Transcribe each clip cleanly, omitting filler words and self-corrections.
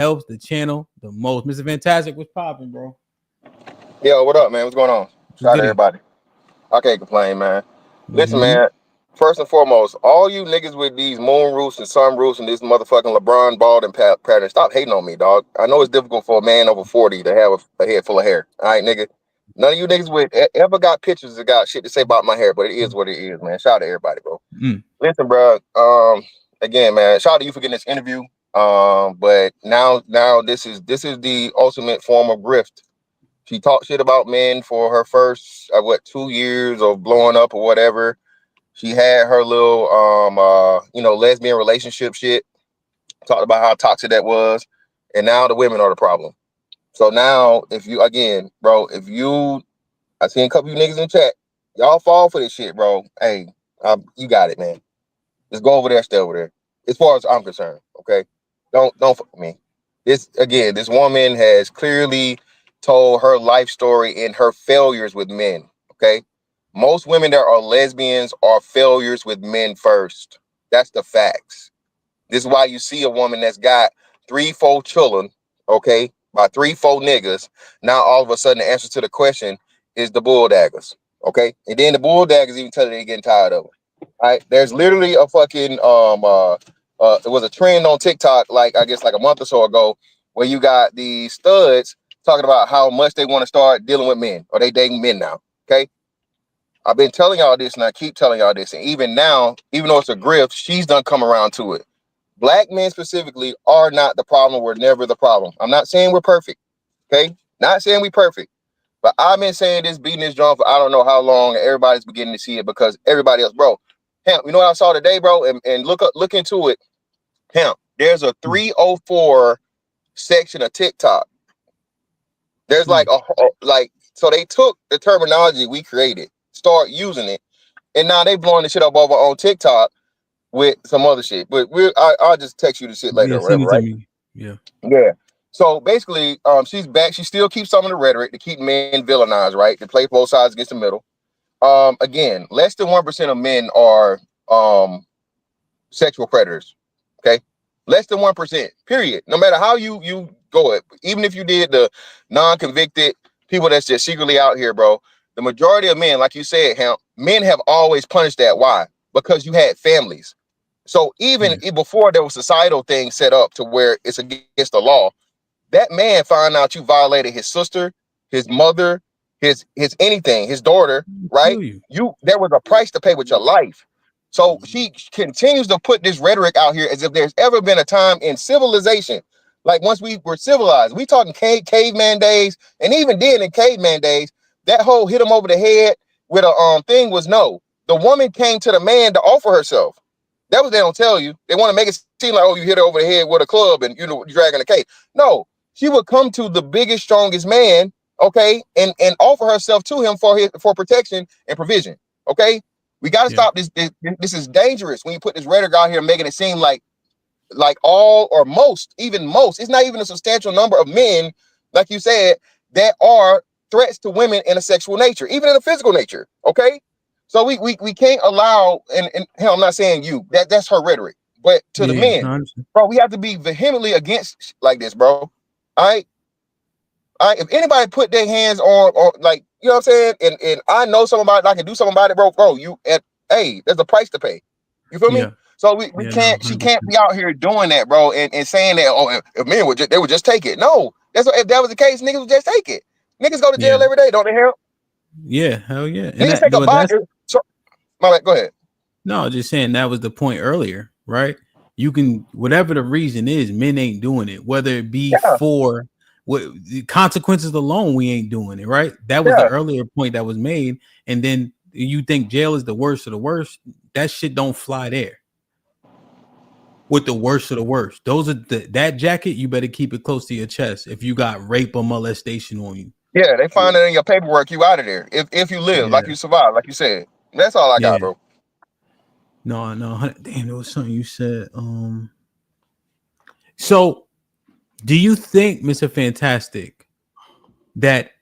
helps the channel the most. Mr. Fantastic, what's popping, bro? Yo, what up, man? What's going on? What's Shout out to goody? everybody. I can't complain, man. Listen, Mm-hmm. man. First and foremost, all you niggas with these moon roofs and sun roofs and this motherfucking LeBron bald and pattern, stop hating on me, dog. I know it's difficult for a man over 40 to have a head full of hair. All right, nigga. None of you niggas with ever got pictures that got shit to say about my hair, but it is what it is, man. Shout out to everybody, bro. Mm. Listen, bro. Again, man. Shout out to you for getting this interview. But now this is the ultimate form of grift. She talked shit about men for her first 2 years of blowing up or whatever. She had her little lesbian relationship shit. Talked about how toxic that was, and now the women are the problem. So now, if you again, bro, I seen a couple of you niggas in chat, y'all fall for this shit, bro. Hey, you got it, man. Just go over there, stay over there. As far as I'm concerned, okay. Don't fuck with me. This woman has clearly told her life story and her failures with men. Okay. Most women that are lesbians are failures with men first. That's the facts. This is why you see a woman that's got 3-4 children, okay, by 3-4 niggas. Now all of a sudden the answer to the question is the bull daggers. Okay. And then the bull daggers even tell you they're getting tired of it. All right. There's literally a fucking it was a trend on TikTok, like I guess like a month or so ago, where you got the studs talking about how much they want to start dealing with men, or they dating men now. Okay, I've been telling y'all this, and I keep telling y'all this, and even now, even though it's a grift, she's done come around to it. Black men specifically are not the problem. We're never the problem. I'm not saying we're perfect. Okay, not saying we're perfect, but I've been saying this, beating this drum for I don't know how long, and everybody's beginning to see it because everybody else, bro. Hemp, you know what I saw today, bro, and look into it. Hemp, there's a 304 section of TikTok. There's so they took the terminology we created, start using it, and now they blowing the shit up over on TikTok with some other shit. But I'll just text you the shit later Yeah, or send whatever, it to right? me. Yeah. Yeah. So basically, she's back. She still keeps some of the rhetoric to keep men villainized, right? To play both sides against the middle. Again, less than 1% of men are sexual predators. Okay, less than 1%. Period. No matter how you go it, even if you did the non-convicted people that's just secretly out here, bro. The majority of men, like you said, men have always punished that. Why? Because you had families. So even before there was societal things set up to where it's against the law, that man found out you violated his sister, his mother, his anything, his daughter, right? There was a price to pay with your life. So she continues to put this rhetoric out here as if there's ever been a time in civilization, like once we were civilized. We talking caveman days, and even then in caveman days, that whole hit him over the head with a thing was no. The woman came to the man to offer herself. That was they don't tell you. They want to make it seem like, oh, you hit her over the head with a club and you're dragging a cake. No, she would come to the biggest, strongest man, okay, and offer herself to him for protection and provision. Okay. We got to stop this. This is dangerous when you put this rhetoric out here, making it seem like all or most, even most, it's not even a substantial number of men, like you said, that are threats to women in a sexual nature, even in a physical nature. Okay. So we can't allow, and hell, I'm not saying you, that's her rhetoric, but to the men, bro, we have to be vehemently against like this, bro. All right. If anybody put their hands on like, you know what I'm saying? And I know something about it, I can do something about it, bro. Hey, there's a price to pay. You feel me? So we can't, she can't be out here doing that, bro, and saying that, oh, if men would they would just take it. No, if that was the case, niggas would just take it. Niggas go to jail every day, don't they, Harold? Yeah, hell yeah. Niggas take a bite. My bad, go ahead. No, just saying that was the point earlier, right? You can, whatever the reason is, men ain't doing it, whether it be for what the consequences alone, we ain't doing it, right? That was the earlier point that was made. And then you think jail is the worst of the worst. That shit don't fly there. With the worst of the worst. Those are that jacket, you better keep it close to your chest if you got rape or molestation on you. Yeah, they find it in your paperwork, you out of there. If you live, like you survive, like you said. That's all I got, bro. No, damn, there was something you said. So do you think, Mr. Fantastic, that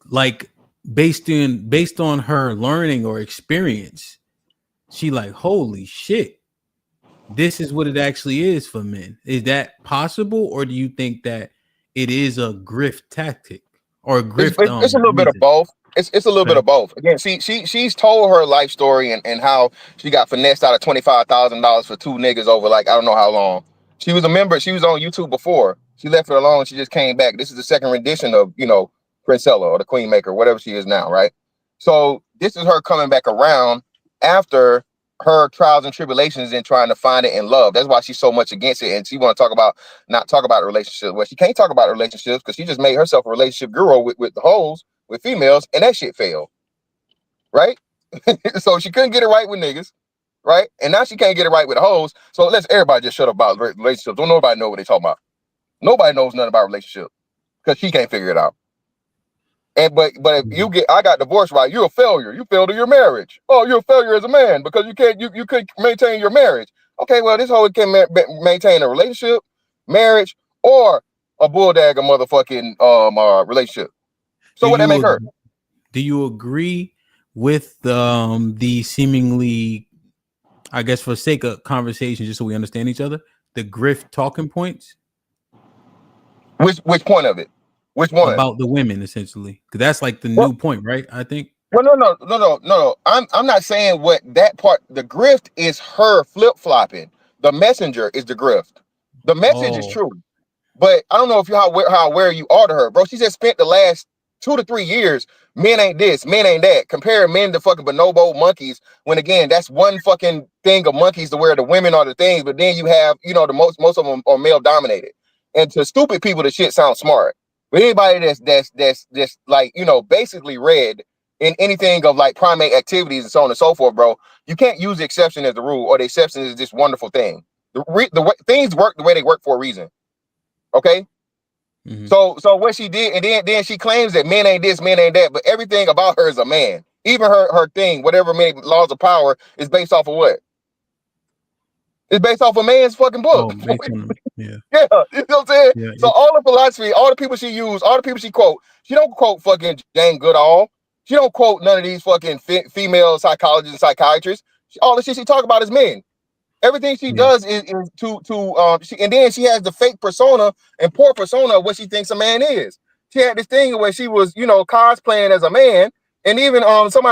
like based on her learning or experience, she like, holy shit, this is what it actually is for men. Is that possible, or do you think that it is a grift tactic or a grift It's a little bit of reason? both. It's a little bit Okay. of both. Again, she's told her life story and how she got finessed out of $25,000 for two niggas over like I don't know how long. She was a member. She was on YouTube before. She left it alone. She just came back. This is the second rendition of Princella or the Queen Maker, whatever she is now, right? So this is her coming back around after her trials and tribulations and trying to find it in love. That's why she's so much against it, and she want to not talk about a relationship. Well, she can't talk about relationships because she just made herself a relationship guru with the hoes, with females, and that shit failed, right? So she couldn't get it right with niggas, right? And now she can't get it right with the hoes. So let's everybody just shut up about relationships. Don't nobody know what they talking about. Nobody knows nothing about relationships because she can't figure it out. And but if I got divorced, right, you're a failure. You failed in your marriage. Oh, you're a failure as a man because you couldn't maintain your marriage. Okay, well, this hoe can maintain a relationship, marriage, or a bulldagger motherfucking relationship. So what that make her? Do you agree with the seemingly, I guess for sake of conversation, just so we understand each other, the grift talking points? Which point of it? Which one? About the women, essentially, because that's like the new point, right? I think. Well, no. I'm not saying what that part. The grift is her flip flopping. The messenger is the grift. The message is true, but I don't know if how aware you are to her, bro. She just spent the last 2 to 3 years. Men ain't this, men ain't that. Comparing men to fucking bonobo monkeys. When again, that's one fucking thing of monkeys to where the women are the things, but then you have the most of them are male dominated. And to stupid people, the shit sounds smart. But anybody that's like basically read in anything of like primate activities and so on and so forth, bro, you can't use the exception as the rule, or the exception is this wonderful thing. The way things work the way they work for a reason. Okay. Mm-hmm. So what she did, and then she claims that men ain't this, men ain't that, but everything about her is a man. Even her thing, whatever laws of power, is based off of what? It's based off a man's fucking book. Yeah. Yeah, you know what I'm saying? Yeah, so all the philosophy, all the people she used, all the people she quote, she don't quote fucking Jane Goodall. She don't quote none of these fucking female psychologists and psychiatrists. All the shit she talk about is men. Everything she does is and then she has the fake persona and poor persona of what she thinks a man is. She had this thing where she was, cosplaying as a man, and even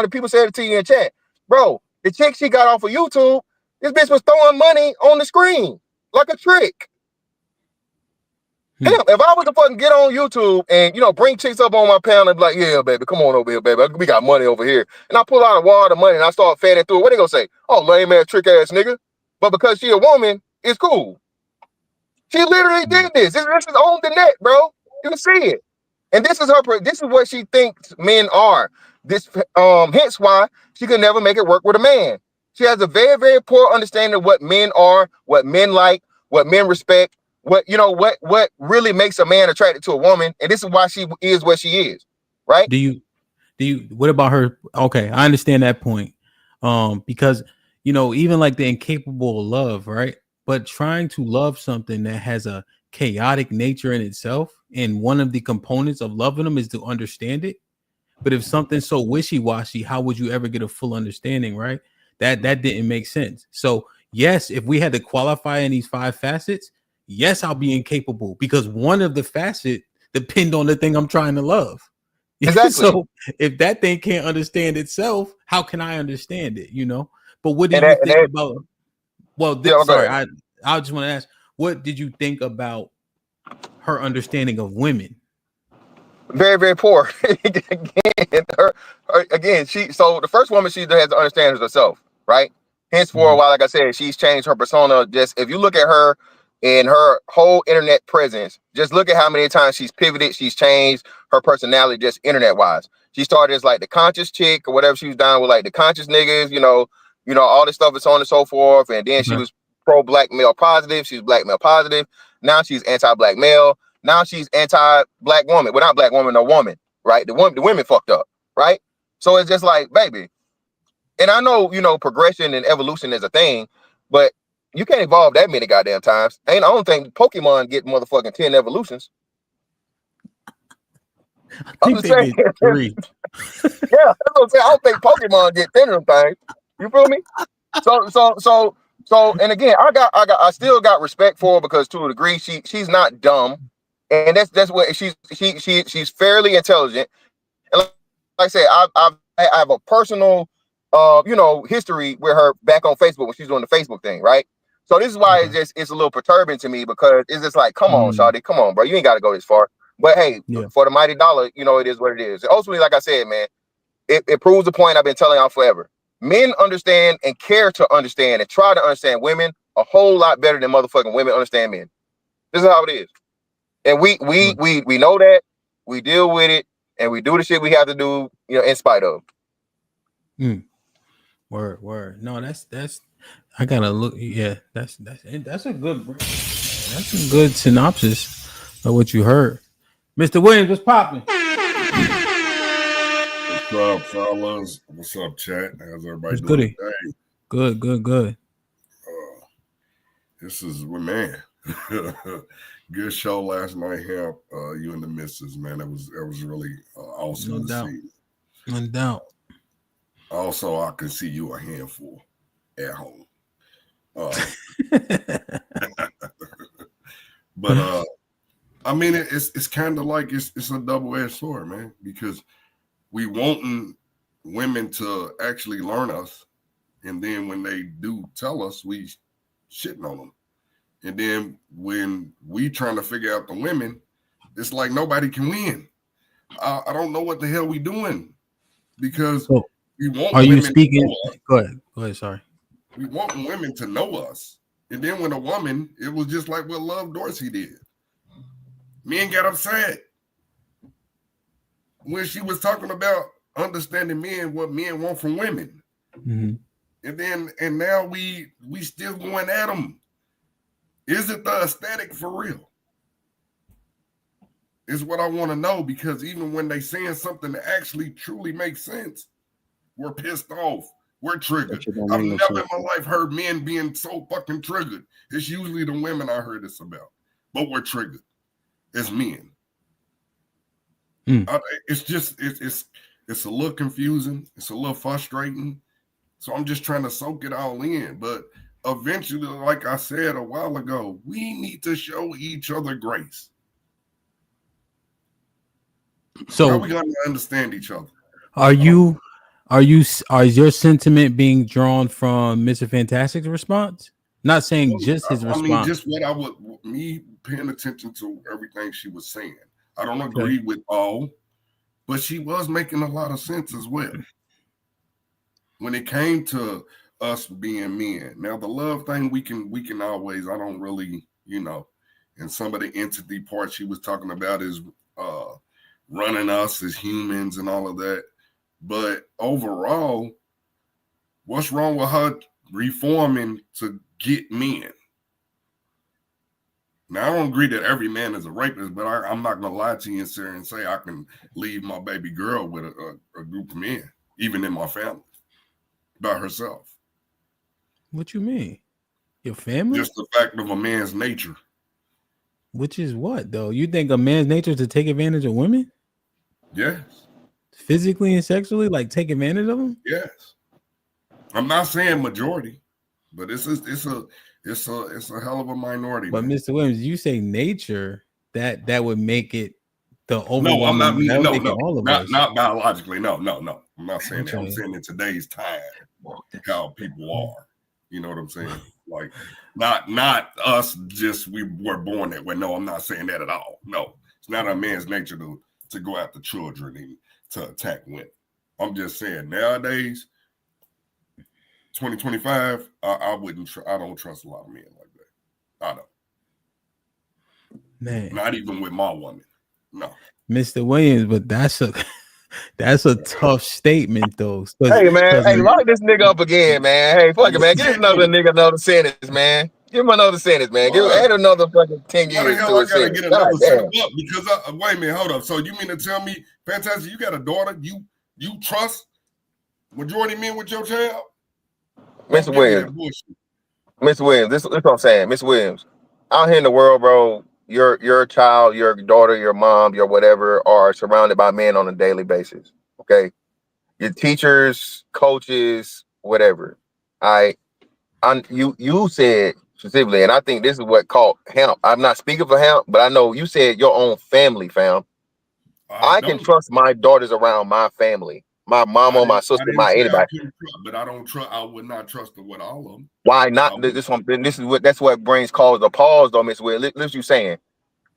people said it to you in chat, bro. The chick she got off of YouTube, this bitch was throwing money on the screen like a trick. Damn, if I was to fucking get on YouTube and bring chicks up on my panel and be like, yeah, baby, come on over here, baby, we got money over here, and I pull out a wad of money and I start fanning through it, what they gonna say? Oh, lame ass trick ass nigga. But because she a woman, it's cool. She literally did this. This is on the net, bro. You can see it. And this is what she thinks men are. This hence why she could never make it work with a man. She has a very, very poor understanding of what men are, what men like, what men respect, what really makes a man attracted to a woman. And this is why she is what she is. Right? What about her? Okay, I understand that point. Because even like the incapable of love, right? But trying to love something that has a chaotic nature in itself, and one of the components of loving them is to understand it. But if something's so wishy-washy, how would you ever get a full understanding, right? That didn't make sense. So yes, if we had to qualify in these 5 facets, yes, I'll be incapable because one of the facets depend on the thing I'm trying to love. Exactly. So if that thing can't understand itself, how can I understand it? But what do you think about? Well, sorry, I just want to ask, what did you think about her understanding of women? Very, very poor. Again, so the first woman she has to understand is herself, right? Hence, for a while, like I said, she's changed her persona. Just if you look at her in her whole internet presence, just look at how many times she's pivoted, she's changed her personality, just internet wise. She started as like the conscious chick or whatever she was down with, like the conscious niggas, all this stuff and so on and so forth. And then she was pro black male positive. She's black male positive. Now she's anti-black male. Now she's anti-black woman. Well, not black woman, no woman, right? The women fucked up, right? So it's just like, baby. And I know, progression and evolution is a thing, but you can't evolve that many goddamn times. I don't think Pokemon get motherfucking 10 evolutions. I think they get 3. Yeah, that's what I'm saying. I don't think Pokemon get 10 of them things. You feel me? So So, and again, I still got respect for her because to a degree, she's not dumb, and that's what she's fairly intelligent. And like I said, I have a personal, history with her back on Facebook when she's doing the Facebook thing, right? So this is why it's a little perturbing to me because it's just like, come on, Shawty, come on, bro, you ain't got to go this far. But hey, for the mighty dollar, it is what it is. And ultimately, like I said, man, it proves the point I've been telling y'all forever. Men understand and care to understand and try to understand women a whole lot better than motherfucking women understand men. This is how it is. And we know that, we deal with it, and we do the shit we have to do, in spite of. Word. No, that's I gotta look. Yeah, that's a good synopsis of what you heard. Mr. Williams, what's popping? What's up, fellas? What's up, chat? How's everybody doing today? Good. This is man. Good show last night. Here, you and the missus, man. It was really awesome to see. No doubt. Also, I can see you a handful at home. But I mean, it's kind of like it's a double-edged sword, man, because we wanting women to actually learn us, and then when they do tell us, we shitting on them. And then when we trying to figure out the women, it's like nobody can win. I don't know what the hell we doing because we want. Are you speaking? Go ahead. Sorry. We want women to know us, and then when a woman, it was just like what Love Dorsey did. Men got upset when she was talking about understanding men, what men want from women, and now we still going at them. Is it the aesthetic for real? Is what I want to know, because even when they saying something that actually truly makes sense, we're pissed off. We're triggered. I've never in my life heard men being so fucking triggered. It's usually the women I heard this about, but we're triggered as men. It's just it's a little confusing. It's a little frustrating. So I'm just trying to soak it all in. But eventually, like I said a while ago, we need to show each other grace. So how are we going to understand each other? Is your sentiment being drawn from Mr. Fantastic's response? Not saying just his response. I mean, just me paying attention to everything she was saying. I don't agree with all, but she was making a lot of sense as well. When it came to us being men. Now the love thing we can always, I don't really, and some of the entity parts she was talking about is running us as humans and all of that. But overall, what's wrong with her reforming to get men? Now, I don't agree that every man is a rapist, but I'm not going to lie to you and sit and say I can leave my baby girl with a group of men, even in my family, by herself. What you mean? Your family? Just the fact of a man's nature. Which is what, though? You think a man's nature is to take advantage of women? Yes. Physically and sexually, like take advantage of them? Yes. I'm not saying majority, but it's a hell of a minority. But man. Mr. Williams, you say nature, that would make it the overwhelming. No, I'm not meaning not biologically. No. I'm not saying that. I'm saying in today's time, how people are. You know what I'm saying? Like not us. Just we were born that way. No, I'm not saying that at all. No, it's not a man's nature to go after children and to attack women. I'm just saying nowadays, 2025, I don't trust a lot of men like that. I don't. Man, not even with my woman. No, Mr. Williams, but that's a tough statement, though. Hey, man. Hey, lock this nigga up again, man. Hey, fuck it, man. Give this another nigga another sentence, man. Give him another sentence, man. Add another fucking 10 years to his sentence. Get another sentence up because wait a minute, hold up. So you mean to tell me, Fantastic, you got a daughter? You trust majority men with your child? Mr. Williams, this is what I'm saying. Mr. Williams, out here in the world, bro, your child, your daughter, your mom, your whatever are surrounded by men on a daily basis. Okay, your teachers, coaches, whatever. I you said specifically, and I think this is what called hemp. I'm not speaking for hemp, but I know you said your own family, fam. I can trust my daughters around my family, my mama, my sister, my anybody. But I don't trust. I would not trust them with all of them. Why not? This one. This is what. That's what brings cause a pause, though, Miss Will. Listen, you saying,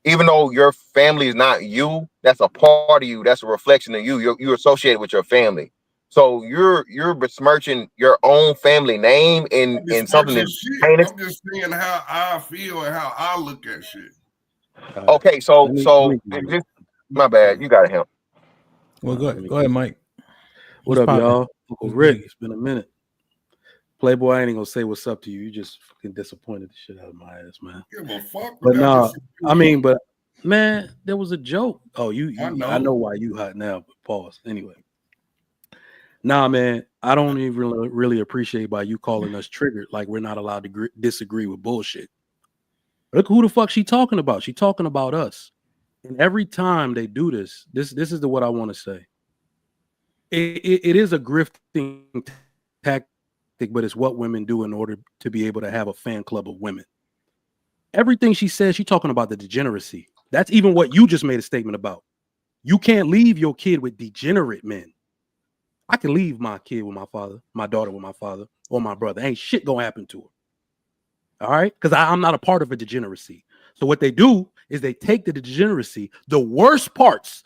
even though your family is not you, that's a part of you. That's a reflection of you. You're associated with your family. So you're besmirching your own family name in something that's heinous. I'm just saying how I feel and how I look at shit. Okay, so just, my bad. You got it, him. Well, go ahead, Mike. What up, y'all? Uncle Rick, it's been a minute. Playboy, I ain't gonna say what's up to you. You just fucking disappointed the shit out of my ass, man. Give a fuck. But no, I mean, but man, there was a joke. Oh, I know why you hot now, but pause. Anyway. Nah, man, I don't even really appreciate by you calling us triggered like we're not allowed to disagree with bullshit. Look who the fuck she talking about. She talking about us. And every time they do this is what I want to say. It is a grifting tactic, but it's what women do in order to be able to have a fan club of women. Everything she says, she's talking about the degeneracy. That's even what you just made a statement about. You can't leave your kid with degenerate men. I can leave my kid with my father, my daughter with my father, or my brother. Ain't shit gonna happen to her. All right? Because I'm not a part of a degeneracy. So what they do is they take the degeneracy, the worst parts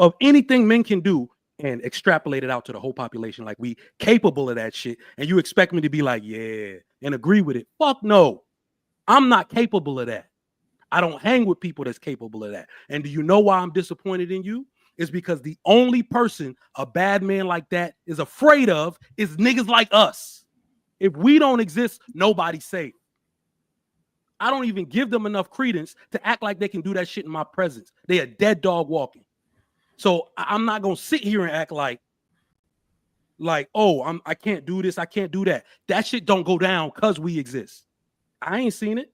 of anything men can do, and extrapolate it out to the whole population like we capable of that shit. And you expect me to be like, yeah, and agree with it. Fuck no. I'm not capable of that. I don't hang with people that's capable of that. And do you know why I'm disappointed in you? It's because the only person a bad man like that is afraid of is niggas like us. If we don't exist, nobody's safe. I don't even give them enough credence to act like they can do that shit in my presence. They a dead dog walking. So I'm not gonna sit here and act like, oh, I can't do this, I can't do that. That shit don't go down because we exist. I ain't seen it.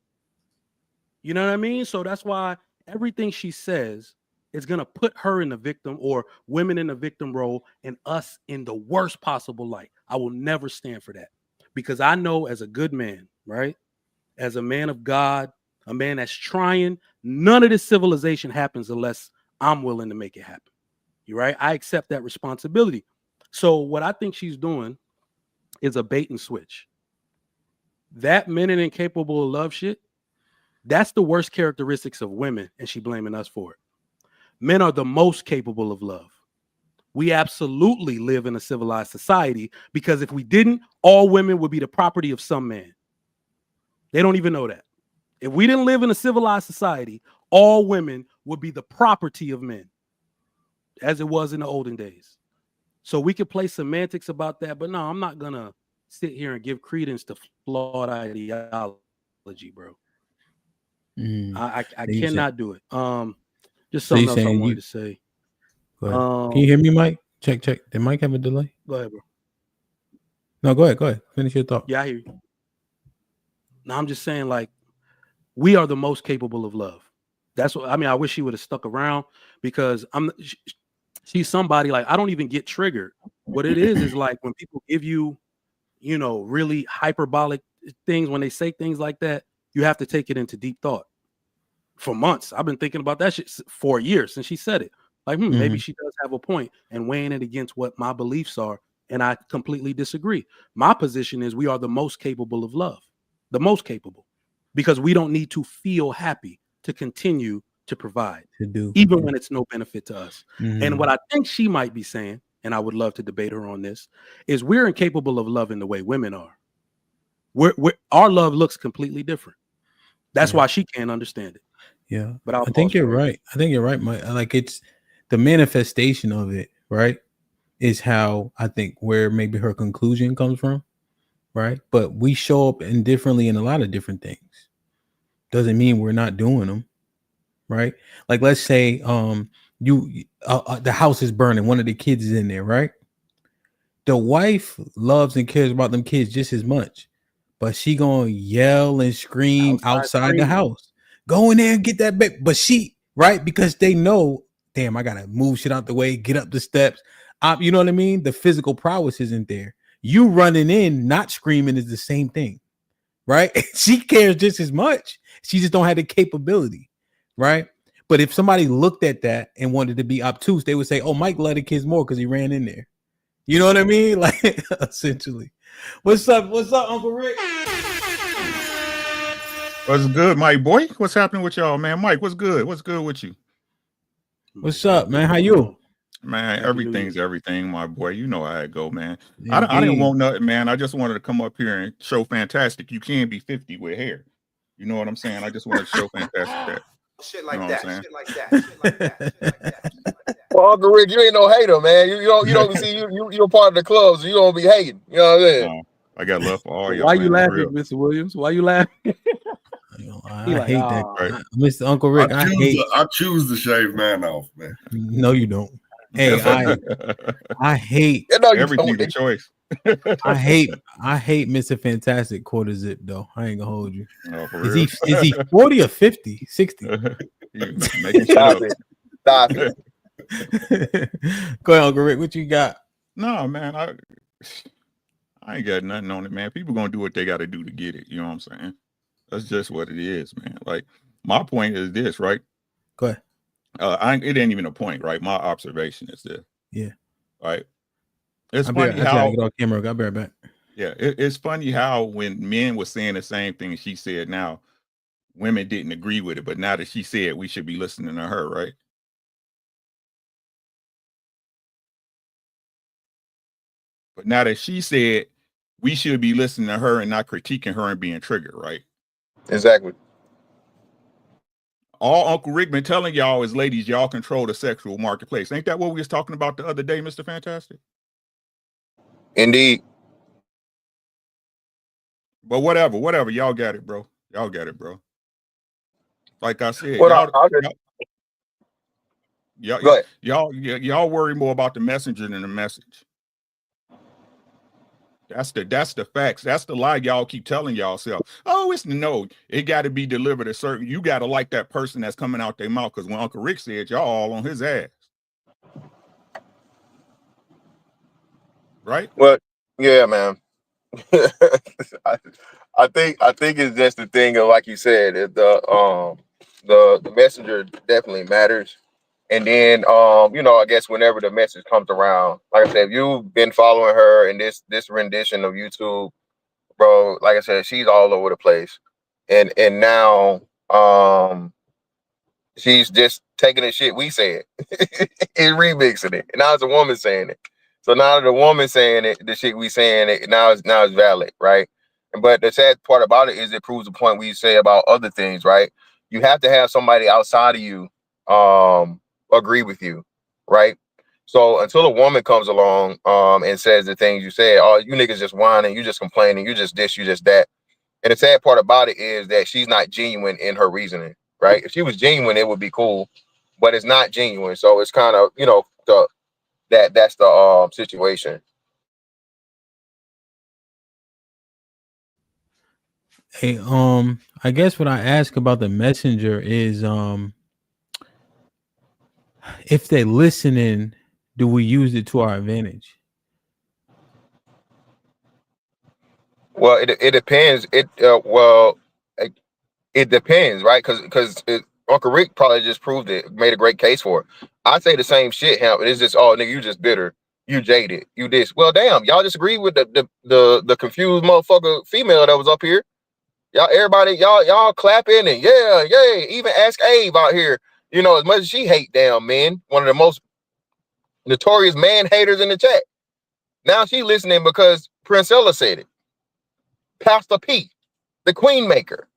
You know what I mean? So that's why everything she says is going to put her in the victim or women in the victim role and us in the worst possible light. I will never stand for that because I know as a good man, right? As a man of God, a man that's trying, none of this civilization happens unless I'm willing to make it happen. You right? I accept that responsibility. So what I think she's doing is a bait and switch. That men and incapable of love shit, that's the worst characteristics of women, and she blaming us for it. Men are the most capable of love. We absolutely live in a civilized society because if we didn't, all women would be the property of some man. They don't even know that. If we didn't live in a civilized society, all women would be the property of men, as it was in the olden days. So we could play semantics about that, but no, I'm not going to sit here and give credence to flawed ideology, bro. I cannot do it. Just something else I wanted to say. Can you hear me, Mike? Check. Did Mike have a delay? Go ahead, bro. No, go ahead. Finish your thought. Yeah, I hear you. No, I'm just saying, like, we are the most capable of love. That's what I mean. I wish she would have stuck around because she's somebody like I don't even get triggered. What it is like when people give you, really hyperbolic things, when they say things like that, you have to take it into deep thought. For months, I've been thinking about that shit for years since she said it. Like, maybe she does have a point and weighing it against what my beliefs are. And I completely disagree. My position is we are the most capable of love, the most capable, because we don't need to feel happy to continue to provide, even when it's no benefit to us. And what I think she might be saying, and I would love to debate her on this, is we're incapable of loving the way women are. Our love looks completely different. That's why she can't understand it. Yeah, but I think you're right. I think you're right, Mike. Like it's the manifestation of it, right? Is how I think where maybe her conclusion comes from, right? But we show up indifferently in a lot of different things. Doesn't mean we're not doing them, right? Like let's say the house is burning, one of the kids is in there, right? The wife loves and cares about them kids just as much, but she gonna yell and scream outside the house. Go in there and get that baby. But she, right? Because they know, damn, I gotta move shit out the way, get up the steps. You know what I mean? The physical prowess isn't there. You running in, not screaming is the same thing, right? She cares just as much. She just don't have the capability, right? But if somebody looked at that and wanted to be obtuse, they would say, "Oh, Mike loved the kids more because he ran in there." You know what I mean? Like, essentially. What's up? What's up, Uncle Rick? What's good, Mike boy? What's happening with y'all, man? Mike, what's good? What's good with you? What's up, man? How you? Man, everything's everything, my boy. You know how it go, man. I didn't want nothing, man. I just wanted to come up here and show fantastic. You can be 50 with hair. You know what I'm saying? I just wanted to show fantastic that. Shit like that. Shit like that. Shit like that. Well, Uncle Rick, you ain't no hater, man. You don't see you're part of the club, so you don't be hating. You know what I'm saying? No, I got love for all y'all. Why you laughing, Mr. Williams? Why you laughing? I hate that, right. Mr. Uncle Rick. I choose to shave man off, man. No, you don't. Hey, I hate everything the choice. I hate Mr. Fantastic quarter zip though. I ain't gonna hold you. No, is he 40 or 50? 60? Stop it. Go ahead, Uncle Rick. What you got? No, man. I ain't got nothing on it, man. People gonna do what they gotta do to get it. You know what I'm saying? That's just what it is, man. Like, my point is this, right? Go ahead. It ain't even a point, right? My observation is this. Yeah. Right. It's funny how get on camera. I'll be right back. Yeah, it's funny how when men were saying the same thing she said now, women didn't agree with it. But now that she said, we should be listening to her, right? But now that she said, we should be listening to her and not critiquing her and being triggered, right? Exactly. All Uncle Rick been telling y'all is, ladies, y'all control the sexual marketplace. Ain't that what we was talking about the other day, Mr. Fantastic? Indeed. But whatever, y'all got it, bro. Y'all got it, bro. Like I said, y'all worry more about the messenger than the message. That's the facts. That's the lie y'all keep telling y'allself. Oh, it got to be delivered a certain. You got to like that person that's coming out their mouth. Because when Uncle Rick said, y'all all on his ass, right? Well, yeah, man. I think it's just the thing of, like you said, the messenger definitely matters. And then I guess whenever the message comes around, like I said, if you've been following her in this rendition of YouTube, bro, like I said, she's all over the place. And now she's just taking the shit we said and remixing it. And now it's a woman saying it. So now that the woman saying it, the shit we saying it, now it's valid, right? But the sad part about it is it proves the point we say about other things, right? You have to have somebody outside of you agree with you, right? So until a woman comes along and says the things you said, oh, you niggas just whining, you just complaining, you just this, you just that. And the sad part about it is that she's not genuine in her reasoning, right? If she was genuine, it would be cool, but it's not genuine. So it's kind of, that's the situation. Hey, I guess what I ask about the messenger is if they're listening, do we use it to our advantage? Well, it depends. It depends, right? Because Uncle Rick probably just proved it, made a great case for it. I'd say the same shit, him. It's just, oh, nigga, you just bitter, you jaded, you this. Well, damn, y'all just agree with the confused motherfucker female that was up here. Y'all, everybody, y'all clapping and yeah. Even ask Abe out here. As much as she hate damn men, one of the most notorious man haters in the chat. Now she listening because Princella said it. Pastor P, the queen maker.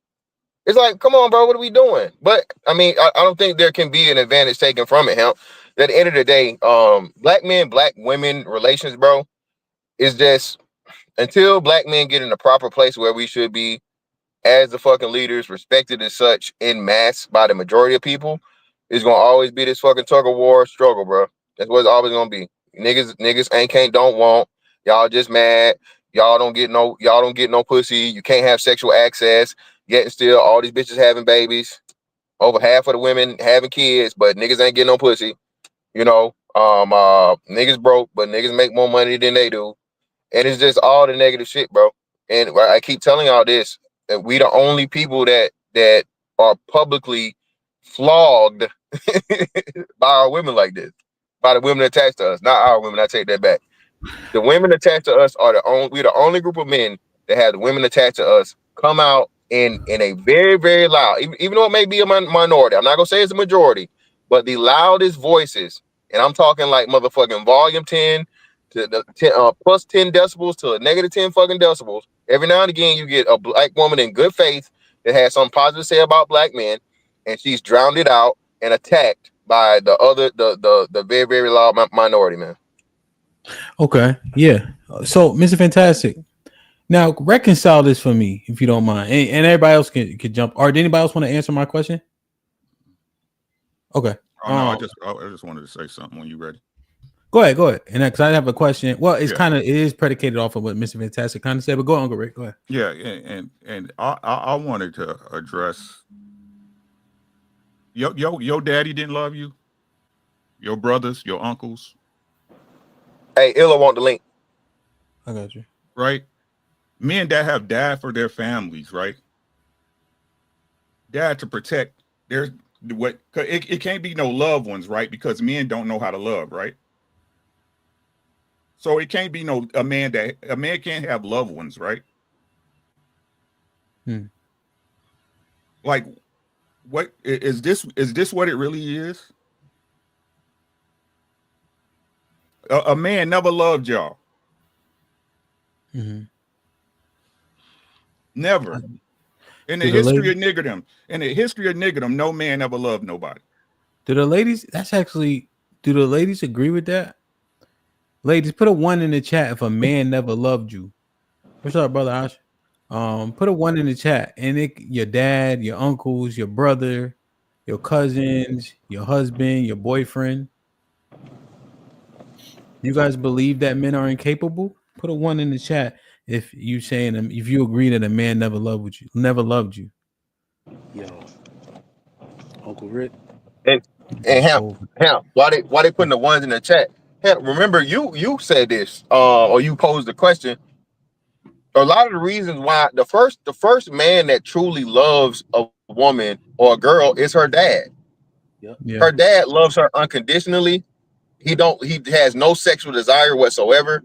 It's like, come on, bro, what are we doing? But I mean, I don't think there can be an advantage taken from it, him. At the end of the day, black men, black women relations, bro, is just until black men get in the proper place where we should be as the fucking leaders, respected as such in mass by the majority of people, it's gonna always be this fucking tug of war struggle, bro. That's what it's always gonna be. Niggas ain't can't don't want. Y'all just mad. Y'all don't get no pussy. You can't have sexual access. Yet and still all these bitches having babies. Over half of the women having kids, but niggas ain't getting no pussy. Niggas broke, but niggas make more money than they do. And it's just all the negative shit, bro. And I keep telling y'all this, that we the only people that are publicly flogged by our women like this, by the women attached to us, not our women. I take that back. The women attached to us are we're the only group of men that have the women attached to us come out in a very, very loud, even though it may be a minority. I'm not gonna say it's a majority, but the loudest voices, and I'm talking like motherfucking volume 10 to the 10, plus 10 decibels to a negative 10 fucking decibels. Every now and again, you get a black woman in good faith that has something positive to say about black men, and she's drowned it out and attacked by the very, very loud minority, man. Okay, yeah. So, Mr. Fantastic, now reconcile this for me, if you don't mind, and everybody else can jump. Or did anybody else want to answer my question? Okay. Oh, no, I just wanted to say something when you're ready. Go ahead. And because I have a question. Well, it is predicated off of what Mr. Fantastic kind of said, but go on, Uncle Rick. Go ahead. Yeah, and I wanted to address your daddy didn't love you, your brothers, your uncles. Hey, Illa want the link. I got you. Right? Men that have died for their families, right? Died to protect their it can't be no loved ones, right? Because men don't know how to love, right? So it can't be a man can't have loved ones, right? Like, what is this? Is this what it really is? A man never loved y'all. Mm-hmm. Never. In the history of niggerdom, no man ever loved nobody. Do the ladies agree with that? Ladies, put a 1 in the chat if a man never loved you. What's up, brother Ash? Put a 1 in the chat, and your dad, your uncles, your brother, your cousins, your husband, your boyfriend. You guys believe that men are incapable? Put a 1 in the chat if you agree that a man never loved you. Yo, Uncle Rick. And Ham, why they putting the 1s in the chat? Ham, remember you said this, or you posed the question. A lot of the reasons why the first man that truly loves a woman or a girl is her dad. Yep. Yeah. Her dad loves her unconditionally. He has no sexual desire whatsoever,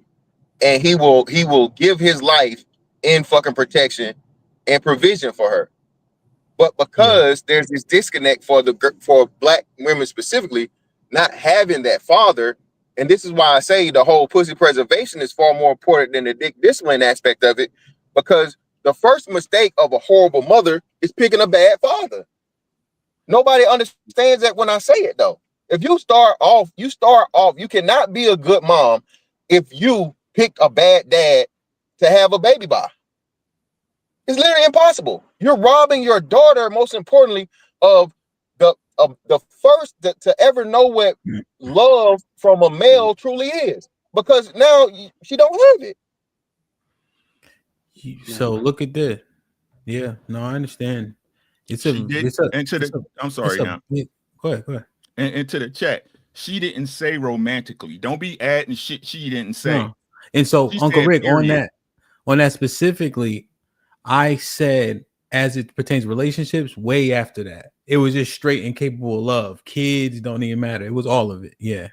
and he will give his life in fucking protection and provision for her. But because there's this disconnect for black women specifically, not having that father, and this is why I say the whole pussy preservation is far more important than the dick discipline aspect of it, because the first mistake of a horrible mother is picking a bad father. Nobody understands that when I say it, though. If you start off, you cannot be a good mom if you picked a bad dad to have a baby by. It's literally impossible. You're robbing your daughter, most importantly, of the first to ever know what love from a male truly is, because now she don't have it. So look at this. Yeah, no, I understand. I'm sorry, Go ahead. And to the chat, she didn't say romantically. Don't be adding shit she didn't say. No. And so, She Uncle said, Rick, period. on that specifically, I said as it pertains to relationships, way after that. It was just straight incapable of love. Kids don't even matter. It was all of it. Yeah.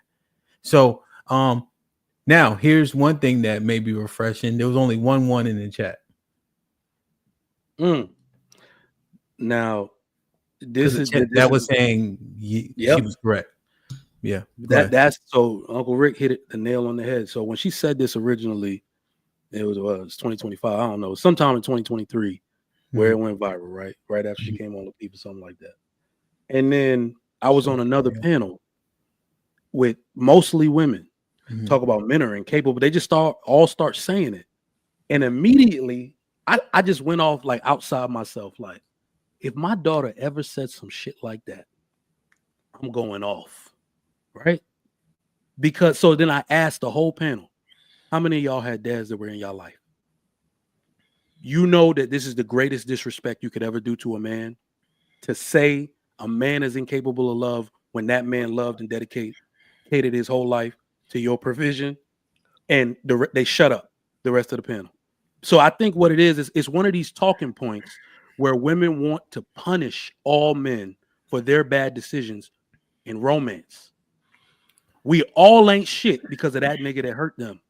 So now here's one thing that may be refreshing. There was only 1 in the chat. Now this was saying she was correct. Yeah. That's so Uncle Rick hit the nail on the head. So when she said this originally, it was 2025. I don't know, sometime in 2023, where it went viral, right after she came on with people, something like that. And then I was on another panel with mostly women, talk about men are incapable. They just all start saying it, and immediately I just went off like outside myself. Like, if my daughter ever said some shit like that, I'm going off, right? Because so then I asked the whole panel, how many of y'all had dads that were in y'all life? You know that this is the greatest disrespect you could ever do to a man, to say a man is incapable of love when that man loved and dedicated his whole life to your provision, and they shut up. the rest of the panel. So I think what it is it's one of these talking points where women want to punish all men for their bad decisions in romance. We all ain't shit because of that nigga that hurt them.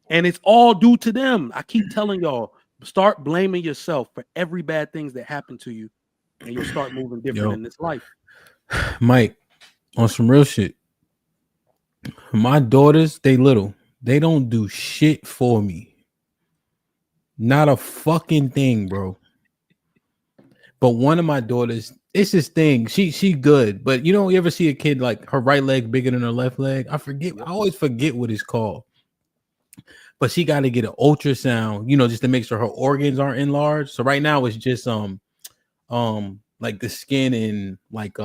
And it's all due to them. I keep telling y'all, start blaming yourself for every bad things that happen to you, and you'll start moving different in this life. Mike, on some real shit. My daughters, they little. They don't do shit for me. Not a fucking thing, bro. But one of my daughters, it's this thing. She good, but you ever see a kid like her right leg bigger than her left leg? I always forget what it's called. But she got to get an ultrasound, just to make sure her organs aren't enlarged. So right now it's just like the skin and like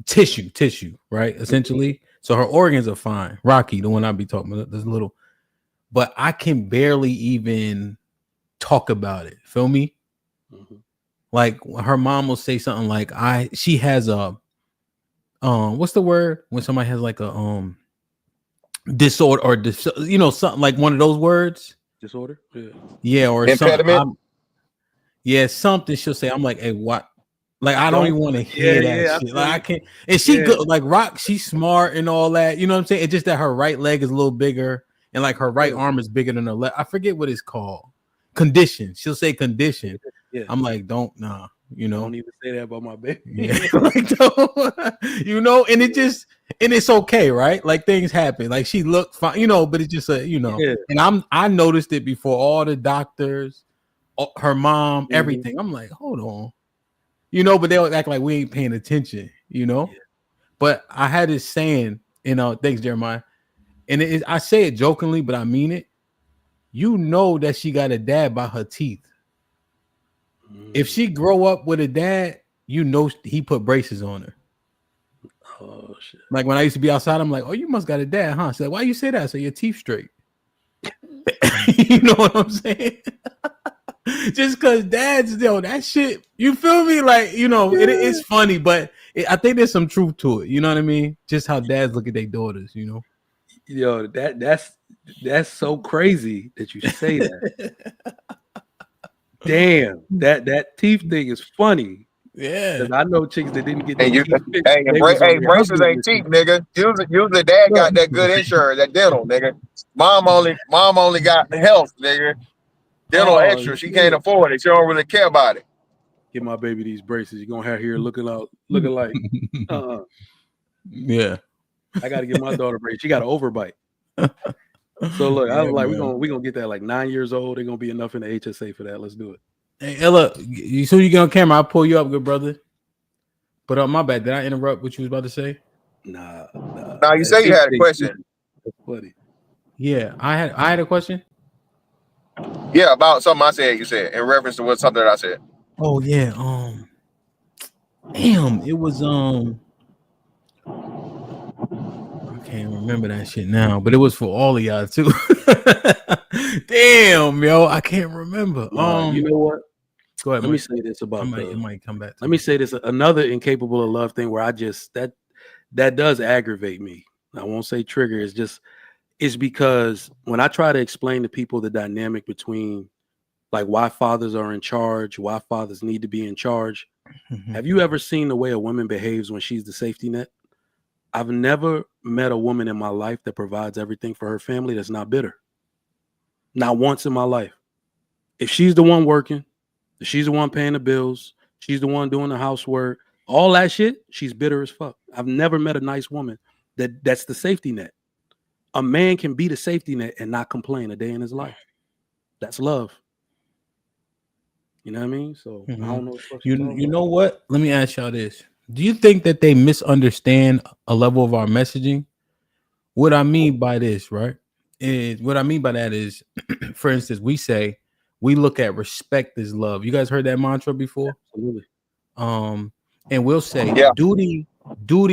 tissue, right? Essentially. So her organs are fine. Rocky, the one I be talking about, this little, but I can barely even talk about it. Feel me? Mm-hmm. Like her mom will say something like, she has a what's the word when somebody has like a disorder or something like one of those words. Disorder? Yeah, or impediment. Something she'll say. I'm like, hey, what? Like I don't even want to hear that shit. Like I can't. And she good, like Rock. She's smart and all that. You know what I'm saying? It's just that her right leg is a little bigger, and like her right arm is bigger than her left. I forget what it's called. Condition. She'll say condition. Yeah. I'm like, don't even say that about my baby. Yeah. Like, don't, and it's okay, right? Like things happen. Like she looked fine, but it's just yeah. And I noticed it before all the doctors, her mom, everything. I'm like, hold on. But they'll act like we ain't paying attention, Yeah. But I had this saying, thanks, Jeremiah. And I say it jokingly, but I mean it. That she got a dad by her teeth. If she grow up with a dad, he put braces on her. Oh shit! Like when I used to be outside, I'm like, "Oh, you must got a dad, huh?" She's like, "Why you say that?" I say, "Your teeth straight." You know what I'm saying? Just because dads, that shit. You feel me? Like it's funny, but I think there's some truth to it. You know what I mean? Just how dads look at their daughters. Yo, that's so crazy that you say that. Damn, that teeth thing is funny. Yeah, I know chicks that didn't get their teeth fixed. Braces ain't cheap, nigga. Usually dad got that good insurance, that dental, nigga. Mom only got health, nigga. Dental extra. She can't afford it. She don't really care about it. Give my baby these braces. You're gonna have here looking like Yeah. I gotta give my daughter braces. She got an overbite. So look, I was like, we're gonna get that like 9 years old. They're gonna be enough in the HSA for that. Let's do it. Hey Ella, soon you get on camera, I'll pull you up, good brother. But my bad. Did I interrupt what you was about to say? Nah. Now you say you had a question. That's funny. Yeah, I had a question. Yeah, about something I said. You said in reference to something that I said. Oh yeah. Damn, it was I can't remember that shit now, but it was for all of y'all too. Damn, yo, I can't remember. You know what? Go ahead. Let me say this about it might come back. Let me say this, another incapable of love thing where I just that does aggravate me. I won't say trigger. It's because when I try to explain to people the dynamic between like why fathers are in charge, why fathers need to be in charge. Mm-hmm. Have you ever seen the way a woman behaves when she's the safety net? I've never met a woman in my life that provides everything for her family that's not bitter. Not once in my life. If she's the one working, if she's the one paying the bills, she's the one doing the housework, all that shit, she's bitter as fuck. I've never met a nice woman that's the safety net. A man can be the safety net and not complain a day in his life. That's love. You know what I mean? So I don't know. You know what? Let me ask y'all this. Do you think that they misunderstand a level of our messaging? What I mean by this, right? What I mean by that is, for instance, we look at respect as love. You guys heard that mantra before? Absolutely. And we'll say duty,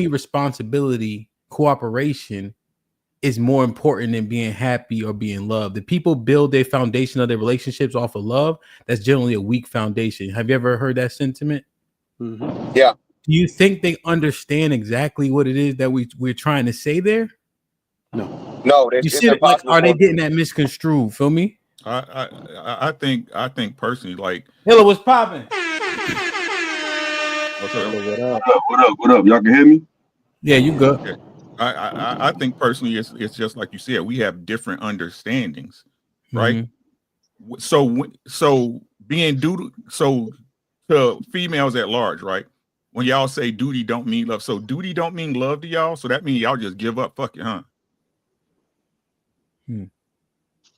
responsibility, cooperation is more important than being happy or being loved. The people build their foundation of their relationships off of love. That's generally a weak foundation. Have you ever heard that sentiment? Mm-hmm. Yeah. Do you think they understand exactly what it is that we're trying to say there? No. No, You see it, like, are they getting that misconstrued? Feel me? I think personally, like, Hilla was popping. What's up? What up? Y'all can hear me? Yeah, you good. Okay. I think personally, it's just like you said, we have different understandings, right? Mm-hmm. So being duty, so to females at large, right? When y'all say duty don't mean love, so duty don't mean love to y'all. So that means y'all just give up, fuck it, huh?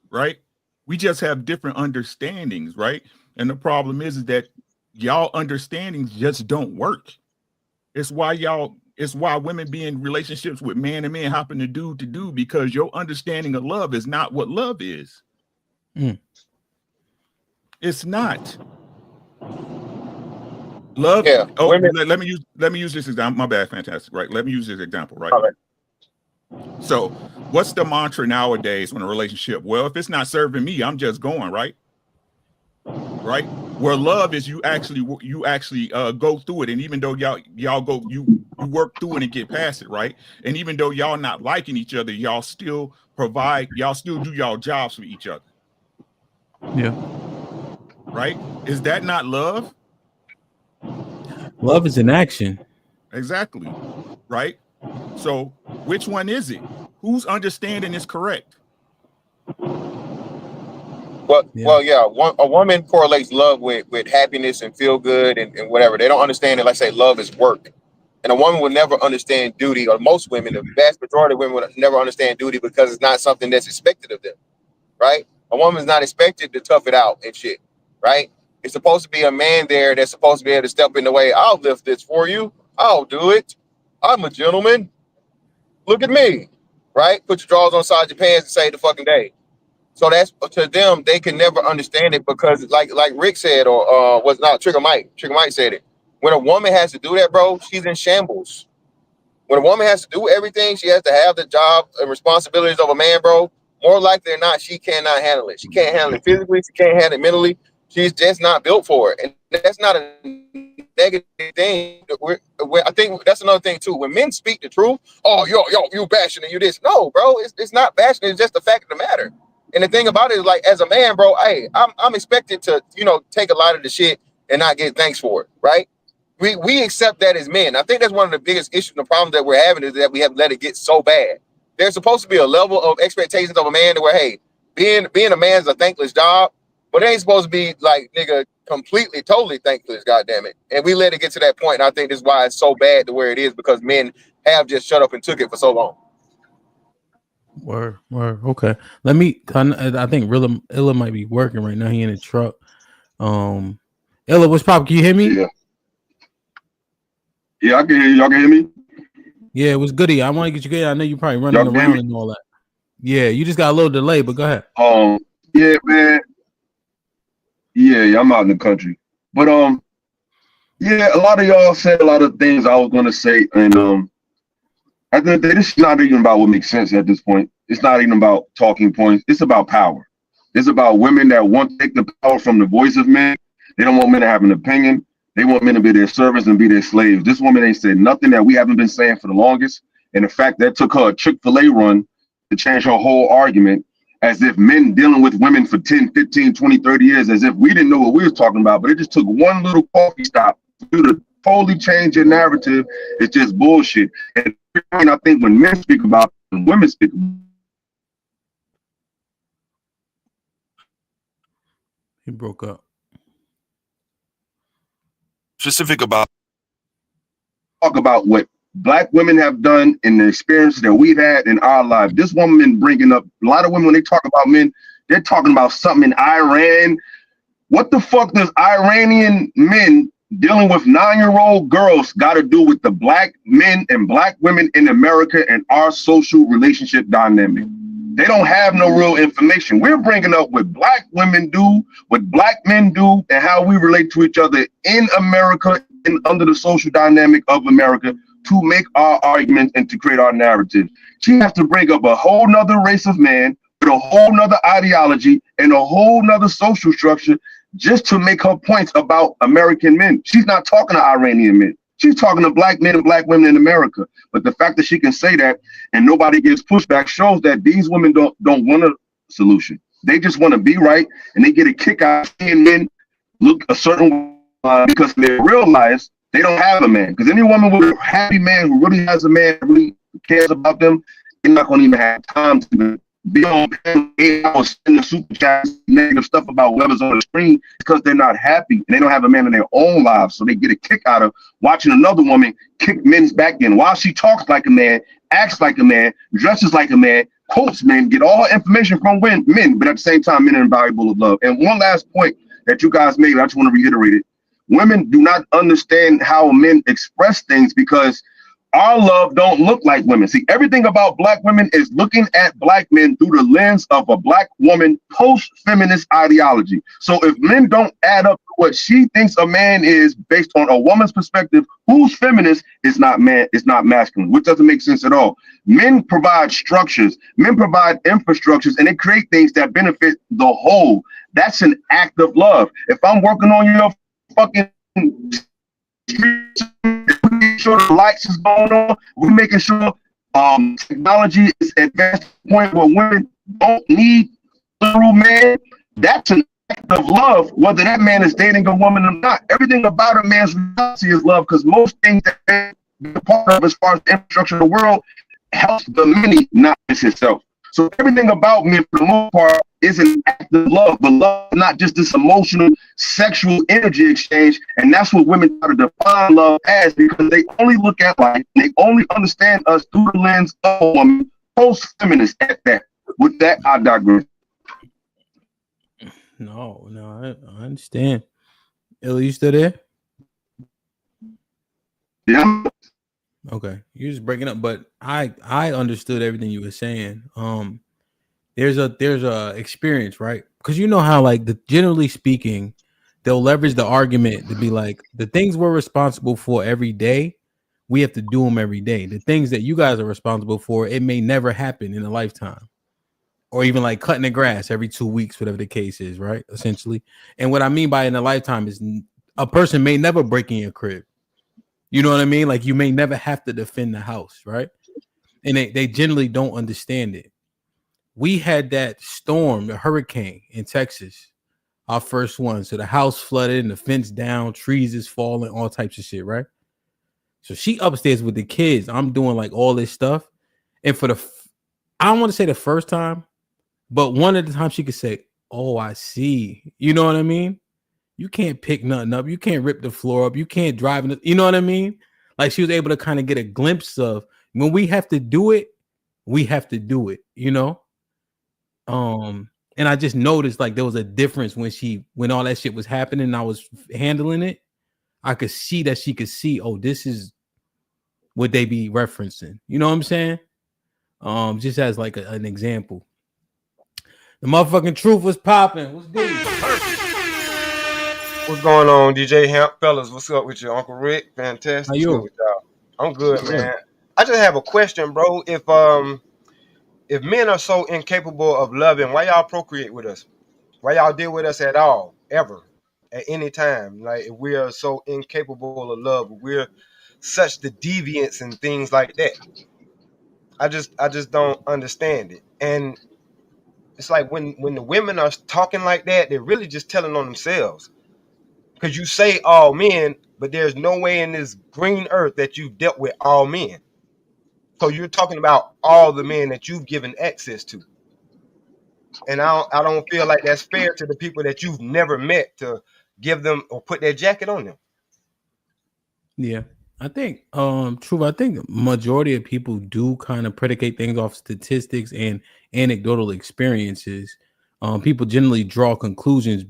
Right? We just have different understandings, right? And the problem is that y'all understandings just don't work. It's why women be in relationships with man and man hopping to do because your understanding of love is not what love is. It's not. Love. Yeah. Oh, let me use this example. My bad, fantastic. Right. Let me use this example. Right. All right. So, what's the mantra nowadays in a relationship? Well, if it's not serving me, I'm just going, right. Right. Where love is, you actually go through it, and even though y'all go, you work through it and get past it, right. And even though y'all not liking each other, y'all still provide, y'all still do y'all jobs for each other. Yeah. Right. Is that not love? Love is an action. Exactly. Right. So which one is it? Whose understanding is correct? Well, yeah. A woman correlates love with happiness and feel good and whatever. They don't understand it. Like say love is work. And a woman will never understand duty, or most women, the vast majority of women would never understand duty because it's not something that's expected of them. Right? A woman's not expected to tough it out and shit. Right? It's supposed to be a man there that's supposed to be able to step in the way. I'll lift this for you. I'll do it. I'm a gentleman. Look at me. Right? Put your drawers on side your pants and save the fucking day. So that's, to them, they can never understand it because like Rick said, or was not Trigger Mike said it. When a woman has to do that, bro, she's in shambles. When a woman has to do everything, she has to have the job and responsibilities of a man, bro. More likely than not, she cannot handle it. She can't handle it physically. She can't handle it mentally. She's just not built for it. And that's not a negative thing. I think that's another thing, too. When men speak the truth, oh, you bashing and you this. No, bro, it's not bashing. It's just the fact of the matter. And the thing about it is, like, as a man, bro, hey, I'm expected to, take a lot of the shit and not get thanks for it, right? We accept that as men. I think that's one of the biggest issues and the problem that we're having is that we have let it get so bad. There's supposed to be a level of expectations of a man to where, hey, being a man is a thankless job, but it ain't supposed to be like, nigga, completely, totally thankless, goddamn it. And we let it get to that point, and I think this is why it's so bad to where it is, because men have just shut up and took it for so long. Word. Okay. Let me. I think Illa might be working right now. He in the truck. Illa, what's poppin'? Can you hear me? Yeah, I can hear you. Y'all can hear me? Yeah, it was goody. I want to get you good. I know you're probably running around and all that. Yeah, you just got a little delay, but go ahead. Yeah, man. Yeah, I'm out in the country. But yeah, a lot of y'all said a lot of things I was gonna say, and I think that this is not even about what makes sense at this point. It's not even about talking points. It's about power. It's about women that want to take the power from the voice of men. They don't want men to have an opinion. They want men to be their servants and be their slaves. This woman ain't said nothing that we haven't been saying for the longest. And the fact that took her a Chick-fil-A run to change her whole argument, as if men dealing with women for 10, 15, 20, 30 years, as if we didn't know what we was talking about. But it just took one little coffee stop for you to totally change your narrative. It's just bullshit. And I think when men speak about it and women speak about it, he broke up. Specific about talk about what Black women have done and the experience that we've had in our life. This woman bringing up a lot of women when they talk about men, they're talking about something in Iran. What the fuck does Iranian men dealing with 9-year-old girls got to do with the Black men and Black women in America and our social relationship dynamic? They don't have no real information. We're bringing up what Black women do, what Black men do, and how we relate to each other in America and under the social dynamic of America to make our arguments and to create our narrative. She has to bring up a whole nother race of man with a whole nother ideology and a whole nother social structure just to make her points about American men. She's not talking to Iranian men. She's talking to black men and black women in America. But the fact that she can say that and nobody gives pushback shows that these women don't want a solution. They just want to be right, and they get a kick out of seeing men look a certain way because in their real lives they don't have a man. Because any woman with a happy man who really has a man who really cares about them, they're not going to even have time to be on 8 hours sending super chats, negative stuff about whoever's on the screen because they're not happy and they don't have a man in their own lives. So they get a kick out of watching another woman kick men's back in while she talks like a man, acts like a man, dresses like a man, quotes men, get all her information from men, but at the same time, men are invaluable of love. And one last point that you guys made, I just want to reiterate it. Women do not understand how men express things because our love don't look like women. See, everything about black women is looking at black men through the lens of a black woman post-feminist ideology. So if men don't add up to what she thinks a man is based on a woman's perspective, who's feminist is not man, is not masculine, which doesn't make sense at all. Men provide structures, men provide infrastructures, and they create things that benefit the whole. That's an act of love. If I'm working on your fucking sure the lights is going on, we're making sure technology is advanced to the point where women don't need through man. That's an act of love, whether that man is dating a woman or not. Everything about a man's reality is love, because most things that they're part of as far as the infrastructure of the world helps the many, not just himself. So everything about me, for the most part, is an act of love, but love is not just this emotional, sexual energy exchange. And that's what women try to define love as, because they only look at life, they only understand us through the lens of a woman, post-feminist at that. With that, I digress. No, I understand. Illy, you still there? Yeah. Okay, you're just breaking up, but I understood everything you were saying. There's a experience, right? Because you know how, like, generally speaking, they'll leverage the argument to be like, the things we're responsible for every day, we have to do them every day. The things that you guys are responsible for, it may never happen in a lifetime, or even like cutting the grass every 2 weeks, whatever the case is, right? Essentially, and what I mean by in a lifetime is a person may never break in your crib. You know what I mean? Like, you may never have to defend the house, right? And they generally don't understand it. We had that storm, the hurricane in Texas, our first one. So the house flooded and the fence down, trees is falling, all types of shit, right? So she upstairs with the kids. I'm doing like all this stuff. And for I don't want to say the first time, but one of the times she could say, "Oh, I see." You know what I mean? You can't pick nothing up. You can't rip the floor up. You can't drive in it. You know what I mean? Like, she was able to kind of get a glimpse of when we have to do it, we have to do it, you know? And I just noticed like there was a difference when all that shit was happening and I was handling it. I could see that she could see, oh, this is what they be referencing. You know what I'm saying? Just as like an example. The motherfucking truth was popping. What's good? What's going on, DJ Hemp? Fellas, what's up with you? Uncle Rick? Fantastic. How you? With y'all? I'm good, man. I just have a question, bro. If men are so incapable of loving, why y'all procreate with us? Why y'all deal with us at all, ever, at any time? Like, if we are so incapable of love, we're such the deviants and things like that. I just don't understand it. And it's like when the women are talking like that, they're really just telling on themselves. Because you say all men, but there's no way in this green earth that you've dealt with all men. So you're talking about all the men that you've given access to. And I don't feel like that's fair to the people that you've never met to give them or put their jacket on them. Yeah. I think I think majority of people do kind of predicate things off statistics and anecdotal experiences. People generally draw conclusions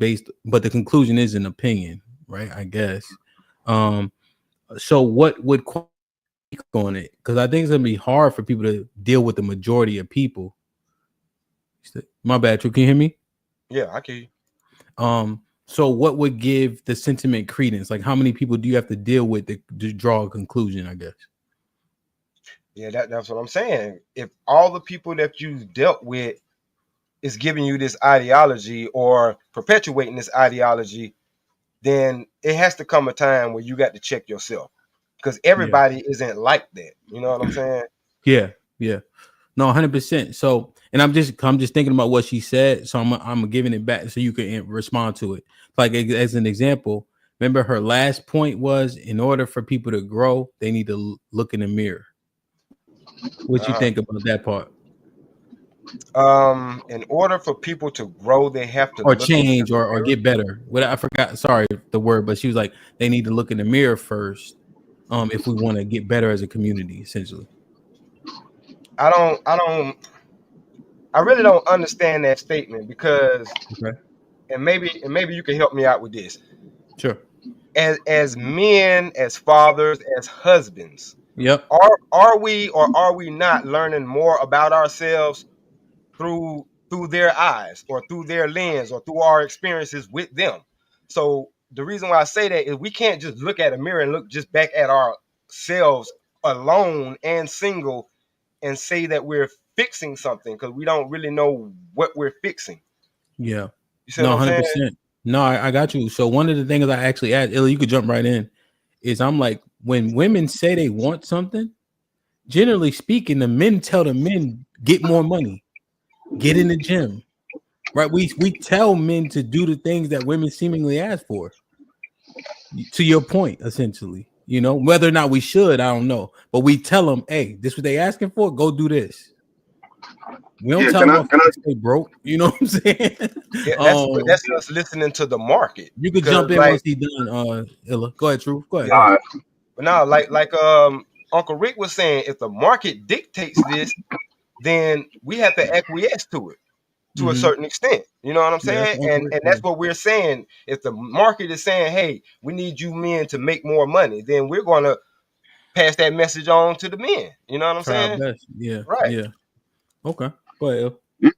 but the conclusion is an opinion, right? I guess. So what would on it? Because I think it's gonna be hard for people to deal with the majority of people. My bad, True. Can you hear me? Yeah, I can hear you. So what would give the sentiment credence? Like, how many people do you have to deal with to draw a conclusion, I guess? Yeah, that's what I'm saying. If all the people that you've dealt with is giving you this ideology or perpetuating this ideology, then it has to come a time where you got to check yourself. because everybody isn't like that. You know what I'm saying? Yeah. No, 100%. So, and I'm just thinking about what she said. So I'm giving it back so you can respond to it. Like as an example, remember her last point was, in order for people to grow, they need to look in the mirror. What you think about that part? In order for people to grow, they have to or look change or get better. What I forgot, sorry the word, but she was like, they need to look in the mirror first, if we want to get better as a community, essentially. I really don't understand that statement because, and maybe you can help me out with this. Sure. As men, as fathers, as husbands, yep, are we or are we not learning more about ourselves through their eyes or through their lens or through our experiences with them? So the reason why I say that is we can't just look at a mirror and look just back at ourselves alone and single and say that we're fixing something, because we don't really know what we're fixing. Yeah. You see No, what I'm 100%. saying? No, I got you. So one of the things I actually asked, Illa, you could jump right in, is I'm like, when women say they want something, generally speaking, the men tell the men, get more money, get in the gym, right? We tell men to do the things that women seemingly ask for. To your point, essentially, you know, whether or not we should, I don't know, but we tell them, hey, this is what they asking for, go do this. We don't tell them to stay broke. You know what I'm saying? Yeah, that's us listening to the market. You could jump in once he's done. Illa, go ahead, True. Go ahead. Yeah. But now, like Uncle Rick was saying, if the market dictates this, then we have to acquiesce to it to a certain extent. You know what I'm saying? And that's what we're saying. If the market is saying, hey, we need you men to make more money, then we're going to pass that message on to the men. You know what I'm saying? Best. Yeah. Right. Yeah. Okay. Go ahead.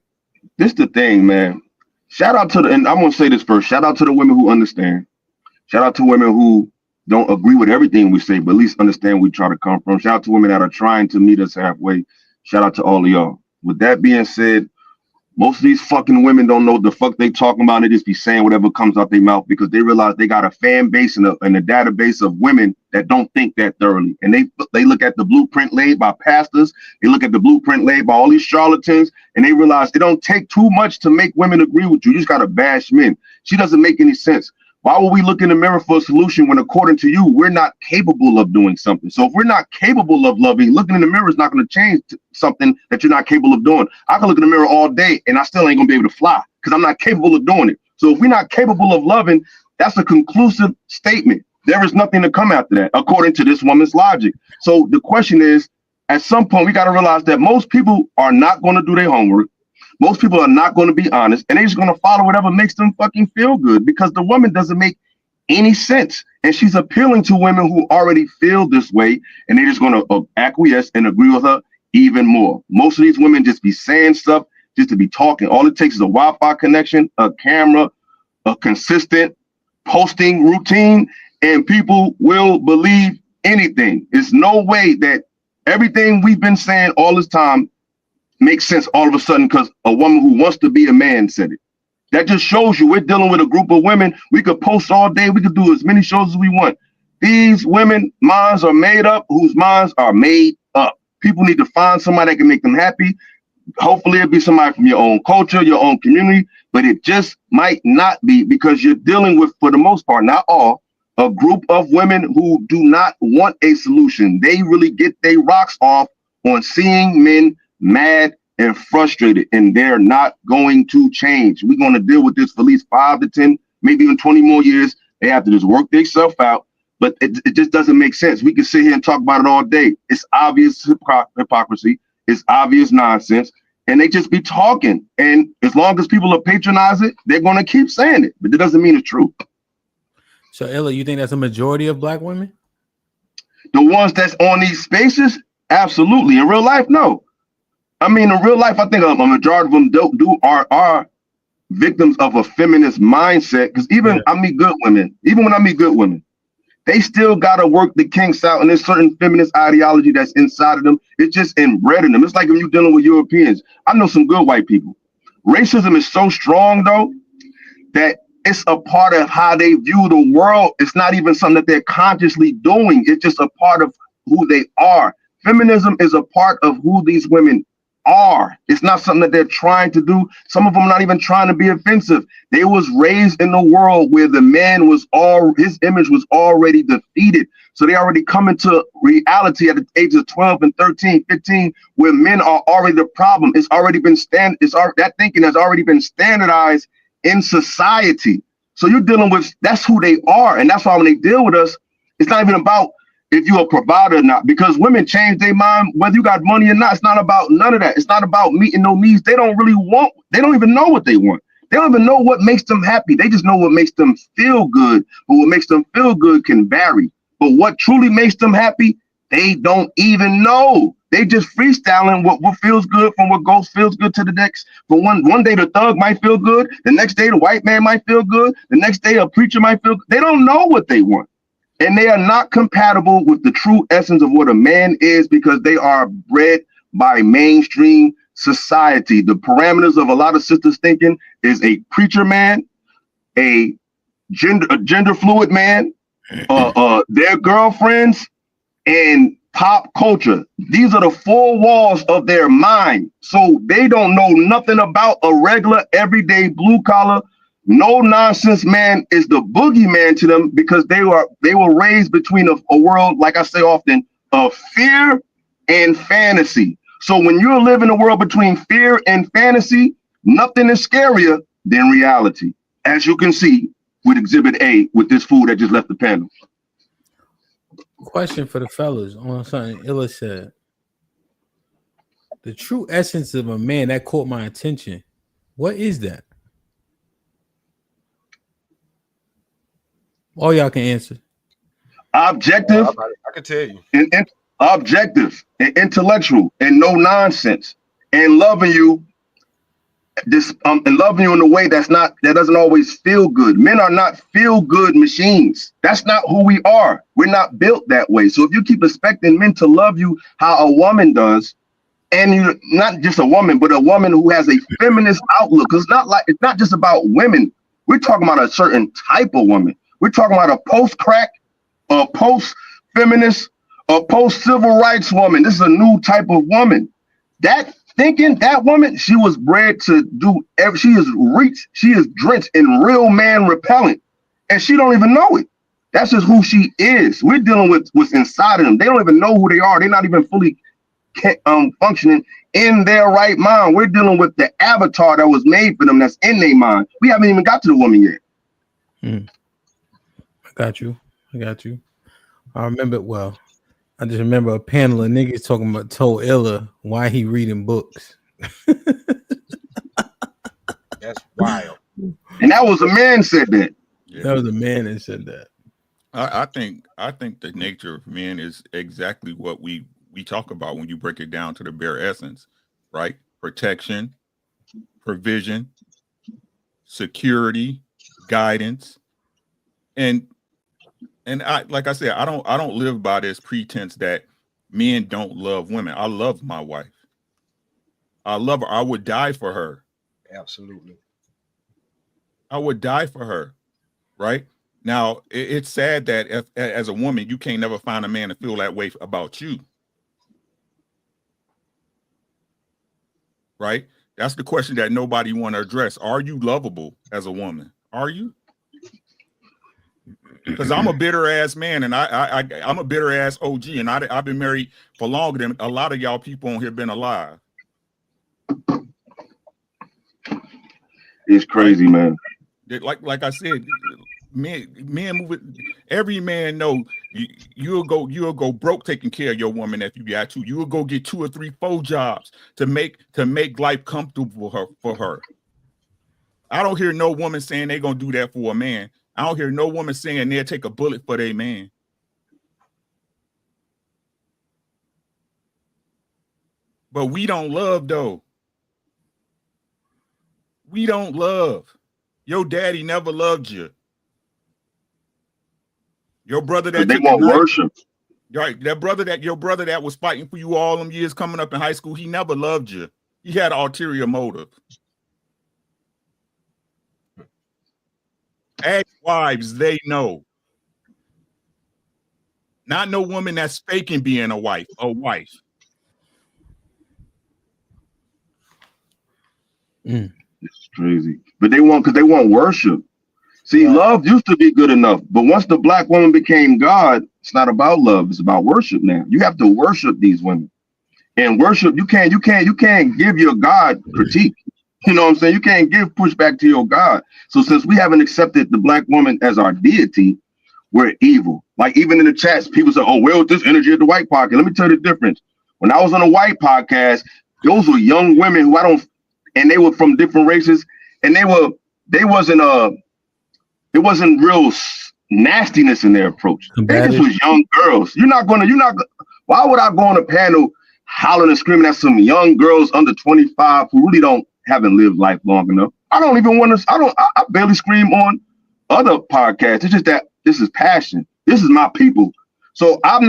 This the thing, man. Shout out to and I'm going to say this first. Shout out to the women who understand. Shout out to women who don't agree with everything we say, but at least understand where we try to come from. Shout out to women that are trying to meet us halfway. Shout out to all of y'all. With that being said, most of these fucking women don't know what the fuck they talking about. They just be saying whatever comes out their mouth because they realize they got a fan base and a database of women that don't think that thoroughly. And they look at the blueprint laid by pastors. They look at the blueprint laid by all these charlatans, and they realize it don't take too much to make women agree with you. You just got to bash men. She doesn't make any sense. Why would we look in the mirror for a solution when, according to you, we're not capable of doing something? So if we're not capable of loving, looking in the mirror is not going to change something that you're not capable of doing. I can look in the mirror all day and I still ain't going to be able to fly because I'm not capable of doing it. So if we're not capable of loving, that's a conclusive statement. There is nothing to come after that, according to this woman's logic. So the question is, at some point, we got to realize that most people are not going to do their homework. Most people are not going to be honest, and they're just going to follow whatever makes them fucking feel good because the woman doesn't make any sense. And she's appealing to women who already feel this way, and they're just going to acquiesce and agree with her even more. Most of these women just be saying stuff just to be talking. All it takes is a Wi-Fi connection, a camera, a consistent posting routine, and people will believe anything. There's no way that everything we've been saying all this time makes sense all of a sudden because a woman who wants to be a man said it. That just shows you we're dealing with a group of women. We could post all day. We could do as many shows as we want. These women minds are made up, whose minds are made up. People need to find somebody that can make them happy. Hopefully it'll be somebody from your own culture, your own community, but it just might not be because you're dealing with, for the most part, not all, a group of women who do not want a solution. They really get their rocks off on seeing men mad and frustrated, and they're not going to change. We're going to deal with this for at least 5 to 10, maybe even 20 more years. They have to just work themselves out, but it just doesn't make sense. We can sit here and talk about it all day. It's obvious hypocrisy. It's obvious nonsense, and they just be talking. And as long as people are patronize it, they're going to keep saying it, but it doesn't mean it's true. So, Illa, you think that's a majority of black women? The ones that's on these spaces? Absolutely. In real life, no. I mean, in real life, I think a majority of them are victims of a feminist mindset. Because even I meet good women, even when I meet good women, they still got to work the kinks out, and there's certain feminist ideology that's inside of them. It's just inbred in them. It's like when you're dealing with Europeans. I know some good white people. Racism is so strong, though, that it's a part of how they view the world. It's not even something that they're consciously doing. It's just a part of who they are. Feminism is a part of who these women are. It's not something that they're trying to do. Some of them not even trying to be offensive. They was raised in a world where the man was his image was already defeated. So they already come into reality at the age of 12 and 13, 15, where men are already the problem. It's already been that thinking has already been standardized in society. So you're dealing with, that's who they are. And that's why when they deal with us, it's not even about if you're a provider or not, because women change their mind whether you got money or not. It's not about none of that. It's not about meeting no needs. They don't even know what they want. They don't even know what makes them happy. They just know what makes them feel good. But what makes them feel good can vary. But what truly makes them happy, they don't even know. They just freestyling what feels good from what feels good to the next. But one day the thug might feel good. The next day the white man might feel good. The next day a preacher might feel good. They don't know what they want. And they are not compatible with the true essence of what a man is, because they are bred by mainstream society. The parameters of a lot of sisters thinking is a preacher man, a gender fluid man, their girlfriends, and pop culture. These are the four walls of their mind. So they don't know nothing about a regular, everyday, blue collar, no nonsense man is the boogeyman to them, because they were raised between a world, like I say often, of fear and fantasy. So when you're living a world between fear and fantasy, nothing is scarier than reality, as you can see with Exhibit A with this fool that just left the panel. Question for the fellas on something Illa said. The true essence of a man that caught my attention. What is that? All y'all can answer. Objective. I can tell you. And objective and intellectual and no nonsense, and loving you. And loving you in a way that doesn't always feel good. Men are not feel good machines. That's not who we are. We're not built that way. So if you keep expecting men to love you how a woman does, and you're not just a woman, but a woman who has a feminist outlook, because it's not just about women. We're talking about a certain type of woman. We're talking about a post-crack, a post-feminist, a post-civil rights woman. This is a new type of woman. That woman, she was bred to do she is drenched in real man repellent, and she don't even know it. That's just who she is. We're dealing with what's inside of them. They don't even know who they are. They're not even fully functioning in their right mind. We're dealing with the avatar that was made for them that's in their mind. We haven't even got to the woman yet. I got you. I just remember a panel of niggas talking about told Illa why he reading books. That's wild. And that was a man said that. Yeah. That was a man that said that. I think the nature of men is exactly what we talk about when you break it down to the bare essence, right? Protection, provision, security, guidance, and I, like I said, I don't live by this pretense that men don't love women. I love my wife. I love her. I would die for her. Absolutely. I would die for her. Right? Now, it's sad that as a woman, you can't never find a man to feel that way about you. Right? That's the question that nobody want to address. Are you lovable as a woman? Are you? Because I'm a bitter ass man, and I'm a bitter ass OG, and I've been married for longer than a lot of y'all people on here been alive. It's crazy, right? Man. Like I said, men move it. Every man know you'll go broke taking care of your woman if you got to. You will go get 2 or 3, 4 jobs to make life comfortable for her. I don't hear no woman saying they're gonna do that for a man. I don't hear no woman saying they'll take a bullet for their man. But we don't love though. We don't love. Your daddy never loved you. Your brother that they want worship. Right, your brother that was fighting for you all them years coming up in high school, he never loved you. He had an ulterior motive. Ask wives, they know. Not no woman that's faking being a wife. It's crazy. But they want, because they want worship. See, love used to be good enough, but once the black woman became God, it's not about love, it's about worship now. You have to worship these women. And worship, you can't give your God critique. You know what I'm saying? You can't give pushback to your God. So since we haven't accepted the black woman as our deity, we're evil. Like even in the chats, people say, oh, where was this energy at the white podcast? Let me tell you the difference. When I was on a white podcast, those were young women who and they were from different races, and it wasn't real nastiness in their approach. They just was young girls. Why would I go on a panel hollering and screaming at some young girls under 25 who really haven't lived life long enough? I barely scream on other podcasts. It's just that this is passion. This is my people. So I'm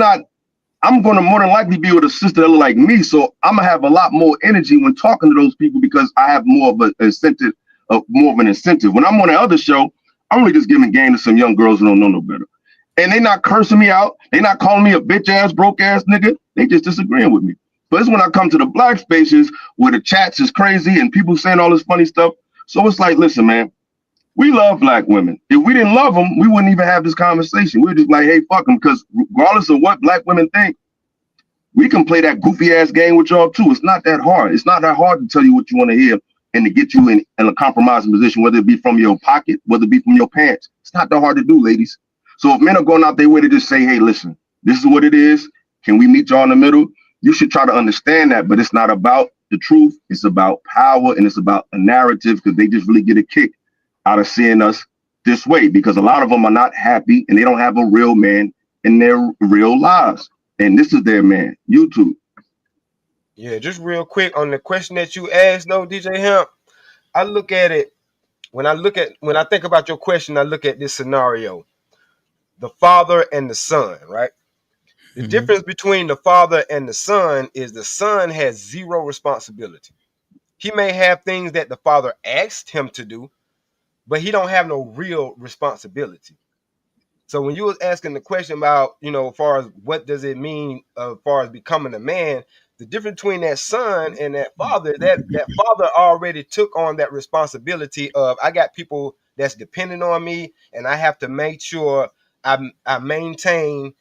going to more than likely be with a sister that look like me. So I'm gonna have a lot more energy when talking to those people because I have more of an incentive. When I'm on the other show, I'm really just giving game to some young girls who don't know no better. And they not cursing me out. They not calling me a bitch ass, broke ass nigga. They just disagreeing with me. But it's when I come to the black spaces where the chats is crazy and people saying all this funny stuff. So it's like, listen, man, we love black women. If we didn't love them, we wouldn't even have this conversation. We're just like, hey, fuck them. Because regardless of what black women think, we can play that goofy ass game with y'all too. It's not that hard. It's not that hard to tell you what you want to hear and to get you in a compromising position, whether it be from your pocket, whether it be from your pants. It's not that hard to do, ladies. So if men are going out their way to just say, hey, listen, this is what it is. Can we meet y'all in the middle? You should try to understand that, but it's not about the truth. It's about power and it's about a narrative because they just really get a kick out of seeing us this way because a lot of them are not happy and they don't have a real man in their real lives. And this is their man, YouTube. Yeah, just real quick on the question that you asked, though, DJ Hemp. I look at it when I think about your question. I look at this scenario: the father and the son. Right. The difference between the father and the son is the son has zero responsibility. He may have things that the father asked him to do, but he don't have no real responsibility. So when you was asking the question about, as far as what does it mean as far as becoming a man, the difference between that son and that father, that father already took on that responsibility of, I got people that's dependent on me and I have to make sure I maintain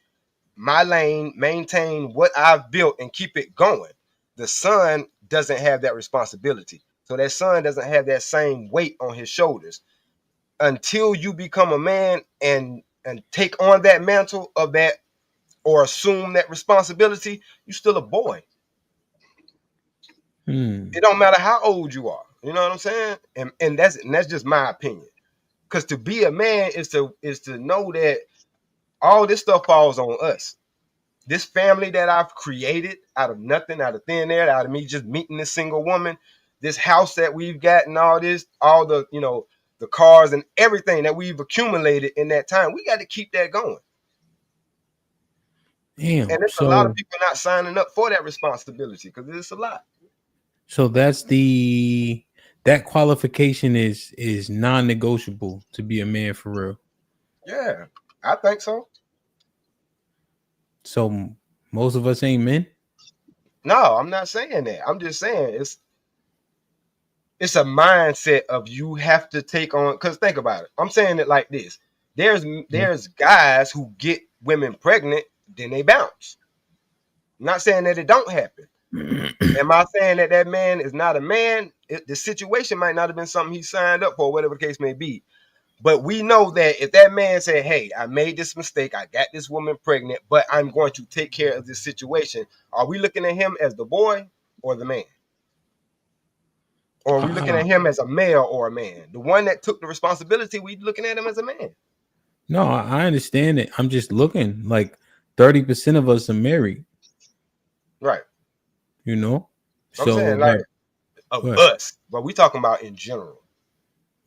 my lane, maintain what I've built and keep it going. The son doesn't have that responsibility. So that son doesn't have that same weight on his shoulders. Until you become a man and take on that mantle of that or assume that responsibility, you're still a boy. It don't matter how old you are. You know what I'm saying? And that's just my opinion. Because to be a man is to know that all this stuff falls on us. This family that I've created out of nothing, out of thin air, out of me just meeting this single woman, this house that we've got and all this, all the, the cars and everything that we've accumulated in that time, we got to keep that going. Damn. And there's a lot of people not signing up for that responsibility because it's a lot. So that's that qualification is non-negotiable to be a man for real. Yeah, I think so. So most of us ain't men? No, I'm not saying that. I'm just saying it's a mindset of you have to take on, because think about it. I'm saying it like this. There's guys who get women pregnant, then they bounce. I'm not saying that it don't happen. Am I saying that man is not a man? The situation might not have been something he signed up for, whatever the case may be. But we know that if that man said, hey, I made this mistake, I got this woman pregnant, but I'm going to take care of this situation, are we looking at him as the boy or the man? Or are we looking at him as a male or a man? The one that took the responsibility, we looking at him as a man. No, I understand it. I'm just looking like 30% of us are married. Right. I'm saying like of us, but we talking about in general.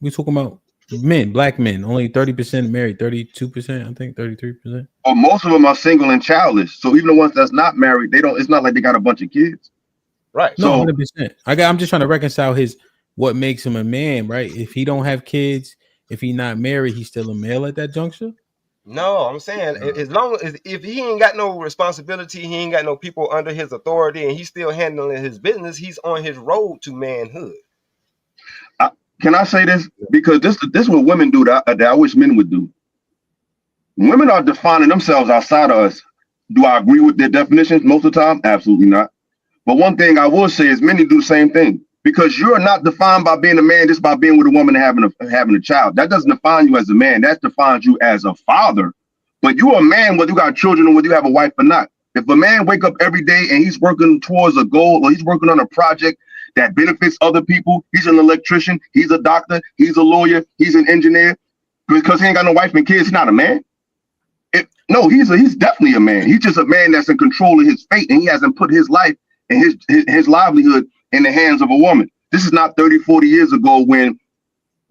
We talking about men, black men. Only 30% married, 32%, I think 33%. Or most of them are single and childless. So even the ones that's not married, it's not like they got a bunch of kids. Right. No, 100%. I'm just trying to reconcile what makes him a man, right? If he don't have kids, if he's not married, he's still a male at that juncture? No, I'm saying as long as if he ain't got no responsibility, he ain't got no people under his authority, and he's still handling his business, he's on his road to manhood. Can I say this? Because this is what women do that I wish men would do. Women are defining themselves outside of us. Do I agree with their definitions most of the time? Absolutely not. But one thing I will say is many do the same thing. Because you're not defined by being a man just by being with a woman and having a child. That doesn't define you as a man. That defines you as a father. But you're a man whether you got children or whether you have a wife or not. If a man wake up every day and he's working towards a goal or he's working on a project that benefits other people, he's an electrician, he's a doctor, he's a lawyer, he's an engineer, because he ain't got no wife and kids, he's not a man. No, he's definitely a man. He's just a man that's in control of his fate, and he hasn't put his life and his livelihood in the hands of a woman. This is not 30, 40 years ago when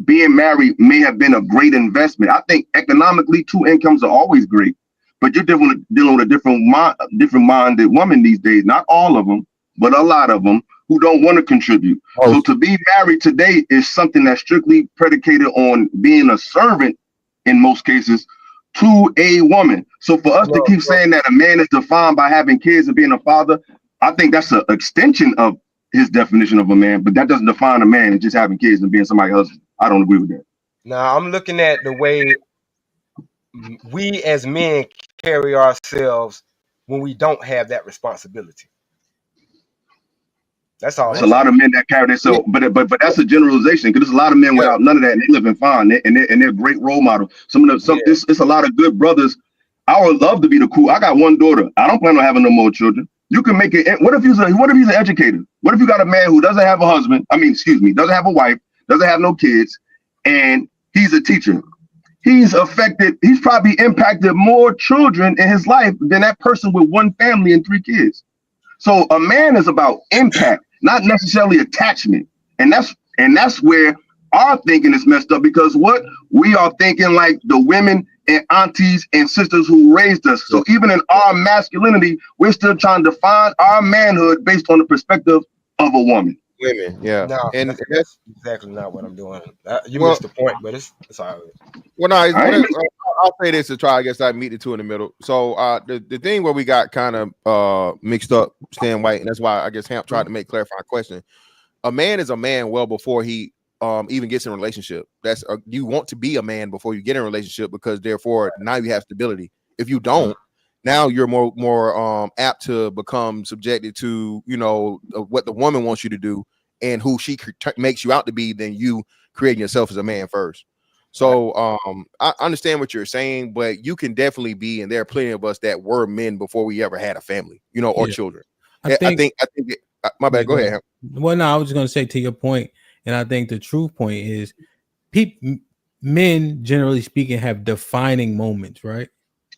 being married may have been a great investment. I think economically, 2 incomes are always great, but you're dealing with a different minded woman these days. Not all of them, but a lot of them who don't want to contribute. So to be married today is something that's strictly predicated on being a servant in most cases to a woman. So for us to keep saying that a man is defined by having kids and being a father, I think that's an extension of his definition of a man, but that doesn't define a man as just having kids and being somebody's husband. I don't agree with that. Now I'm looking at the way we as men carry ourselves when we don't have that responsibility. That's all. There's a lot of men that carry themselves, but that's a generalization because there's a lot of men without none of that, and they living fine, and they're great role models. It's a lot of good brothers. I would love to be the cool. I got one daughter. I don't plan on having no more children. You can make it. What if he's an educator? What if you got a man who doesn't have a husband? Doesn't have a wife, doesn't have no kids, and he's a teacher. He's probably impacted more children in his life than that person with one family and 3 kids. So a man is about impact, not necessarily attachment. And that's where our thinking is messed up, because what we are thinking like the women and aunties and sisters who raised us. So even in our masculinity, we're still trying to define our manhood based on the perspective of a woman. Women, yeah. No, and that's exactly not what I'm doing. You missed the point, but it's all right. Well, no, I'll say this to try. I guess I meet the two in the middle. So the thing where we got kind of mixed up, Stan White, and that's why I guess Hamp tried to make clarifying question. A man is a man well before he even gets in a relationship. That's you want to be a man before you get in a relationship, because therefore now you have stability. If you don't, now you're more apt to become subjected to what the woman wants you to do and who she makes you out to be than you creating yourself as a man first. So I understand what you're saying, but you can definitely be, and there are plenty of us that were men before we ever had a family, or children. I think my bad. Go ahead. Well, no, I was just going to say to your point, and I think the true point is men, generally speaking, have defining moments, right?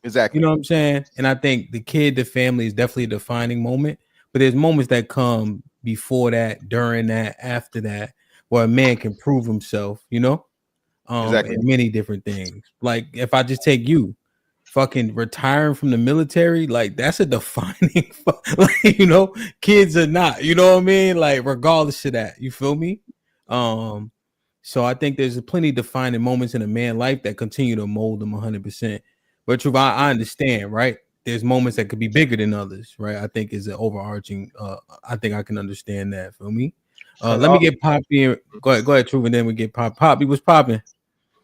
Exactly. You know what I'm saying? And I think the family is definitely a defining moment, but there's moments that come before that, during that, after that, where a man can prove himself, exactly. in many different things. Like if I just take you, fucking retiring from the military, like that's a defining, kids are not, you know what I mean? Like regardless of that, you feel me? So I think there's plenty of defining moments in a man's life that continue to mold them 100%. But Truth, I understand, right? There's moments that could be bigger than others, right? I think is an overarching. I think I can understand that. Feel me? Let me get Poppy. Go ahead, Truth, and then we get Pop. Poppy was popping.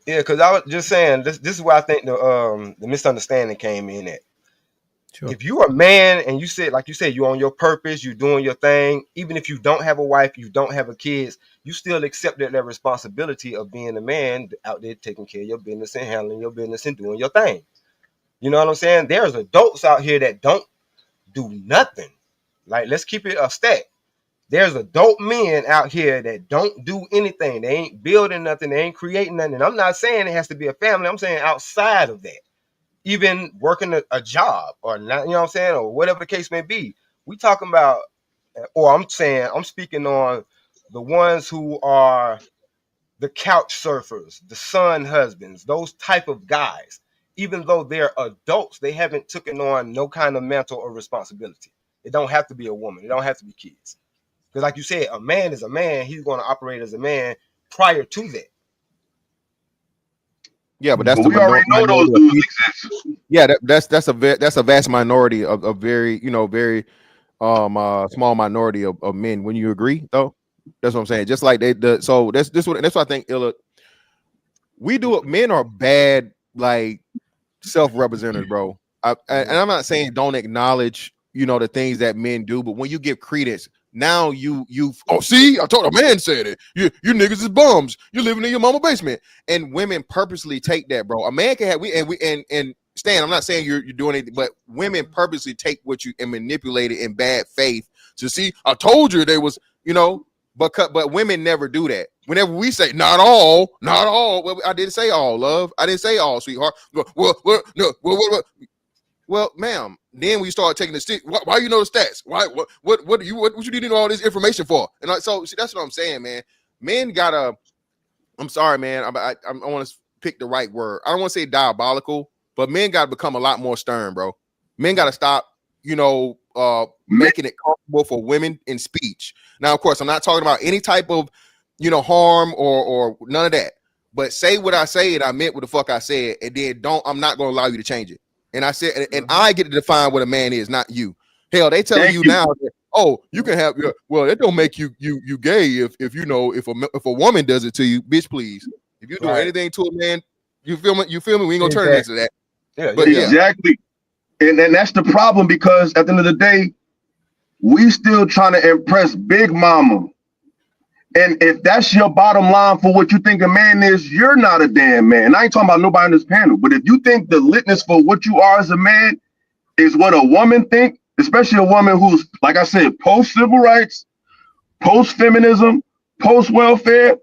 Yeah, because I was just saying this is where I think the misunderstanding came in at. Sure. If you're a man and you said, like you said, you're on your purpose, you're doing your thing, even if you don't have a wife, you don't have a kids, you still accepted that responsibility of being a man out there taking care of your business and handling your business and doing your thing. You know what I'm saying? There's adults out here that don't do nothing. Like, let's keep it a stat. There's adult men out here that don't do anything. They ain't building nothing. They ain't creating nothing. And I'm not saying it has to be a family. I'm saying outside of that, even working a job or not, you know what I'm saying? Or whatever the case may be. We talking about, or I'm speaking on the ones who are the couch surfers, the son husbands, those type of guys. Even though they're adults, they haven't taken on no kind of mantle or responsibility. It don't have to be a woman. It don't have to be kids. Because like you said, a man is a man. He's going to operate as a man prior to that. Yeah, but that's we already know those dudes exist. Yeah, that's a vast minority of very very small minority of men. When you agree, though, that's what I'm saying. Just like so that's what I think. We do it. Men are bad, like self-representatives, bro. And I'm not saying don't acknowledge the things that men do, but when you give credence. Now you see, I told a man said it. You niggas is bums. You're living in your mama basement, and women purposely take that, bro. A man can have and Stan. I'm not saying you're doing anything, but women purposely take what you and manipulate it in bad faith to see. I told you they was, but women never do that. Whenever we say not all, well, I didn't say all, love. I didn't say all, sweetheart. Well, ma'am. Then we start taking the stick. Why you know the stats? Why? What you need all this information for? And so that's what I'm saying, man. Men gotta. I'm sorry, man. I want to pick the right word. I don't want to say diabolical, but men gotta become a lot more stern, bro. Men gotta stop, making it comfortable for women in speech. Now, of course, I'm not talking about any type of, harm or none of that. But say what I say and I meant what the fuck I said, and then I'm not gonna allow you to change it. And I said, and I get to define what a man is, not you. Hell, they telling you now that, you can have it don't make you gay if a woman does it to you, bitch, please. If you do anything to a man, you feel me? We ain't gonna turn into that. Yeah, but exactly. And that's the problem, because at the end of the day, we still trying to impress Big Mama. And if that's your bottom line for what you think a man is, you're not a damn man. And I ain't talking about nobody on this panel, but if you think the litmus for what you are as a man is what a woman think, especially a woman who's, like I said, post-civil rights, post-feminism, post-welfare,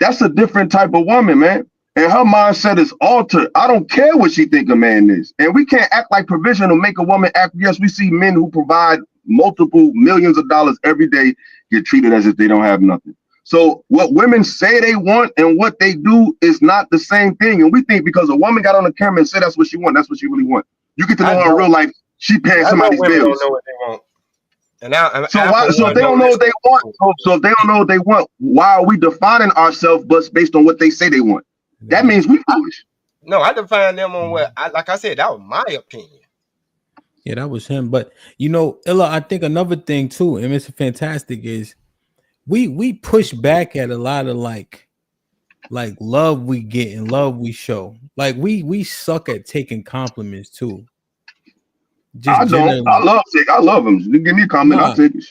that's a different type of woman, man. And her mindset is altered. I don't care what she think a man is. And we can't act like provision will make a woman act. Yes, we see men who provide multiple millions of dollars every day get treated as if they don't have nothing. So what women say they want and what they do is not the same thing. And we think because a woman got on the camera and said that's what she want, that's what she really want. You get to know her in real life, she paying somebody's bills. Don't know what they want. And now, so if they don't know what they want, so if they don't know what they want, why are we defining ourselves based on what they say they want? That means we foolish. No, I define them on what like I said, that was my opinion. Yeah, that was him. But Illa, I think another thing too, and Mr. Fantastic, is we push back at a lot of like love we get and love we show. Like we suck at taking compliments too. I don't. I love them. You give me a comment, I'll take it.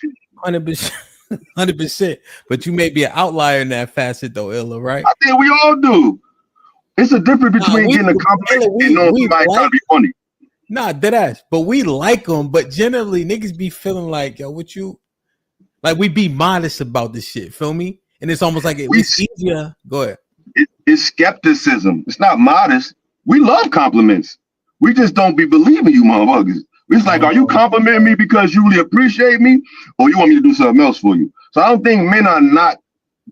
100%. But you may be an outlier in that facet though, Illa, right? I think we all do. It's a difference between getting a compliment and knowing somebody trying to be funny. Nah, deadass. But we like them. But generally, niggas be feeling like, yo, what you like? We be modest about this shit. Feel me? And it's almost like it's easier. Go ahead. It's skepticism. It's not modest. We love compliments. We just don't be believing you, motherfuckers. It's like, are you complimenting me because you really appreciate me, or you want me to do something else for you? So I don't think men are not.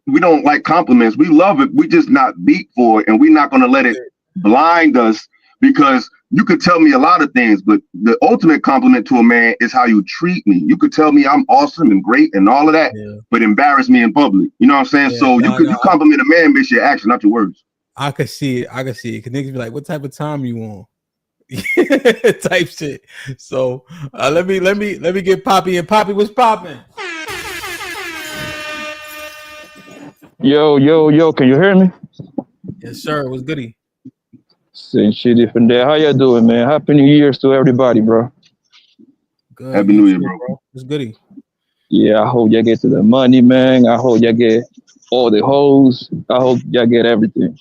We don't like compliments. We love it. We just not beat for it, and we're not going to let it blind us, because you could tell me a lot of things, but the ultimate compliment to a man is how you treat me. You could tell me I'm awesome and great and all of that, but embarrass me in public. You know what I'm saying? Yeah, so you compliment a man based your action, not your words. I could see it. Because niggas be like, what type of time you on? Type shit. So let me get Poppy. And Poppy, what's popping? Yo, can you hear me? Yes, sir. What's goody? Same shit different there. How you doing, man? Happy New Year's to everybody, bro. Good. Happy New Year, bro. What's goody? Yeah, I hope y'all get to the money, man. I hope y'all get all the hoes. I hope y'all get everything.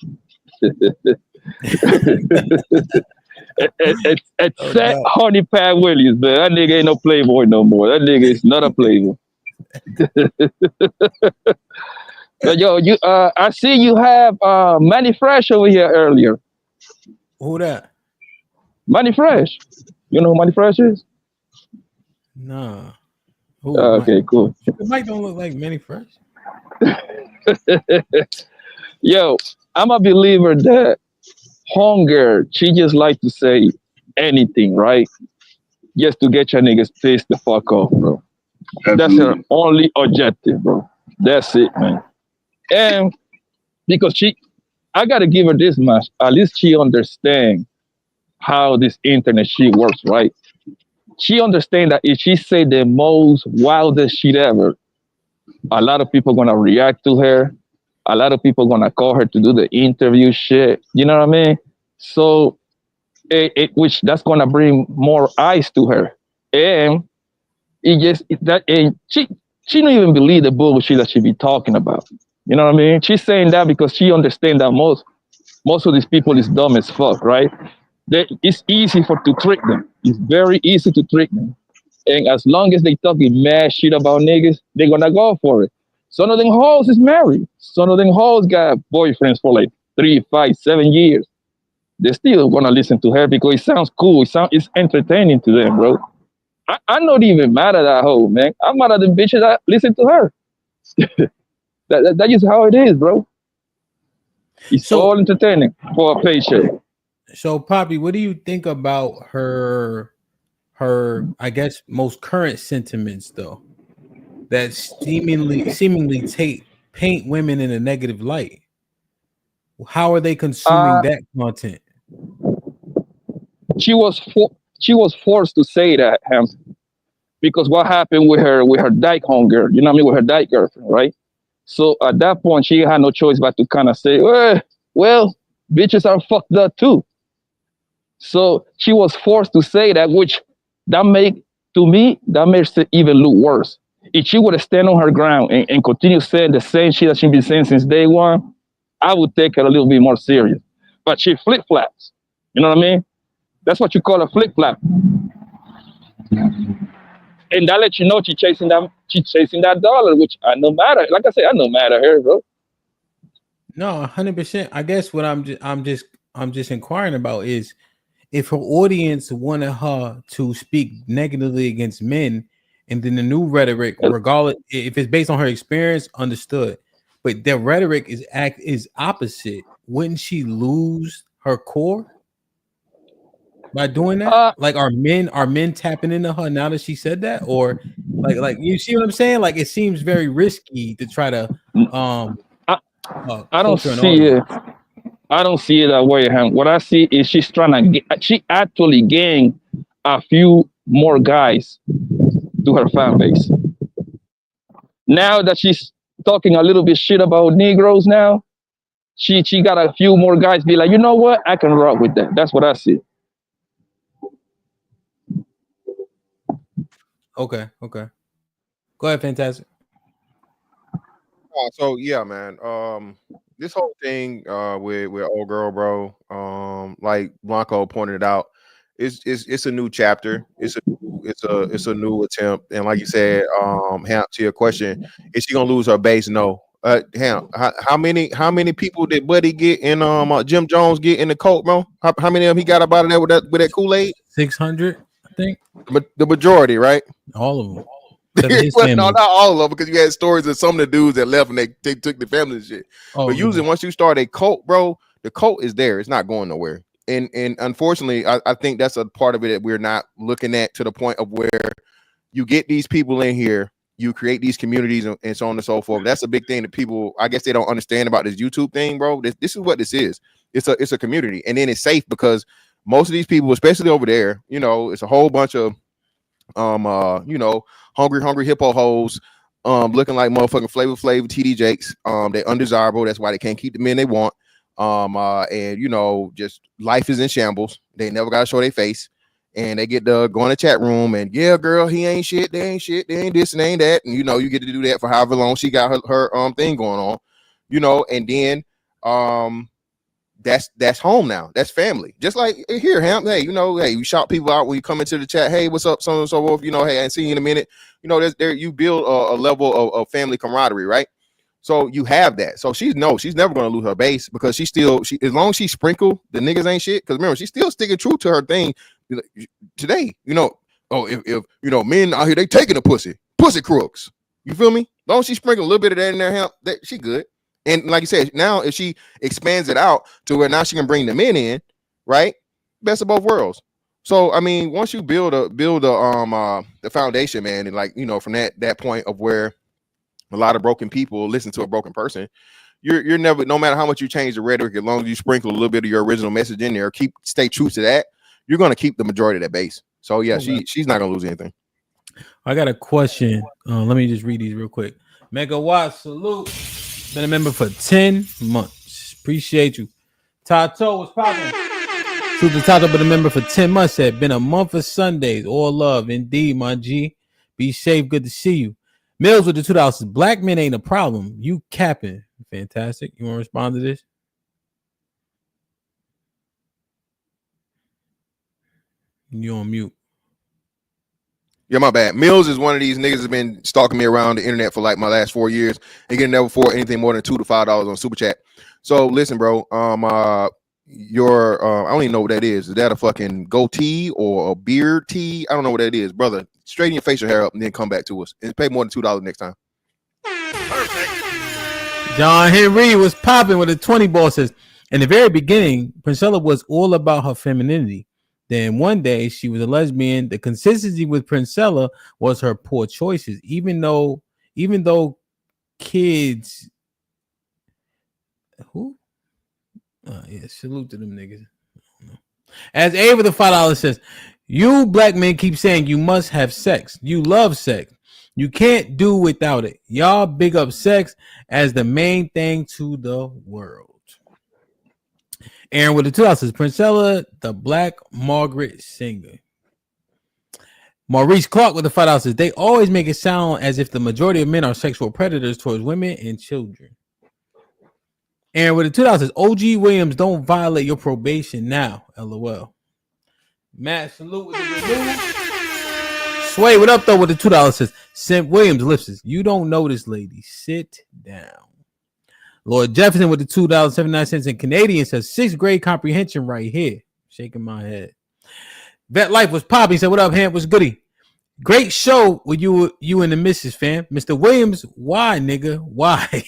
Except Honey Pat Williams, man. That nigga ain't no playboy no more. That nigga is not a playboy. But yo, I see you have Manny Fresh over here earlier. Who that? Manny Fresh. You know who Manny Fresh is? Nah. Okay, cool. Mike don't look like Manny Fresh. Yo, I'm a believer that hunger, she just like to say anything, right? Just to get your niggas pissed the fuck off, bro. Absolutely. That's her only objective, bro. That's it, man. And because I gotta give her this much. At least she understands how this internet shit works, right? She understands that if she say the most wildest shit ever, a lot of people gonna react to her. A lot of people gonna call her to do the interview shit. You know what I mean? So, which that's gonna bring more eyes to her, and and she don't even believe the bullshit that she be talking about. You know what I mean? She's saying that because she understands that most of these people is dumb as fuck, right? It's easy to trick them. It's very easy to trick them. And as long as they talking mad shit about niggas, they're gonna go for it. Some of them hoes is married. Some of them hoes got boyfriends for like 3, 5, 7 years. They still gonna listen to her because it sounds cool. It's entertaining to them, bro. I'm not even mad at that hoe, man. I'm mad at the bitches that listen to her. That is how it is, bro. It's all entertaining for a paycheck. So, Poppy, what do you think about her I guess most current sentiments though, that seemingly paint women in a negative light? How are they consuming that content? She was forced to say that, because what happened with her dyke hunger, you know what I mean, with her dyke girlfriend, right? So at that point, she had no choice but to kind of say, well, bitches are fucked up too. So she was forced to say that, which makes it even look worse. If she would have stand on her ground and continue saying the same shit that she's been saying since day one, I would take her a little bit more serious. But she flip-flops. You know what I mean? That's what you call a flip-flop. And that lets you know she's chasing that dollar, which I no matter. Like I said, I no matter her, bro. No, 100%. I guess what I'm just inquiring about is if her audience wanted her to speak negatively against men, and then the new rhetoric, regardless if it's based on her experience, understood. But the rhetoric is opposite. Wouldn't she lose her core by doing that? Like, are men tapping into her now that she said that, or like you see what I'm saying? Like, it seems very risky to try to I don't see it. I don't see it that way, Ham. What I see is she actually gained a few more guys to her fan base. Now that she's talking a little bit shit about Negroes now, she got a few more guys be like, you know what? I can rock with that. That's what I see. Okay. Go ahead, Fantastic. So yeah, man. This whole thing with old girl, bro. Like Blanco pointed out, it's a new chapter. It's a new attempt. And like you said, Ham, to your question, is she gonna lose her base? No. Ham, how many people did Buddy get in Jim Jones get in the cult, bro? How many of them he got up out of there with that Kool-Aid? 600, I think. The majority, right? All of them. Well, no, not all of them, because you had stories of some of the dudes that left and they took the family and shit. But usually once you start a cult, bro, the cult is there. It's not going nowhere. And unfortunately, I think that's a part of it that we're not looking at, to the point of where you get these people in here, you create these communities and so on and so forth. That's a big thing that people, I guess, they don't understand about this YouTube thing, bro. This is what this is. It's a community, and then it's safe because most of these people, especially over there, you know, it's a whole bunch of hungry hippo hoes, looking like motherfucking Flavor TD Jakes. They're undesirable. That's why they can't keep the men they want. And you know, just life is in shambles. They never gotta show their face, and they get to go in the chat room and, yeah, girl, he ain't shit, they ain't shit, they ain't this and ain't that, and you know, you get to do that for however long she got her thing going on, you know, and then that's home now. That's family. Just like here, Ham. Hey, you know, hey, you shout people out when you come into the chat. Hey, what's up, so on and so forth. You know, hey, I ain't see you in a minute. You know, there you build a level of family camaraderie, right? So you have that. So she's never going to lose her base, because she as long as she sprinkle the niggas ain't shit. Because remember, she's still sticking true to her thing today. You know, if you know, men out here, they taking a pussy crooks. You feel me? As long as she sprinkle a little bit of that in there, Ham, that she good. And like you said, now if she expands it out to where now she can bring the men in, right? Best of both worlds. So I mean, once you build the foundation, man, and like, you know, from that point of where a lot of broken people listen to a broken person, you're never, no matter how much you change the rhetoric, as long as you sprinkle a little bit of your original message in there, stay true to that, you're gonna keep the majority of that base. So yeah, she's not gonna lose anything. I got a question. Let me just read these real quick. Megawatt salute. Been a member for 10 months. Appreciate you. Tato was popping. Super Tato been a member for 10 months. Said been a month of Sundays. All love. Indeed, my G. Be safe. Good to see you. Mills with the $2. Black men ain't a problem. You capping. Fantastic. You want to respond to this? You on mute. Yeah, my bad. Mills is one of these niggas that's been stalking me around the internet for like my last 4 years. He can never afford anything more than $2 to $5 on Super Chat. So listen, bro. I don't even know what that is. Is that a fucking goatee or a beard tee? I don't know what that is, brother. Straighten your facial hair up and then come back to us and pay more than $2 next time. Perfect. John Henry was popping with a 20 ball. Says in the very beginning, Princella was all about her femininity. Then one day she was a lesbian. The consistency with Princella was her poor choices. Even though kids, who? Yeah, salute to them niggas. As Ava the $5 says, you black men keep saying you must have sex. You love sex. You can't do without it. Y'all big up sex as the main thing to the world. Aaron with the $2 says, Princella, the Black Margaret singer. Maurice Clark with the $5 says, they always make it sound as if the majority of men are sexual predators towards women and children. Aaron with the $2 says, OG Williams, don't violate your probation now. LOL. Matt, salute with the remove. Sway, what up though with the $2 says, Simp Williams lifts. You don't know this lady. Sit down. Lord Jefferson with the $2.79 in Canadian says 6th grade comprehension right here. Shaking my head. Vet Life was popping. He said, what up, Ham? What's goody? Great show with you and the missus, fam. Mr. Williams, why, nigga? Why?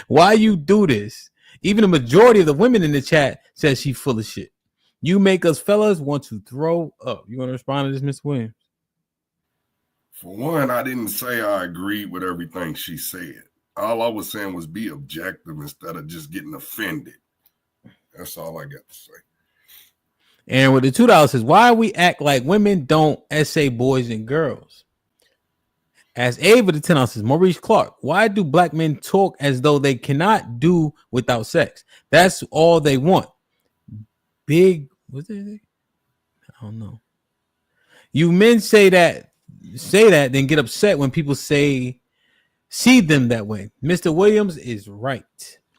Why you do this? Even the majority of the women in the chat says she full of shit. You make us fellas want to throw up. You want to respond to this, Mr. Williams? For one, I didn't say I agreed with everything she said. All I was saying was be objective instead of just getting offended. That's all I got to say. And with the $2 says, why we act like women don't essay boys and girls? As Ava the $10 says, Maurice Clark, why do black men talk as though they cannot do without sex? That's all they want. Big, what's it? I don't know. You men say that, then get upset when people see them that way. Mr. Williams is right.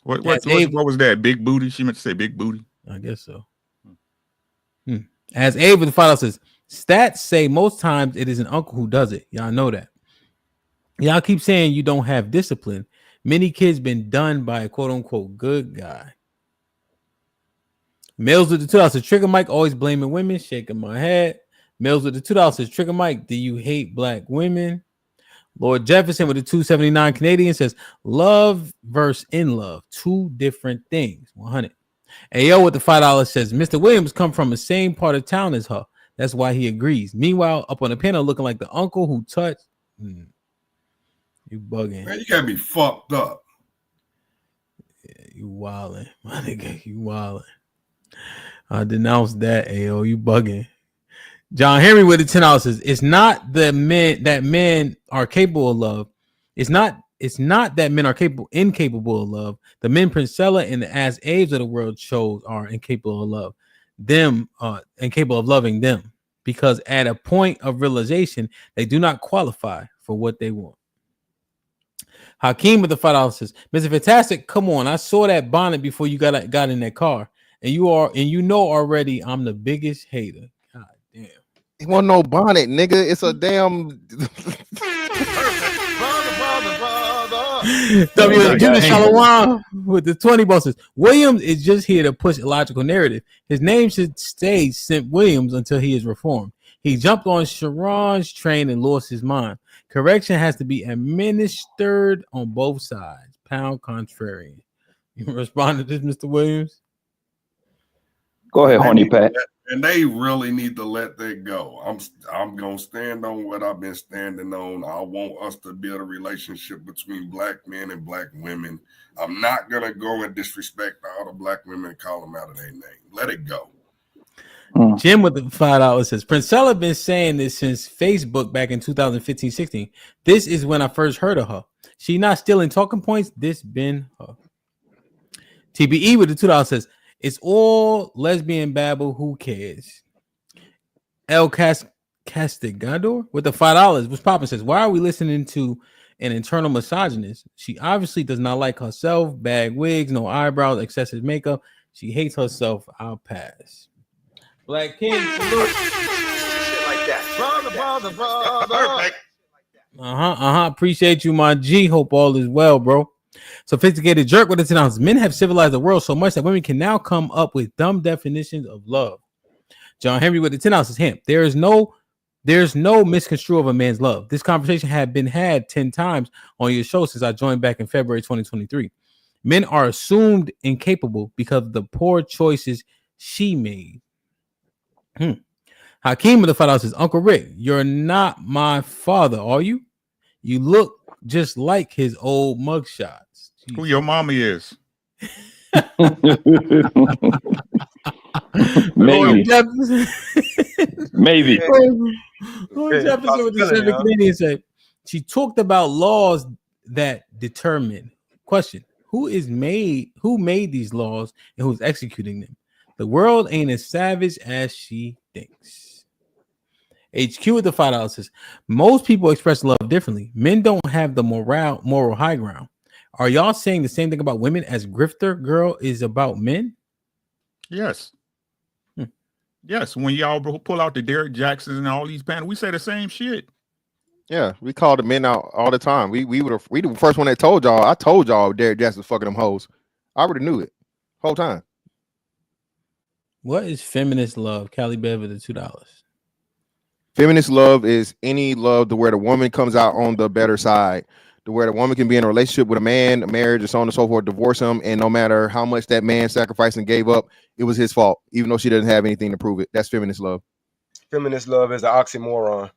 What was that? Big booty? She meant to say big booty. I guess so. As Ava the $5 says, stats say most times it is an uncle who does it. Y'all know that. Y'all keep saying you don't have discipline. Many kids been done by a quote unquote good guy. Mills with the $2 says, Trigger Mike always blaming women. Shaking my head. Mills with the $2 says, Trigger Mike, do you hate black women? Lord Jefferson with the $2.79 Canadian says, love versus in love, two different things. 100. Ayo with the $5 says, Mr. Williams come from the same part of town as her. That's why he agrees. Meanwhile, up on the panel looking like the uncle who touched. You bugging. Man, you gotta be fucked up. Yeah, you wilding. My nigga, you wilding. I denounced that, Ayo. You bugging. John Henry with the $10 says, it's not the men that men are capable of love. It's not that men are incapable of love. The men Princella and the ass Aves of the world chose are incapable of love. Them incapable of loving them. Because at a point of realization, they do not qualify for what they want. Hakeem with the $5 says, Mr. Fantastic, come on. I saw that bonnet before you got in that car. And you know already I'm the biggest hater. God damn. It wasn't no bonnet, nigga. It's a damn Junior Shalom with the 20 bosses. Williams is just here to push a logical narrative. His name should stay Simp Williams until he is reformed. He jumped on Sharon's train and lost his mind. Correction has to be administered on both sides. Pound contrarian. You respond to this, Mr. Williams? Go ahead, honey Pat. And they really need to let that go. I'm gonna stand on what I've been standing on. I want us to build a relationship between black men and black women. I'm not gonna go and disrespect all the black women and call them out of their name. Let it go. Jim with the $5 says Princella been saying this since Facebook back in 2015-16. This is when I first heard of her. She not stealing talking points. This been her. TBE with the $2 says it's all lesbian babble. Who cares? El Castigador with the $5. What's poppin' says, why are we listening to an internal misogynist? She obviously does not like herself. Bag wigs, no eyebrows, excessive makeup. She hates herself. I'll pass. Black King. Shit like that. Perfect. Appreciate you, my G. Hope all is well, bro. Sophisticated jerk with the $10. Men have civilized the world so much that women can now come up with dumb definitions of love. John Henry with the $10 says, him. There's no misconstrue of a man's love. This conversation had been had 10 times on your show since I joined back in February 2023. Men are assumed incapable because of the poor choices she made. Hakeem with the $5 says, Uncle Rick, you're not my father, are you? You look just like his old mugshots. Jeez. Who your mommy is? Maybe. Maybe. Jefferson with the 7 Canadian said, she talked about laws that determine. Question: Who made these laws and who's executing them? The world ain't as savage as she thinks. HQ with the $5 says, most people express love differently. Men don't have the moral high ground. Are y'all saying the same thing about women as Grifter Girl is about men? Yes. Yes. When y'all pull out the Derek Jacksons and all these bands, we say the same shit. Yeah, we call the men out all the time. We the first one that told y'all. I told y'all Derek Jackson was fucking them hoes. I already knew it whole time. What is feminist love? Callie Bev with the $2. Feminist love is any love to where the woman comes out on the better side, to where the woman can be in a relationship with a man, a marriage, and so on and so forth, divorce him, and no matter how much that man sacrificed and gave up, it was his fault, even though she doesn't have anything to prove it. That's feminist love. Feminist love is an oxymoron.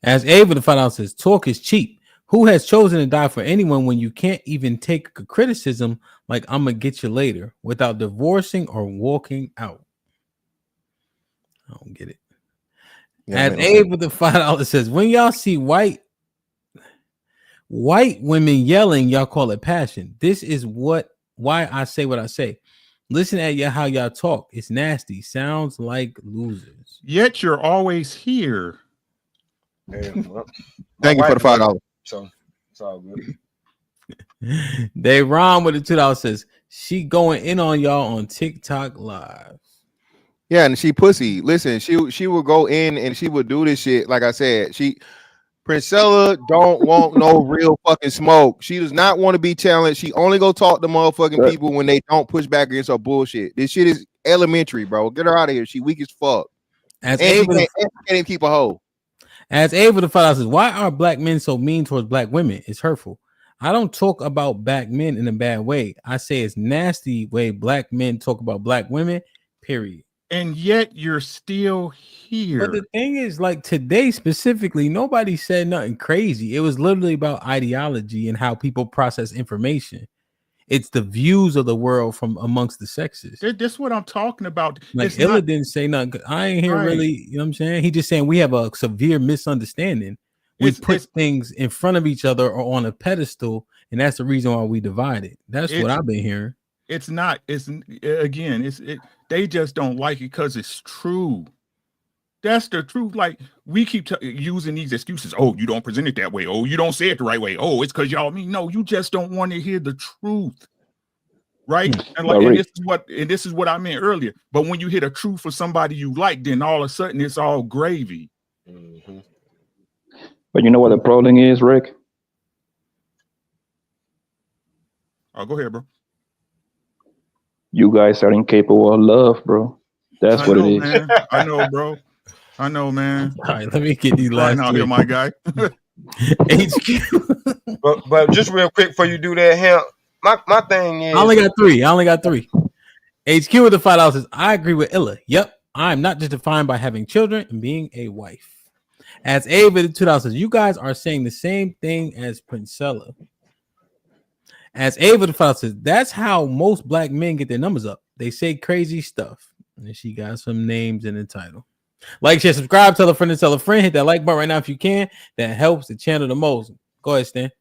As Ava the $5 says, talk is cheap. Who has chosen to die for anyone when you can't even take a criticism like I'm gonna get you later without divorcing or walking out? I don't get it. Yeah, as Abe with the $5 says, when y'all see white women yelling, y'all call it passion. This is why I say what I say. Listen at how y'all talk. It's nasty. Sounds like losers. Yet you're always here. Yeah, well, thank you for the $5. So it's all good. They Ron with the $2 says, she going in on y'all on TikTok live. Yeah, and she pussy. Listen, she will go in and she will do this shit. Like I said, Princella don't want no real fucking smoke. She does not want to be challenged. She only go talk to motherfucking people when they don't push back against her bullshit. This shit is elementary, bro. Get her out of here. She weak as fuck. As she can't even keep a hoe. As Ava the $5 says, why are black men so mean towards black women? It's hurtful. I don't talk about black men in a bad way. I say it's nasty way black men talk about black women, period. And yet you're still here. But the thing is, like today specifically, nobody said nothing crazy. It was literally about ideology and how people process information. It's the views of the world from amongst the sexes. That's what I'm talking about. Like Illa didn't say nothing. I ain't hear really, you know what I'm saying? He just saying we have a severe misunderstanding. We put things in front of each other or on a pedestal, and that's the reason why we divided. That's what I've been hearing. It's not. It's again. They just don't like it because it's true. That's the truth. Like we keep using these excuses. Oh, you don't present it that way. Oh, you don't say it the right way. Oh, it's because y'all mean. No, you just don't want to hear the truth, right? And like, and this is what I meant earlier. But when you hear the truth for somebody you like, then all of a sudden it's all gravy. Mm-hmm. But you know what the problem is, Rick? Oh, go ahead, bro. You guys are incapable of love, bro. That's what it is. Man. I know, bro. I know, man. All right, let me get these last out here, my guy. HQ. but just real quick before you do that, Hemp, my thing is I only got three. HQ with the $5 says, I agree with Illa. Yep, I'm not just defined by having children and being a wife. As A with the $2 says, you guys are saying the same thing as Princella. As A with the $5 says, that's how most black men get their numbers up. They say crazy stuff. And she got some names in the title. Like, share, subscribe, tell a friend to tell a friend. Hit that like button right now if you can. That helps the channel the most. Go ahead, Stan.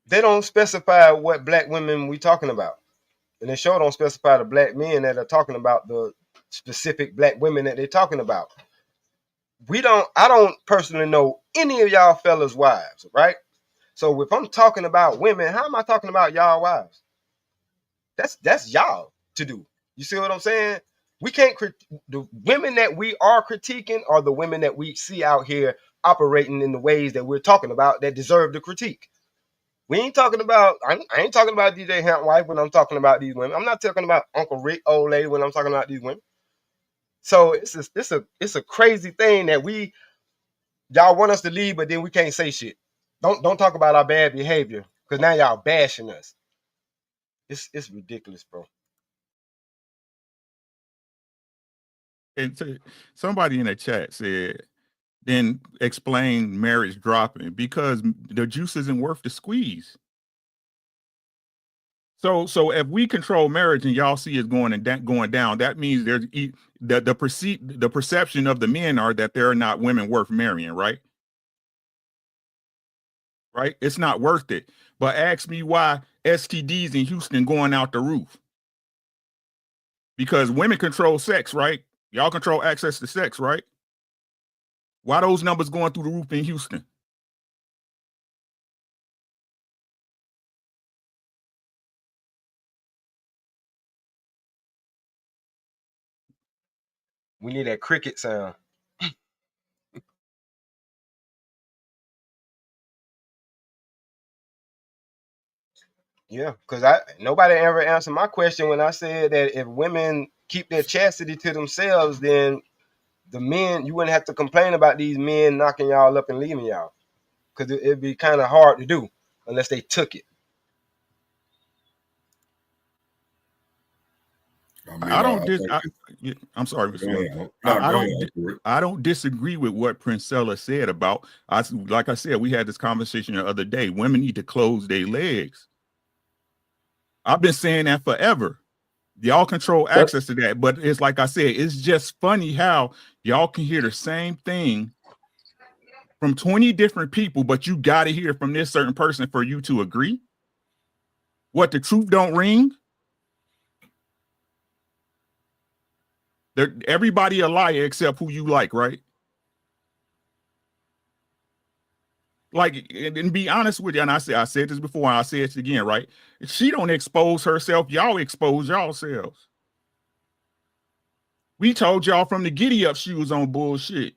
They don't specify what black women we talking about. And they sure don't specify the black men that are talking about the specific black women that they're talking about. I don't personally know any of y'all fellas' wives, right? So if I'm talking about women, how am I talking about y'all wives? That's y'all to do. You see what I'm saying? We can't the women that we are critiquing are the women that we see out here operating in the ways that we're talking about that deserve the critique. We ain't talking about, I ain't talking about DJ Hamp wife when I'm talking about these women. I'm not talking about Uncle Rick old lady when I'm talking about these women. So it's a crazy thing that y'all want us to leave, but then we can't say shit. Don't talk about our bad behavior because now y'all bashing us. It's ridiculous, bro. And somebody in the chat said, then explain marriage dropping because the juice isn't worth the squeeze. So if we control marriage and y'all see it going down, that means there's the perception of the men are that there are not women worth marrying, right? Right? It's not worth it. But ask me why STDs in Houston going out the roof. Because women control sex, right? Y'all control access to sex, right? Why those numbers going through the roof in Houston? We need that cricket sound. Yeah, because nobody ever answered my question when I said that if women keep their chastity to themselves, then the men, you wouldn't have to complain about these men knocking y'all up and leaving y'all. Because it'd be kind of hard to do unless they took it. I'm sorry, Mr. I don't disagree with what Princella said about like I said, we had this conversation the other day. Women need to close their legs. I've been saying that forever. Y'all control access to that, but it's like I said, it's just funny how y'all can hear the same thing from 20 different people, but you got to hear from this certain person for you to agree. What, the truth don't ring? Everybody a liar except who you like, right? Like, and be honest with you, and I said this before, and I say it again, right? If she don't expose herself, y'all expose yourselves. We told y'all from the giddy up she was on bullshit.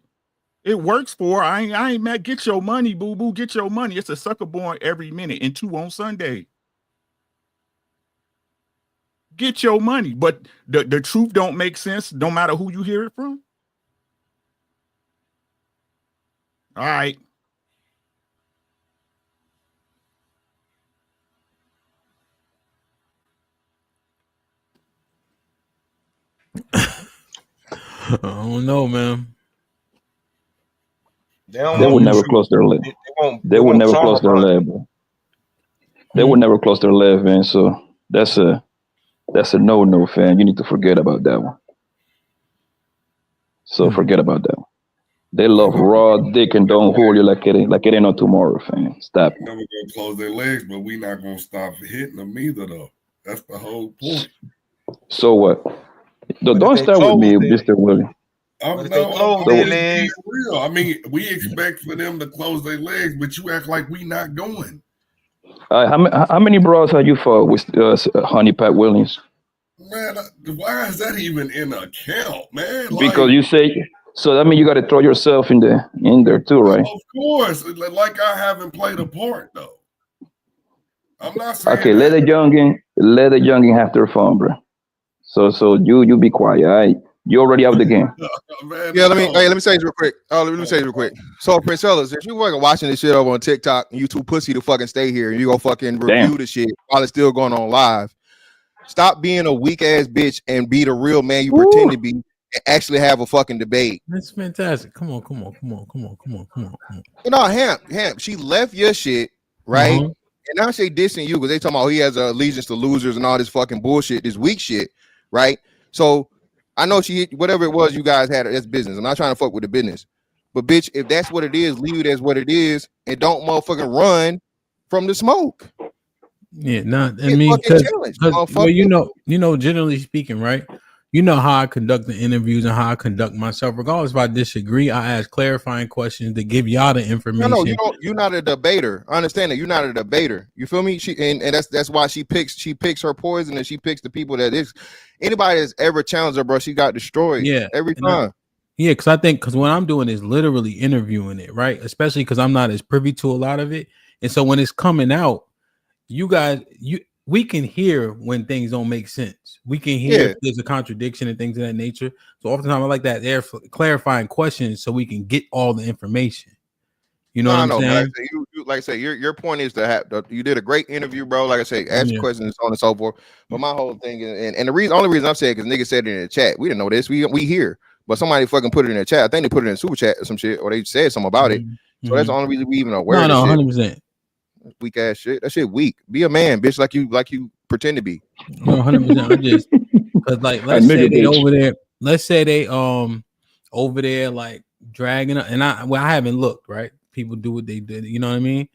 It works for her. I ain't mad. Get your money, boo-boo. Get your money. It's a sucker born every minute and 2 on Sunday. Get your money. But the truth don't make sense no matter who you hear it from. All right. I don't know, man. They would never close their lid. They would never close their lid. They would never close their lid, man. So that's a no, fam. You need to forget about that one. So forget about that one. They love raw dick and don't hold you like it ain't no tomorrow, fam. Stop. They're never gonna close their legs, but we not gonna stop hitting them either, though. That's the whole point. So what? Don't start with me, Mr. Willie. Real. I mean, we expect for them to close their legs, but you act like we not going. How many bras have you fought with Honey Pat Williams? Man, why is that even in account, man? Because you say so. That means you got to throw yourself in there too, right? Of course, like I haven't played a part though. I'm not saying. Okay, let the youngin have their fun, bro. So you be quiet, all right? You already out of the game. Man, yeah, let me say this real quick. Let me say this real quick. So, Princella, if you fucking watching this shit over on TikTok and you too pussy to fucking stay here and you go fucking review the shit while it's still going on live, Stop being a weak ass bitch and be the real man you pretend to be and actually have a fucking debate. That's fantastic. Come on. You know, Hamp, she left your shit, right? And now she dissing you because they talking about he has allegiance to losers and all this fucking bullshit, this weak shit, right? So I know she whatever it was you guys had, that's business. I'm not trying to fuck with the business. But bitch, if that's what it is, leave it as what it is and don't motherfucking run from the smoke. Yeah, I mean, because well, you know, generally speaking, right? You know how I conduct the interviews and how I conduct myself. Regardless if I disagree, I ask clarifying questions to give y'all the information. No, you're not a debater. I understand that you're not a debater. You feel me? And that's why she picks her poison and she picks the people that is anybody that's ever challenged her, bro. She got destroyed. Yeah, every time. Yeah, because what I'm doing is literally interviewing it, right? Especially because I'm not as privy to a lot of it, and so when it's coming out, you guys, we can hear when things don't make sense. We can hear if there's a contradiction and things of that nature. So oftentimes I like that they're clarifying questions so we can get all the information. You know what I'm saying? Like I say, your point is to have. You did a great interview, bro. Like I say, ask questions and so on and so forth. But my whole thing is, and the only reason I'm saying because niggas said it in the chat. We didn't know this. We hear, but somebody fucking put it in the chat. I think they put it in the super chat or some shit, or they said something about it. So that's the only reason we even aware. No, 100%. Weak ass shit. That shit weak. Be a man, bitch, like you pretend to be. No, 100%. I just because like let's say they over there. Let's say they over there like dragging up, and I haven't looked, right? People do what they did. You know what I mean?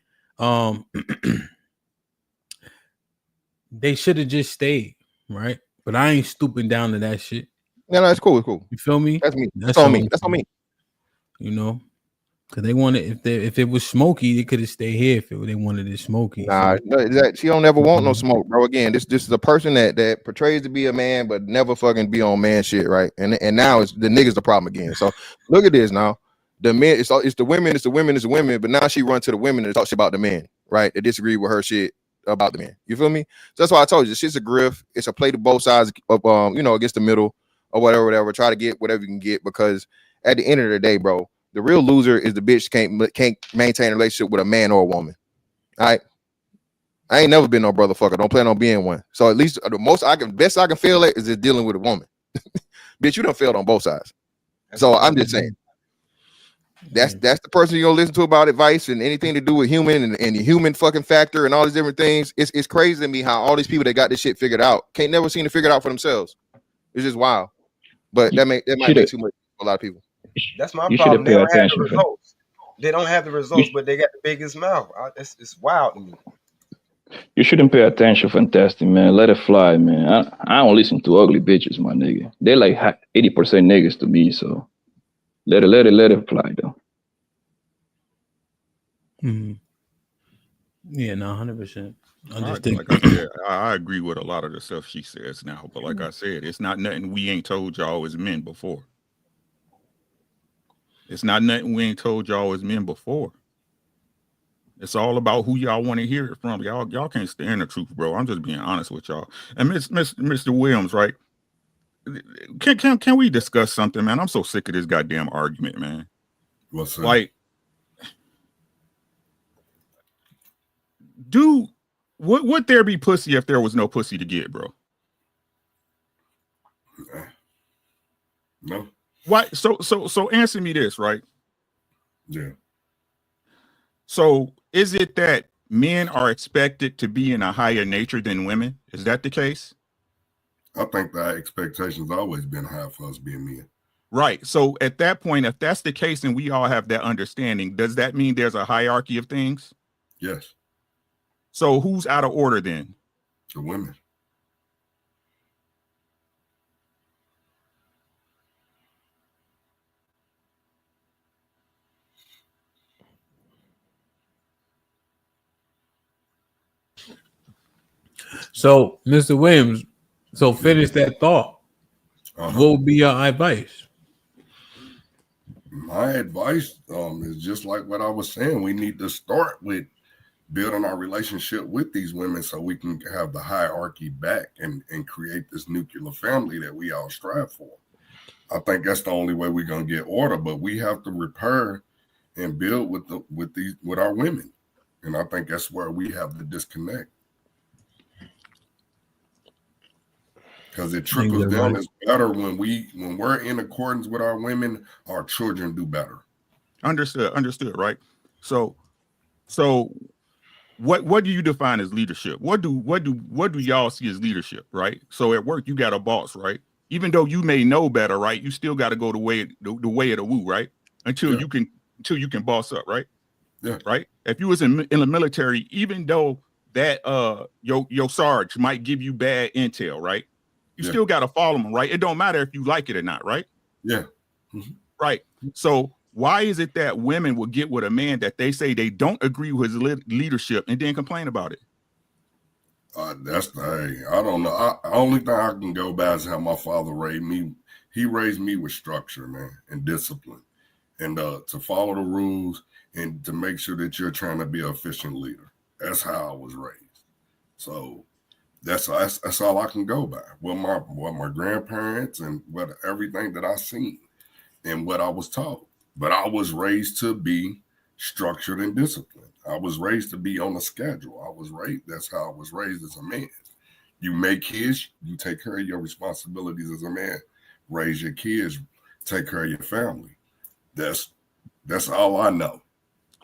They should have just stayed, right? But I ain't stooping down to that shit. No, it's cool. It's cool. You feel me? That's me. That's on me. That's on me. You know. Cause they wanted if it was smoky, they could have stayed here if they wanted it smoky. Nah, she don't ever want no smoke, bro. Again, this is a person that portrays to be a man, but never fucking be on man shit, right? And now it's the niggas the problem again. So look at this now. The men, it's the women, but now she run to the women and talk shit about the men, right? They disagree with her shit about the men. You feel me? So that's why I told you, this shit's a grift. It's a play to both sides of against the middle or whatever. Try to get whatever you can get because at the end of the day, bro. The real loser is the bitch can't maintain a relationship with a man or a woman. All right. I ain't never been no brother fucker. Don't plan on being one. So at least the best I can feel at is just dealing with a woman. Bitch, you done failed on both sides. So I'm just saying. That's the person you're gonna listen to about advice and anything to do with human and the human fucking factor and all these different things. It's crazy to me how all these people that got this shit figured out can't never seem to figure it out for themselves. It's just wild. But that might be too much for a lot of people. That's my problem. They don't have the results. They don't have the results, but they got the biggest mouth. It's wild to me. You shouldn't pay attention, fantastic, man. Let it fly, man. I don't listen to ugly bitches, my nigga. They're like 80% niggas to me, so let it fly, though. Yeah, no, 100%. I agree with a lot of the stuff she says now, but like I said, it's not nothing we ain't told y'all as men before. It's not nothing we ain't told y'all as men before. It's all about who y'all want to hear it from. Y'all can't stand the truth, bro. I'm just being honest with y'all. And Mr. Williams, right? Can we discuss something, man? I'm so sick of this goddamn argument, man. What's that? Like, would there be pussy if there was no pussy to get, bro? No. Why? So answer me this, right? Yeah. So is it that men are expected to be in a higher nature than women? Is that the case? I think the expectation's always been high for us being men. Right. So at that point, if that's the case and we all have that understanding, does that mean there's a hierarchy of things? Yes. So who's out of order then? The women. So, Mr. Williams, finish that thought. What would be your advice? My advice is just like what I was saying. We need to start with building our relationship with these women so we can have the hierarchy back and create this nuclear family that we all strive for. I think that's the only way we're gonna get order, but we have to repair and build with our women. And I think that's where we have the disconnect. because it trickles down. It's better when we're in accordance with our women, our children do better. Understood, right? So what do you define as leadership? What do y'all see as leadership, right? So at work you got a boss, right? Even though you may know better, right? You still got to go the way of the woo, right? Until you can boss up, right? Yeah. Right. If you was in the military, even though that your sarge might give you bad intel, right? You still got to follow them, right? It don't matter if you like it or not, right? Yeah. Right. So why is it that women will get with a man that they say they don't agree with his leadership and then complain about it? That's I don't know. Only thing I can go by is how my father raised me. He raised me with structure, man, and discipline, and to follow the rules and to make sure that you're trying to be an efficient leader. That's how I was raised. So that's all I can go by. What my grandparents and what everything that I seen and what I was taught. But I was raised to be structured and disciplined. I was raised to be on a schedule. That's how I was raised as a man. You make kids, you take care of your responsibilities as a man. Raise your kids, take care of your family. That's all I know.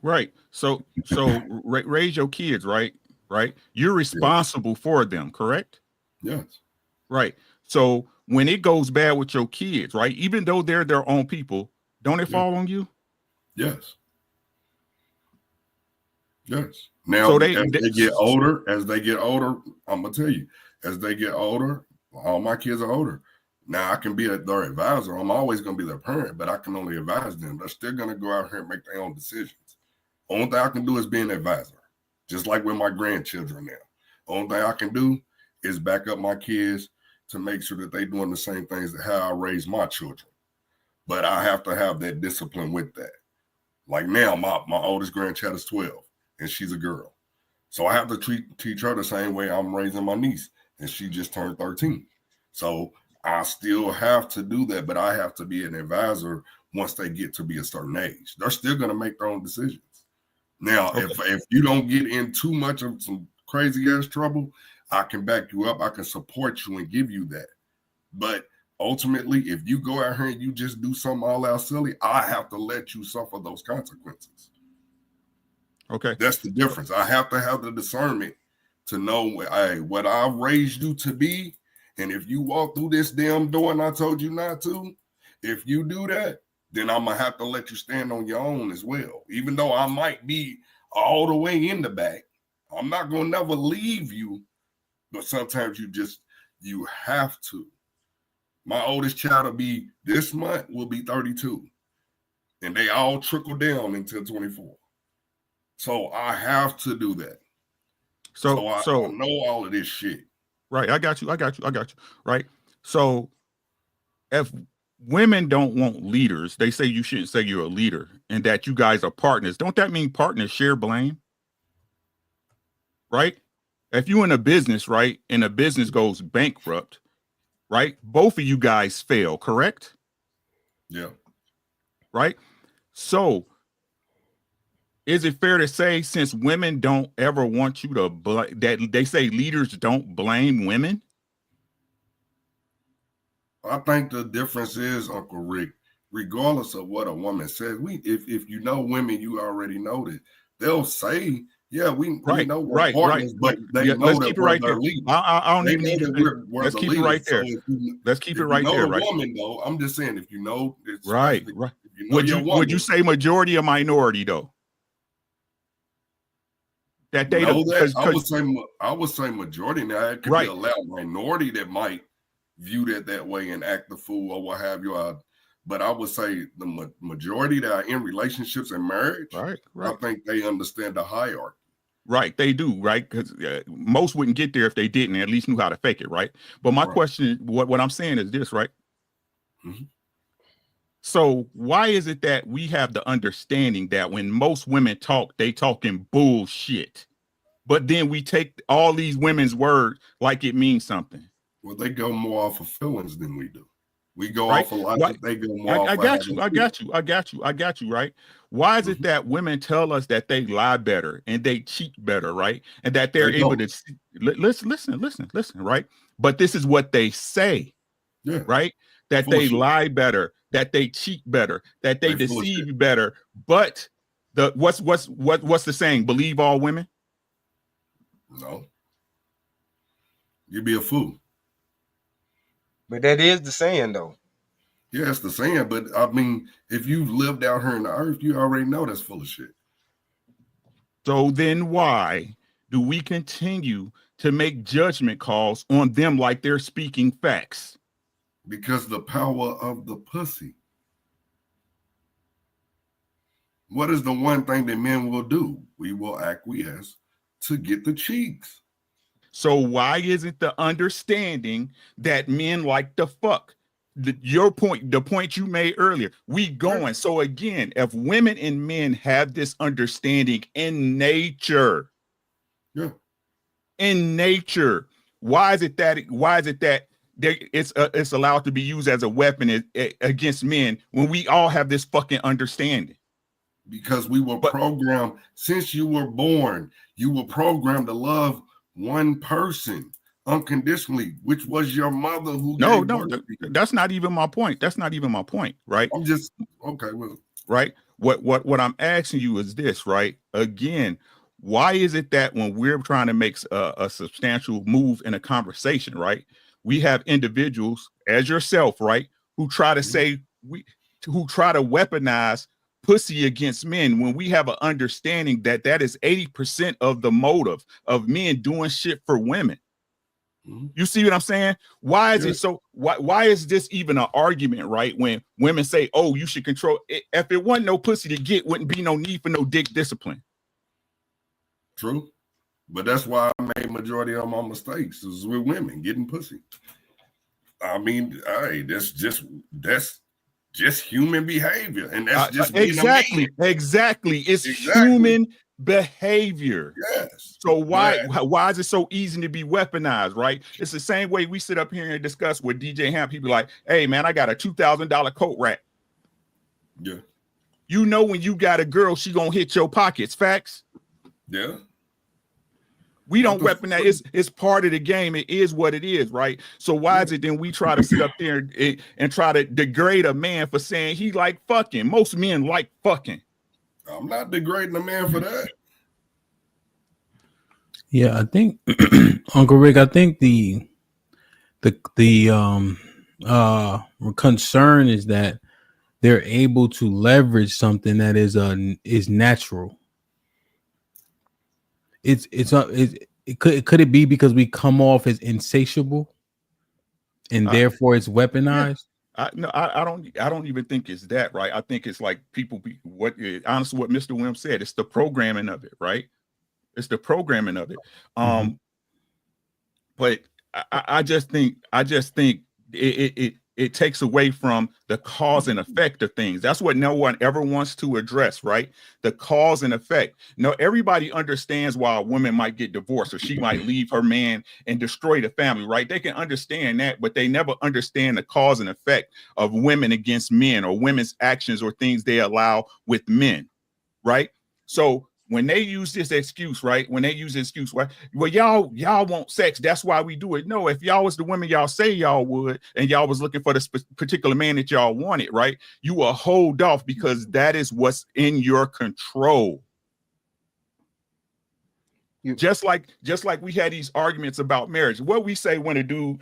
Right. So raise your kids, right? Right. You're responsible for them, correct? Yes. Right. So when it goes bad with your kids, right, even though they're their own people, don't it fall on you? Yes. Yes. Now, so as they get older, I'm gonna tell you, as they get older, all my kids are older. Now I can be their advisor. I'm always gonna be their parent, but I can only advise them. They're still gonna go out here and make their own decisions. Only thing I can do is be an advisor, just like with my grandchildren now. Only thing I can do is back up my kids to make sure that they're doing the same things that how I raised my children. But I have to have that discipline with that. Like now, my oldest grandchild is 12, and she's a girl. So I have to teach her the same way I'm raising my niece, and she just turned 13. So I still have to do that, but I have to be an advisor once they get to be a certain age. They're still going to make their own decisions. Now, if you don't get in too much of some crazy ass trouble, I can back you up. I can support you and give you that. But ultimately, if you go out here and you just do something all out silly, I have to let you suffer those consequences. Okay. That's the difference. I have to have the discernment to know what I've raised you to be. And if you walk through this damn door and I told you not to, if you do that, then I'm going to have to let you stand on your own as well. Even though I might be all the way in the back, I'm not going to never leave you. But sometimes you have to. My oldest child this month will be 32. And they all trickle down until 24. So I have to do that. So I know all of this shit. Right. I got you. Right. So if women don't want leaders, they say you shouldn't say you're a leader and that you guys are partners. Don't that mean partners share blame? Right? If you're in a business, right, and a business goes bankrupt, right, both of you guys fail, correct? Yeah. Right? So is it fair to say, since women don't ever want you to that they say leaders don't blame women? I think the difference is, Uncle Rick, regardless of what a woman says, if you know women, you already know that they'll say, yeah, we know we're partners, but they know let's that keep it right there. I don't even need to. Let's keep it right there. Let's keep it right there. Right. Woman, though, I'm just saying, if you know, right. Would you say majority or minority though? That they know that I would say majority. Now it could be a loud minority that might view that way and act the fool or what have you. But I would say the majority that are in relationships and marriage, right. I think they understand the hierarchy. Right, they do, right? Because most wouldn't get there if they didn't, at least knew how to fake it, right? But my question, what I'm saying is this, right? Mm-hmm. So why is it that we have the understanding that when most women talk, they talking bullshit, but then we take all these women's words like it means something? Well, they go more off of feelings than we do. We go right? off a logic, they go more off. I got you, right? Why is it that women tell us that they lie better and they cheat better, right? And that they're able to listen, right? But this is what they say, right? That they lie better, that they cheat better, that they deceive better. But what's the saying? Believe all women? No. You'd be a fool. But that is the saying, though. Yeah, it's the saying. But I mean, if you lived out here in the earth, you already know that's full of shit. So then why do we continue to make judgment calls on them like they're speaking facts? Because the power of the pussy. What is the one thing that men will do? We will acquiesce to get the cheeks. So why isn't the understanding that men like to fuck? Your point, the point you made earlier, we going. So again, if women and men have this understanding in nature, in nature, why is it that it's allowed to be used as a weapon against men when we all have this fucking understanding? Because we were programmed since you were born. You were programmed to love one person unconditionally, which was your mother who that's not even my point. That's not even my point, right? I'm just okay with right. What I'm asking you is this, right? Again, why is it that when we're trying to make a substantial move in a conversation, right, we have individuals as yourself, right, who try to say who try to weaponize pussy against men when we have an understanding that that is 80% of the motive of men doing shit for women? You see what I'm saying? Why is it so? Why is this even an argument, right? When women say, "Oh, you should control it." If it wasn't no pussy to get, wouldn't be no need for no dick discipline. True, but that's why I made majority of my mistakes is with women getting pussy. I mean, hey, that's just human behavior, and that's just exactly. It's human behavior. Yes. So why is it so easy to be weaponized, right? It's the same way we sit up here and discuss with DJ Ham. People like, hey man, I got a $2,000 coat rack. Yeah. You know, when you got a girl, she gonna hit your pockets. Facts. Yeah. We don't weaponize. It's part of the game. It is what it is, right? So why is it then we try to sit up there and try to degrade a man for saying he like fucking? Most men like fucking. I'm not degrading a man for that. Yeah, I think Uncle Rick, I think the concern is that they're able to leverage something that is natural. Could it be because we come off as insatiable and therefore it's weaponized? I don't even think it's that, right? I think it's like honestly what Mr. Wim said, it's the programming of it, right? It's the programming of it. But I just think it takes away from the cause and effect of things. That's what no one ever wants to address, right? The cause and effect. No, everybody understands why a woman might get divorced or she might leave her man and destroy the family, right? They can understand that, but they never understand the cause and effect of women against men or women's actions or things they allow with men, right? So when they use this excuse, right? Well, y'all want sex. That's why we do it. No, if y'all was the women y'all say y'all would, and y'all was looking for the particular man that y'all wanted, right? You will hold off because that is what's in your control. Just like we had these arguments about marriage. What we say when a dude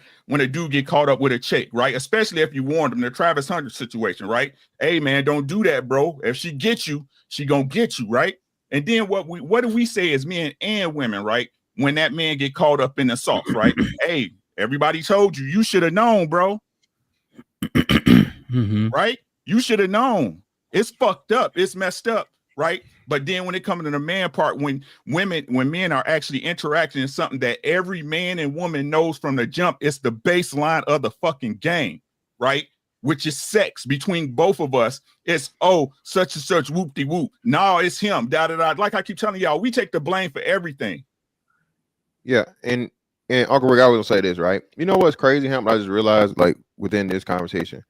get caught up with a chick, right? Especially if you warned him, the Travis Hunter situation, right? Hey man, don't do that, bro. If she gets you, she gonna get you, right? And then what do we say as men and women, right? When that man get caught up in the sauce, right? Hey, everybody told you should have known, bro. Right? You should have known. It's fucked up. It's messed up, right? But then when it comes to the man part, when men are actually interacting in something that every man and woman knows from the jump, it's the baseline of the fucking game, right? Which is sex between both of us. It's such and such whoop-de-whoop. No, it's him. Da-da-da. Like I keep telling y'all, we take the blame for everything. Yeah, and Uncle Rick, I was gonna say this, right? You know what's crazy, Ham? I just realized, like, within this conversation.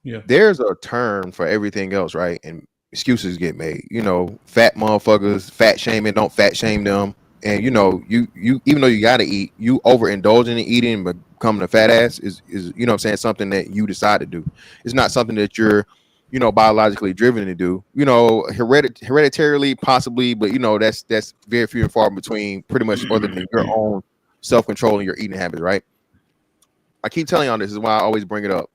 Yeah. There's a term for everything else, right? And excuses get made. You know, fat motherfuckers, fat shaming, don't fat shame them. And you know, you even though you gotta eat, you overindulging in eating but becoming a fat ass is you know what I'm saying, something that you decide to do. It's not something that you're, you know, biologically driven to do. You know, hereditarily possibly, but you know, that's very few and far between, pretty much, other than your own self-control and your eating habits, right? I keep telling y'all this is why I always bring it up.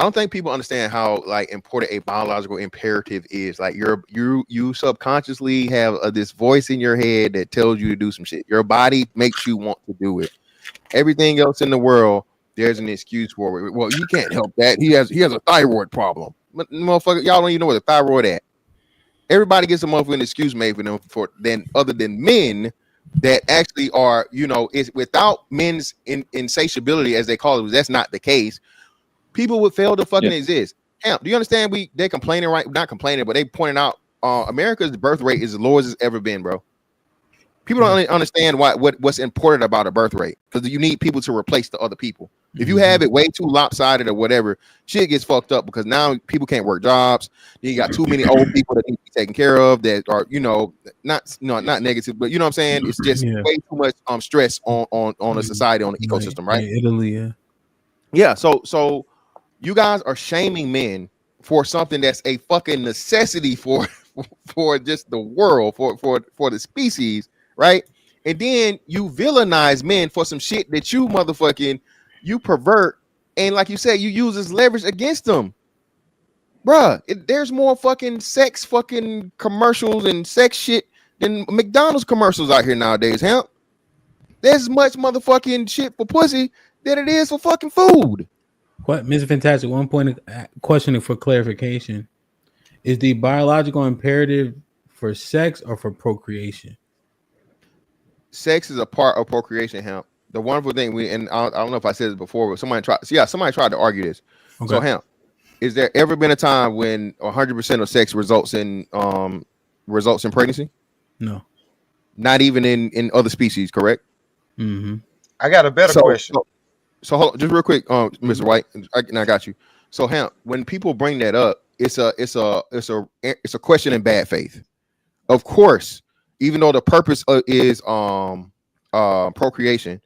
I don't think people understand how like important a biological imperative is. Like you subconsciously have this voice in your head that tells you to do some shit. Your body makes you want to do it. Everything else in the world, there's an excuse for it. Well, you can't help that. He has a thyroid problem. Motherfucker, y'all don't even know what the thyroid at. Everybody gets a motherfucking excuse made for them other than men that actually are, you know, is without men's insatiability, as they call it. That's not the case. People would fail to fucking exist. Hemp, do you understand? They're complaining, right? Not complaining, but they pointing out America's birth rate is the lowest it's ever been, bro. People don't understand what's important about a birth rate, because you need people to replace the other people. If you have it way too lopsided or whatever, shit gets fucked up, because now people can't work jobs. You got too many old people that need to be taken care of that are, you know, not negative, but you know what I'm saying? It's just way too much stress on a society, on the ecosystem, right? Italy, yeah. So you guys are shaming men for something that's a fucking necessity for just the world, for the species, right? And then you villainize men for some shit that you pervert, and like you said, you use as leverage against them. Bruh, there's more fucking sex fucking commercials and sex shit than McDonald's commercials out here nowadays, Hemp. There's as much motherfucking shit for pussy than it is for fucking food. What, Mr. Fantastic, one point of questioning for clarification. Is the biological imperative for sex or for procreation? Sex is a part of procreation, Hemp. The wonderful thing, I don't know if I said this before, but somebody tried to argue this. Okay. So, Hemp, is there ever been a time when 100% of sex results in pregnancy? No. Not even in other species, correct? Mm-hmm. I got a better question. So hold on, just real quick, Mr. White, I got you. So, Hemp, when people bring that up, it's a question in bad faith. Of course, even though the purpose is procreation,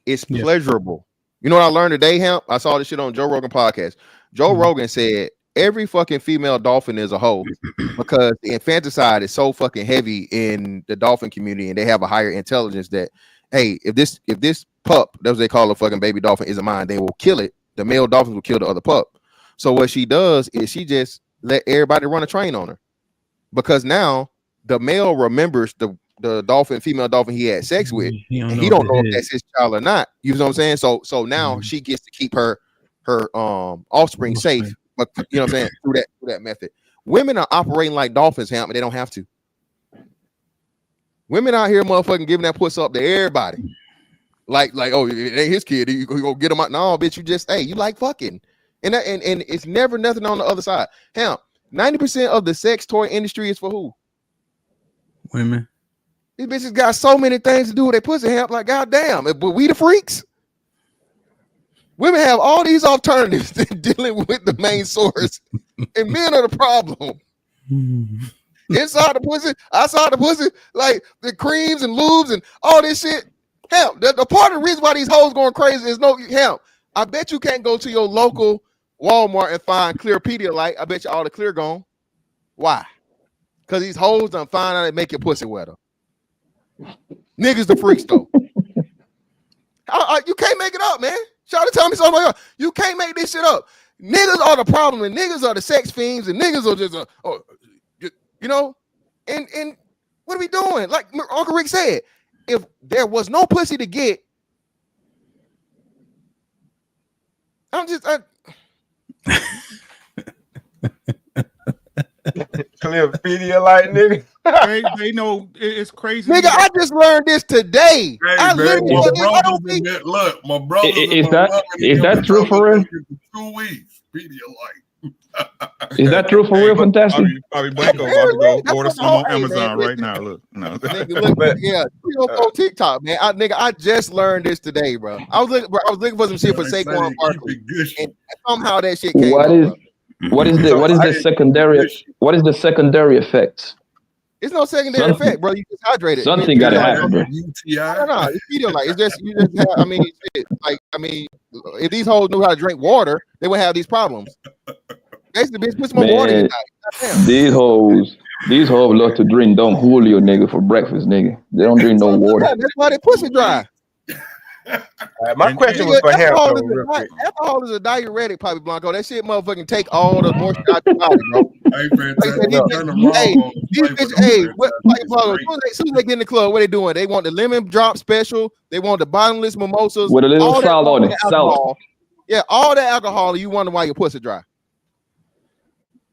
it's pleasurable. You know what I learned today, Hemp? I saw this shit on Joe Rogan podcast. Joe Rogan said every fucking female dolphin is a hoe because the infanticide is so fucking heavy in the dolphin community, and they have a higher intelligence that, hey, if this pup, that's what they call a fucking baby dolphin, isn't mine, they will kill it. The male dolphins will kill the other pup. So what she does is she just let everybody run a train on her, because now the male remembers the female dolphin he had sex with, and he don't know if that's his child or not. You know what I'm saying? So now she gets to keep her offspring safe, but you know what I'm saying, through that method. Women are operating like dolphins, Hemp, and they don't have to. Women out here motherfucking giving that puss up to everybody. Like, oh, it ain't his kid. You go get him out. No, bitch, you just, hey, you like fucking. And it's never nothing on the other side. Hell, 90% of the sex toy industry is for who? Women. These bitches got so many things to do with their pussy, Hemp, like, goddamn, but we the freaks. Women have all these alternatives to dealing with the main source, and men are the problem. Inside the pussy, outside the pussy, like the creams and lubes and all this shit. Hemp, the part of the reason why these hoes going crazy is Hemp. I bet you can't go to your local Walmart and find Clear Pedialyte. I bet you all the clear gone. Why? Because these hoes done find out they make your pussy wetter. Niggas the freaks though. You can't make it up, man. Shout out to tell me something. You can't make this shit up. Niggas are the problem, and niggas are the sex fiends, and niggas are just you know. And what are we doing? Like Uncle Rick said, if there was no pussy to get, Clear Pedialyte, nigga. they know it's crazy. Nigga, I just learned this today. Hey, I man, Is that true for real? 2 weeks, Pedialyte. Is that true for real, Fantastic? Bobby Blanco about to go order some on Amazon right now. Look, no. Nigga, look, yeah, we don't go TikTok, man. I just learned this today, bro. I was looking for some shit for Saquon Barkley, and somehow that shit came up, bro. What is the secondary effects? It's no secondary effect, bro. You just hydrated. Something gotta happen, bro. No, it's Pedialyte. It's just you just have. I mean, shit, if these hoes knew how to drink water, they would have these problems. Basically, bitch, put some more water in These hoes love to drink Don Julio, nigga, for breakfast, nigga. They don't drink no water. That's why they pussy dry. My question was for him. Alcohol is a diuretic, Poppy Blanco. That shit motherfucking take all the moisture out your body, bro. As soon as they get in the club, what they doing? They want the lemon drop special. They want the bottomless mimosas with a little salt on it. Salt. Yeah, all that alcohol. You wonder why your pussy dry.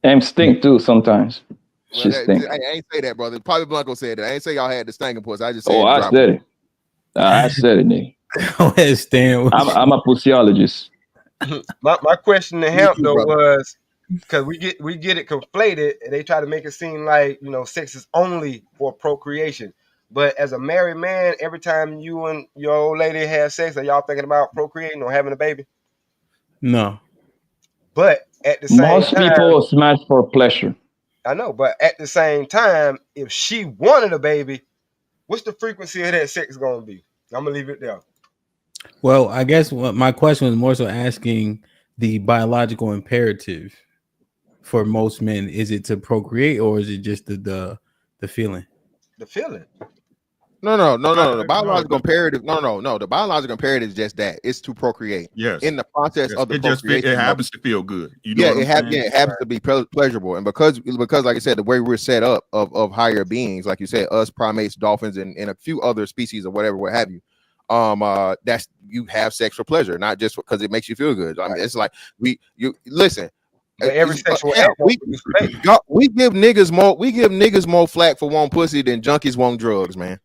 And stink too sometimes. I ain't say that, brother. Poppy Blanco said that. I ain't say y'all had the stinking pussy. I just said. I said it. I said it, nigga. I'm a pussyologist. My question to him though was because we get it conflated and they try to make it seem like sex is only for procreation. But as a married man, every time you and your old lady have sex, are y'all thinking about procreating or having a baby? No. But at the same time, most people smash for pleasure. I know, but at the same time, if she wanted a baby, what's the frequency of that sex gonna be? I'm gonna leave it there. Well, I guess what my question was more so asking the biological imperative for most men. Is it to procreate or is it just the feeling? The feeling. No. The biological imperative. No. The biological imperative is just that. It's to procreate. Yes. In the process of the procreation, it happens to feel good. It happens to be pleasurable, and because like I said, the way we're set up of higher beings, like you said, us primates, dolphins, and a few other species or whatever, what have you. That's you have sex for pleasure, not just because it makes you feel good. I mean, it's like you listen. Every sexual act, we give niggas more flack for wanting pussy than junkies want drugs, man.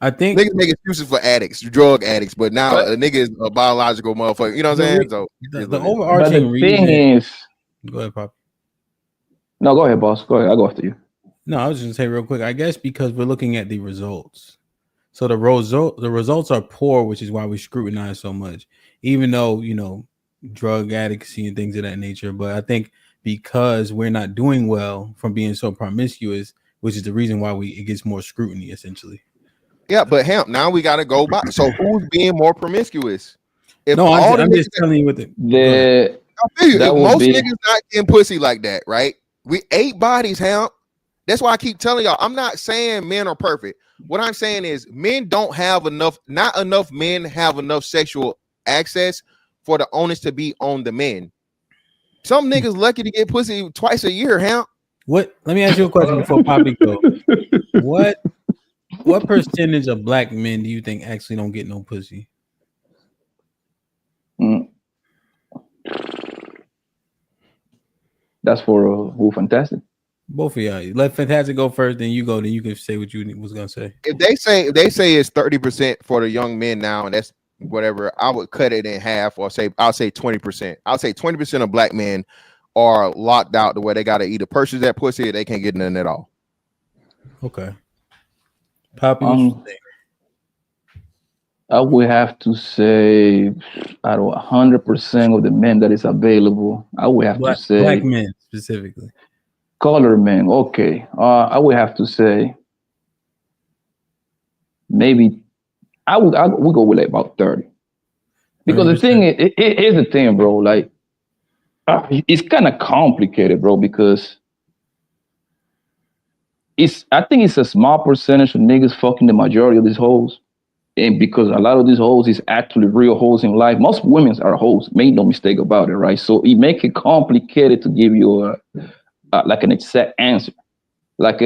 I think niggas make excuses for addicts, drug addicts, but now a nigga is a biological motherfucker. You know what I'm saying? So the overarching reason is. Go ahead, Pop. No, go ahead, boss. Go ahead. I'll go after you. No, I was just gonna say real quick. I guess because we're looking at the results. So the results are poor, which is why we scrutinize so much. Even though drug addiction and things of that nature, but I think because we're not doing well from being so promiscuous, which is the reason why it gets more scrutiny, essentially. Yeah, but now we got to go by. So who's being more promiscuous? I'm just telling you what if most niggas not getting pussy like that, right? We 8 bodies, Hamp. That's why I keep telling y'all. I'm not saying men are perfect. What I'm saying is men don't have enough. Not enough men have enough sexual access for the onus to be on the men. Some niggas lucky to get pussy twice a year, Hamp. What? Let me ask you a question before Poppy goes. What percentage of black men do you think actually don't get no pussy? That's for who? Fantastic. Both of y'all. Let Fantastic go first, then you go. Then you can say what you was gonna say. If they say it's 30% for the young men now, and that's whatever, I would cut it in half, or I'll say 20%. I'll say 20% of black men are locked out the way they got to either purchase that pussy or they can't get none at all. Okay. Poppy, I would have to say out of 100% of the men that is available, I would have to say black men specifically. Color men, okay. I would have to say maybe I would go with like about 30. Because 30%. The thing is, here's the thing, bro. Like it's kind of complicated, bro, because I think it's a small percentage of niggas fucking the majority of these hoes. And because a lot of these hoes is actually real hoes in life. Most women are hoes, make no mistake about it, right? So it make it complicated to give you like an exact answer. Like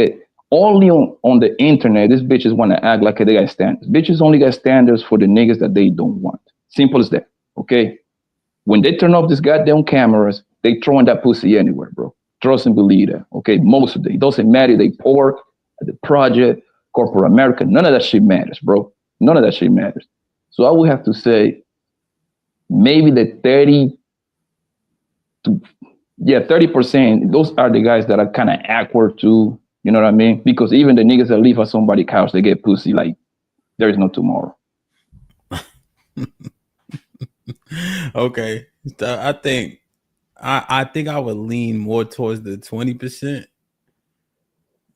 only on the internet, these bitches want to act like they got standards. Bitches only got standards for the niggas that they don't want. Simple as that, okay? When they turn off these goddamn cameras, they throwing that pussy anywhere, bro. Trust and believe that, okay? Most of them. It doesn't matter if they poor, at the project, corporate America, none of that shit matters, bro. None of that shit matters. So I would have to say maybe the 30 30%, those are the guys that are kind of awkward too. You know what I mean? Because even the niggas that live on somebody's couch, they get pussy like there is no tomorrow. Okay. So I think I would lean more towards the 20%,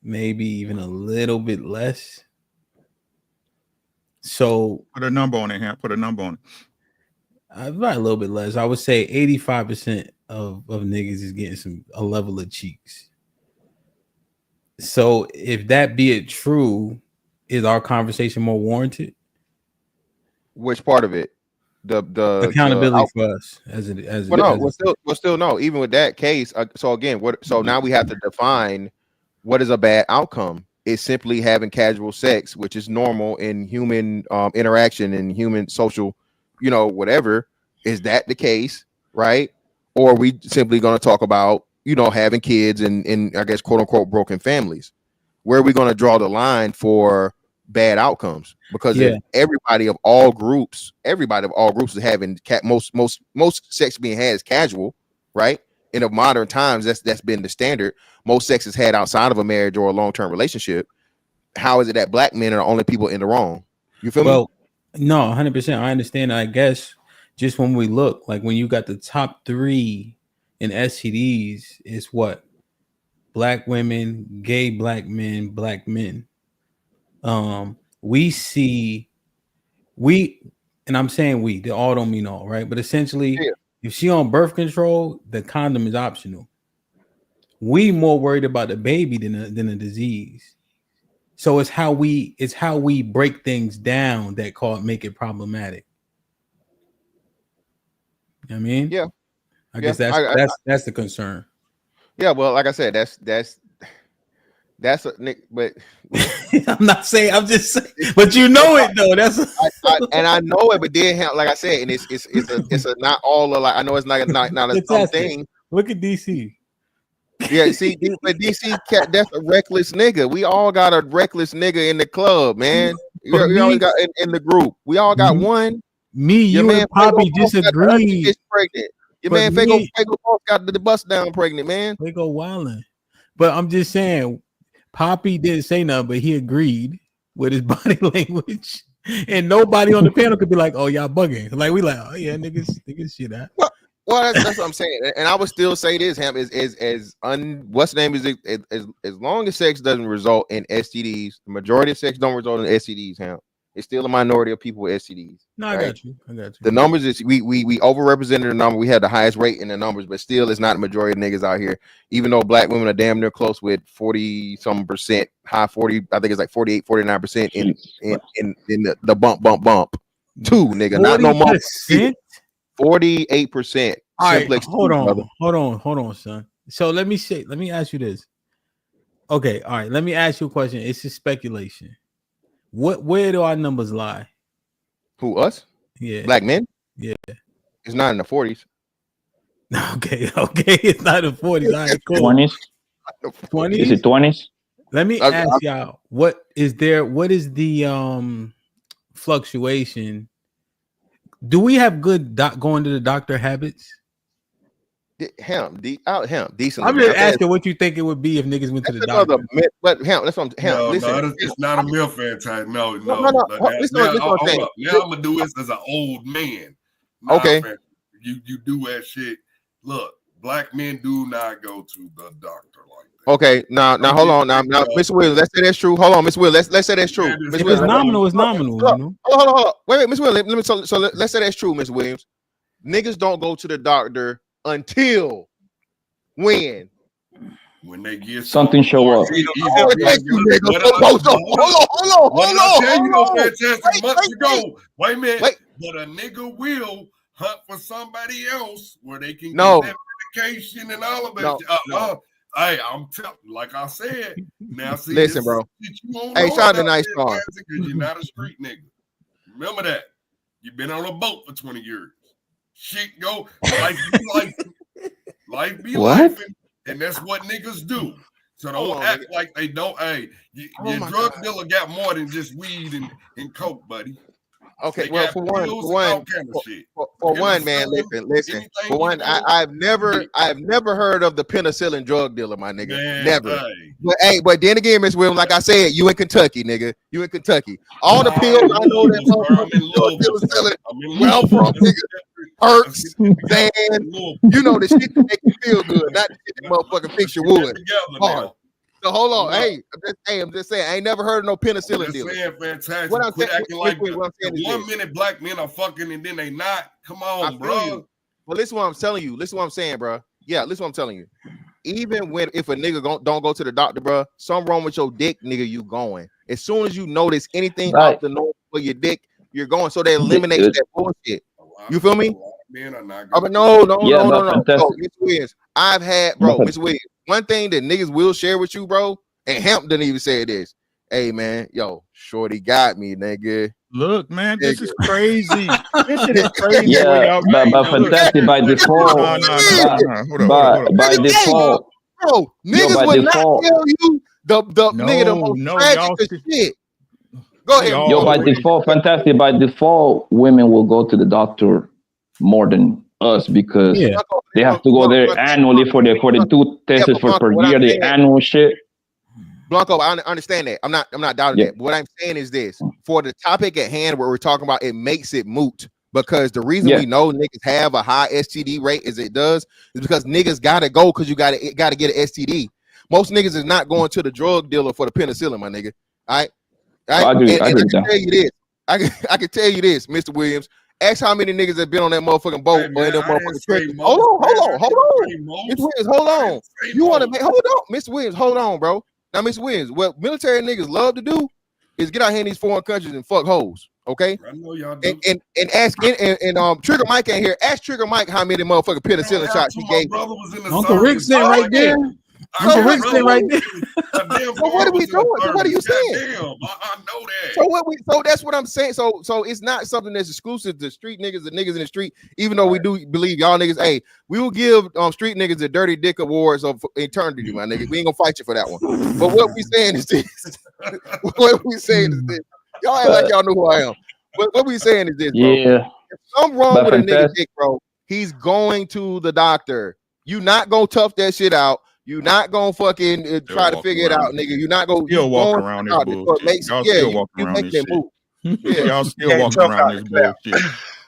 maybe even a little bit less. So put a number on it, Ham. Put a number on it. About a little bit less. I would say 85% of niggas is getting a level of cheeks. So if that be it true, is our conversation more warranted? Which part of it? The accountability for us still no. Even with that case, so again, now we have to define what is a bad outcome. It's simply having casual sex, which is normal in human interaction and human social, whatever. Is that the case, right? Or are we simply going to talk about, having kids and I guess quote unquote broken families? Where are we going to draw the line for bad outcomes? Because if everybody of all groups is having most sex being had is casual, right? In of modern times, that's been the standard. Most sex is had outside of a marriage or a long-term relationship. How is it that black men are the only people in the wrong? You feel me? No, 100%. I understand. I guess just when we look, like when you got the top 3 in STDs, is what? Black women, gay black men, black men. And I'm saying they all don't mean all, right? But essentially, if she on birth control, the condom is optional. We more worried about the baby than a disease. So it's how we break things down that make it problematic. I mean, I guess that's the concern. Yeah, well, like I said, that's but I'm not saying, I'm just saying, but you know it though. That's and I know it, but then like I said, and it's a not all of, like, I know it's not a something. Look at DC. Yeah, see, but DC that's a reckless nigga. We all got a reckless nigga in the club, man. We always got in the group. We all got one. You and Poppy disagreed. Your man Fago both got the bust down pregnant, man. They go wilding. But I'm just saying, Poppy didn't say nothing, but he agreed with his body language. And nobody on the panel could be like, "Oh, y'all bugging." Like, we like, "Oh yeah, niggas shit out." Well, that's what I'm saying. And I would still say this, Ham, what's the name is as long as sex doesn't result in STDs, the majority of sex don't result in STDs, Ham. It's still a minority of people with STDs. No, right? I got you. The numbers is we overrepresented the number. We had the highest rate in the numbers, but still it's not the majority of niggas out here. Even though black women are damn near close with 40-some%, high 40, I think it's like 48, 49% in the bump. Two, nigga, 40%? Not no more. 48%. All right, hold on, son. So let me ask you this. Okay, all right, let me ask you a question. It's just speculation. Where do our numbers lie? Who, us? Yeah. Black men? Yeah. It's not in the 40s. Okay. It's not in the 40s. All right, cool. 20s? 20s? Is it 20s? Let me ask y'all, what is the fluctuation? Do we have good going to the doctor habits? Decently. I'm just asking what you think it would be if niggas went to the doctor. But that's what I'm listen. No, it's not a MILF type. No. Now I'm gonna do this as an old man. Okay. You do that shit. Look, black men do not go to the doctor like that. Okay, now hold on. Now, Miss Williams, let's say that's true. Hold on, Miss Williams. Let's say that's true. If it's nominal, it's nominal. Hold on. Wait, Miss Williams. So let's say that's true, Miss Williams. Niggas don't go to the doctor until when they get something show up. Hold on. Fantastic months ago. Wait a minute. But a nigga will hunt for somebody else where they can get that medication and all of that. Hey, I'm telling, like I said. Now, see, listen, bro. Hey, shout out to Nice Star. Because you're not a street nigga. Remember that. You've been on a boat for 20 years. Shit go life be life, and that's what niggas do. So don't act like they don't. Hey, your drug dealer got more than just weed and coke, buddy. Okay, well, for one, man, listen. For one, I've never heard of the penicillin drug dealer, my nigga. Man, never. But then again, Miss Williams, like I said, you in Kentucky, nigga. You in Kentucky. All the pills I know that motherfucker where I'm from, nigga. Perks, Zan, you know the shit that make you feel good, not the shit that motherfucking fix your wood. So hold on, I'm just saying, I ain't never heard of no penicillin dealer. Fantastic. What I'm saying, like one minute black men are fucking and then they not. Come on, bro. Well, listen what I'm telling you. Listen what I'm saying, bro. Yeah, listen what I'm telling you. Even if a nigga don't go to the doctor, bro, something wrong with your dick, nigga, you going. As soon as you notice anything off the norm for your dick, you're going. So they eliminate that bullshit. You feel me? But no. Miss Williams, I've had, bro, Miss Williams. One thing that niggas will share with you, bro, and Hemp didn't even say this. Hey, man, yo, shorty got me, nigga. Look, man, this is crazy. This is crazy. Yeah, but fantastic by default. By default, bro, niggas would not tell you the nigga the most tragic shit. Go ahead. Yo, by default, fantastic. By default, women will go to the doctor more than us because they have to go there annually for the tooth tests for per year, the annual shit. Blanco, I understand that. I'm not doubting that. But what I'm saying is this: for the topic at hand, where we're talking about, it makes it moot because the reason we know niggas have a high STD rate as it does is because niggas gotta go because you gotta get an STD. Most niggas is not going to the drug dealer for the penicillin, my nigga. All right. I can tell you this. I can tell you this, Mr. Williams. Ask how many niggas have been on that motherfucking boat or in that motherfucking trip. Hold on. Mr. Williams, hold on. You want to make hold on, Mr. Williams, hold on, bro. Now, Mr. Williams, what military niggas love to do is get out here in these foreign countries and fuck hoes. Okay. I know y'all do. And ask Trigger Mike ain't here. Ask Trigger Mike how many motherfucking penicillin shots he gave. Uncle Rick's in right there. Uncle Rick's in right there. So what are we doing? So what are you saying? I know that. So that's what I'm saying. So it's not something that's exclusive to street niggas, the niggas in the street. Even though we do believe y'all niggas, hey, we will give street niggas the Dirty Dick Awards of eternity, my nigga. We ain't gonna fight you for that one. But what we saying is this. Y'all act like y'all know who I am. But what we saying is this, bro. Yeah. If something wrong with a nigga dick, bro, he's going to the doctor. You not gonna tough that shit out. You not gonna fucking try to figure it out, nigga. You not gonna walk around this bullshit. Y'all still walking around this shit. Y'all still walking around this bullshit.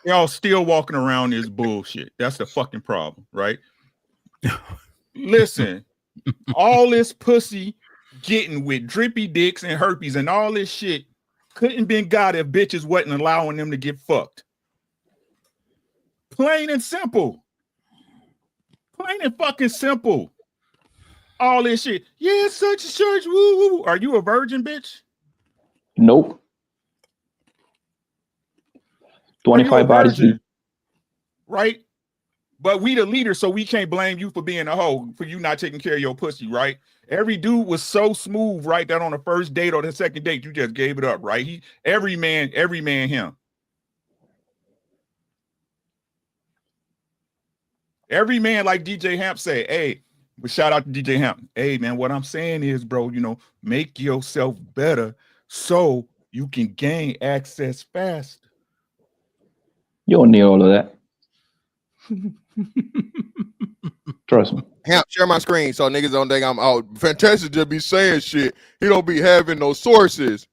Y'all still walking around this bullshit. That's the fucking problem, right? Listen, all this pussy getting with drippy dicks and herpes and all this shit couldn't been got if bitches wasn't allowing them to get fucked. Plain and simple. Plain and fucking simple. All this shit. Yeah, such a church. Woo woo. Are you a virgin, bitch? Nope. 25 bodies. Right? But we the leader, so we can't blame you for being a hoe, for you not taking care of your pussy, right? Every dude was so smooth, right? That on the first date or the second date, you just gave it up, right? Every man him. Every man, like DJ Hamp said, hey, but shout out to DJ Hamp. Hey, man, what I'm saying is, bro, make yourself better so you can gain access faster. You don't need all of that. Trust me. Hamp, share my screen so niggas don't think I'm out. Fantastic just be saying shit. He don't be having no sources.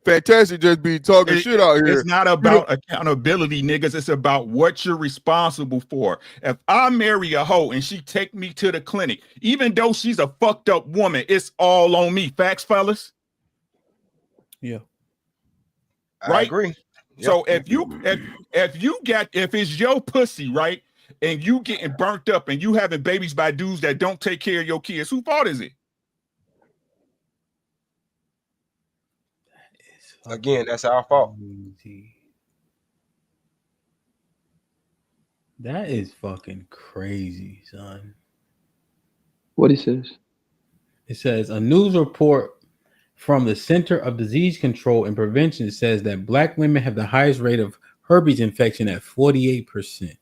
Fantastic just be talking shit out here. It's not about accountability, niggas. It's about what you're responsible for. If I marry a hoe and she take me to the clinic, even though she's a fucked up woman, it's all on me. Facts, fellas? Yeah. I Right? agree. So if it's your pussy, right, and you getting burnt up and you having babies by dudes that don't take care of your kids, whose fault is it? Again, that's our fault. That is fucking crazy, son. What it says? It says a news report from the Center of Disease Control and Prevention says that Black women have the highest rate of herpes infection at 48%.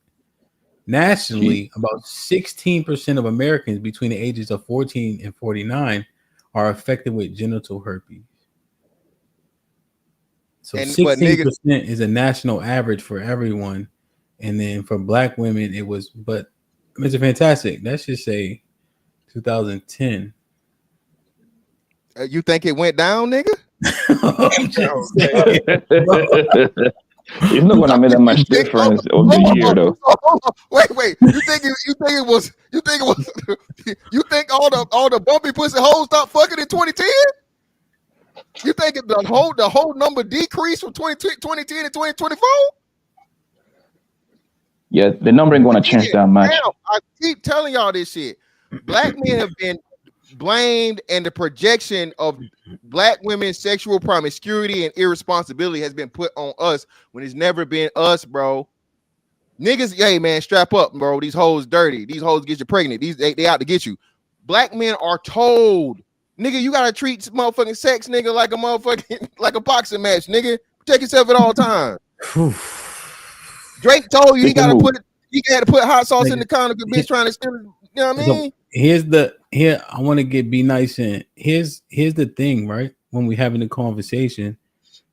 Nationally, about 16% of Americans between the ages of 14 and 49 are affected with genital herpes. So 16% is a national average for everyone, and then for Black women it was. But Mr. Fantastic, that should say 2010. You think it went down, nigga? It's not gonna make that much difference of the year, though. Wait. You think it was? You think all the bumpy pussy hoes stopped fucking in 2010? You think the whole number decreased from 2010 to 2024? Yeah, the number ain't gonna change that much. Now, I keep telling y'all this shit. Black men have been blamed, and the projection of Black women's sexual promiscuity and irresponsibility has been put on us when it's never been us, bro. Niggas, hey man, strap up, bro. These hoes dirty. These hoes get you pregnant. They out to get you. Black men are told, nigga, you gotta treat motherfucking sex, nigga, like a motherfucking like a boxing match, nigga. Protect yourself at all times. Drake told you he had to put hot sauce in the condom because bitch trying to steal it. You know what I mean? Here I want to be nice, and here's the thing, right? When we're having a conversation,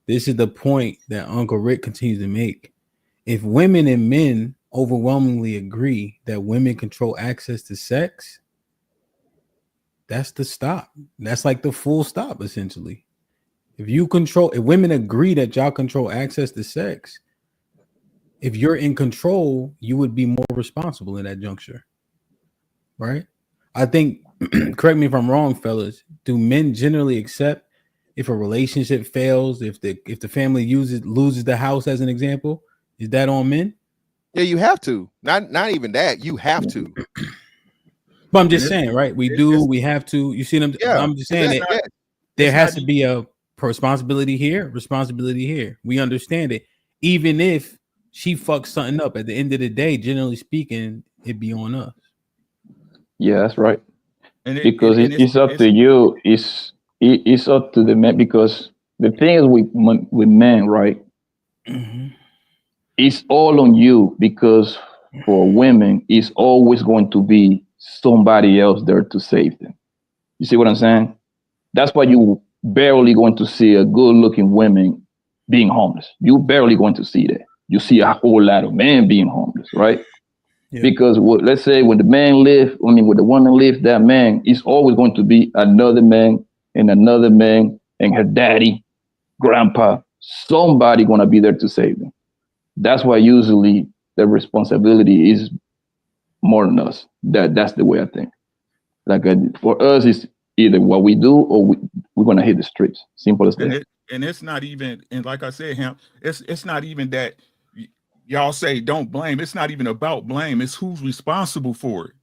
this is the point that Uncle Rick continues to make. If women and men overwhelmingly agree that women control access to sex, that's the stop. That's like the full stop, essentially. If women agree that y'all control access to sex, if you're in control, you would be more responsible in that juncture, right? I think, correct me if I'm wrong, fellas, do men generally accept if a relationship fails, if the family loses the house as an example? Is that on men? Yeah, you have to. Not even that. You have to. But I'm just saying, right? We have to. You see them? Yeah, I'm just saying that there has to be a responsibility here. We understand it. Even if she fucks something up, at the end of the day, generally speaking, it'd be on us. Yeah, that's right. Because it's up to you. It's up to the man. Because the thing is with men, right? Mm-hmm. It's all on you, because for women, it's always going to be somebody else there to save them. You see what I'm saying? That's why you barely going to see a good-looking woman being homeless. You barely going to see that. You see a whole lot of men being homeless, right? Yeah. Because let's say when the woman leaves that man, it's always going to be another man and her daddy, grandpa, somebody going to be there to save them. That's why usually the responsibility is more than us. That's the way I think. Like for us, it's either what we do or we're going to hit the streets. Simple as that. And it's not even, and like I said, it's not even that y'all say don't blame. It's not even about blame. It's who's responsible for it.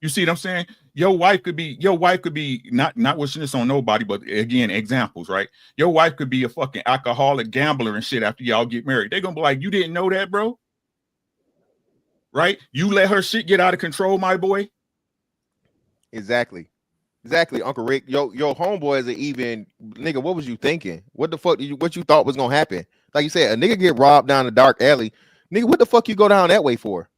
You see what I'm saying? Your wife could be not wishing this on nobody, but again, examples, right? Your wife could be a fucking alcoholic gambler and shit after y'all get married. They're gonna be like, you didn't know that, bro? Right? You let her shit get out of control, my boy. Exactly, Uncle Rick. Your homeboys are even, nigga, what was you thinking? What the fuck what you thought was gonna happen? Like you said, a nigga get robbed down a dark alley. Nigga, what the fuck you go down that way for?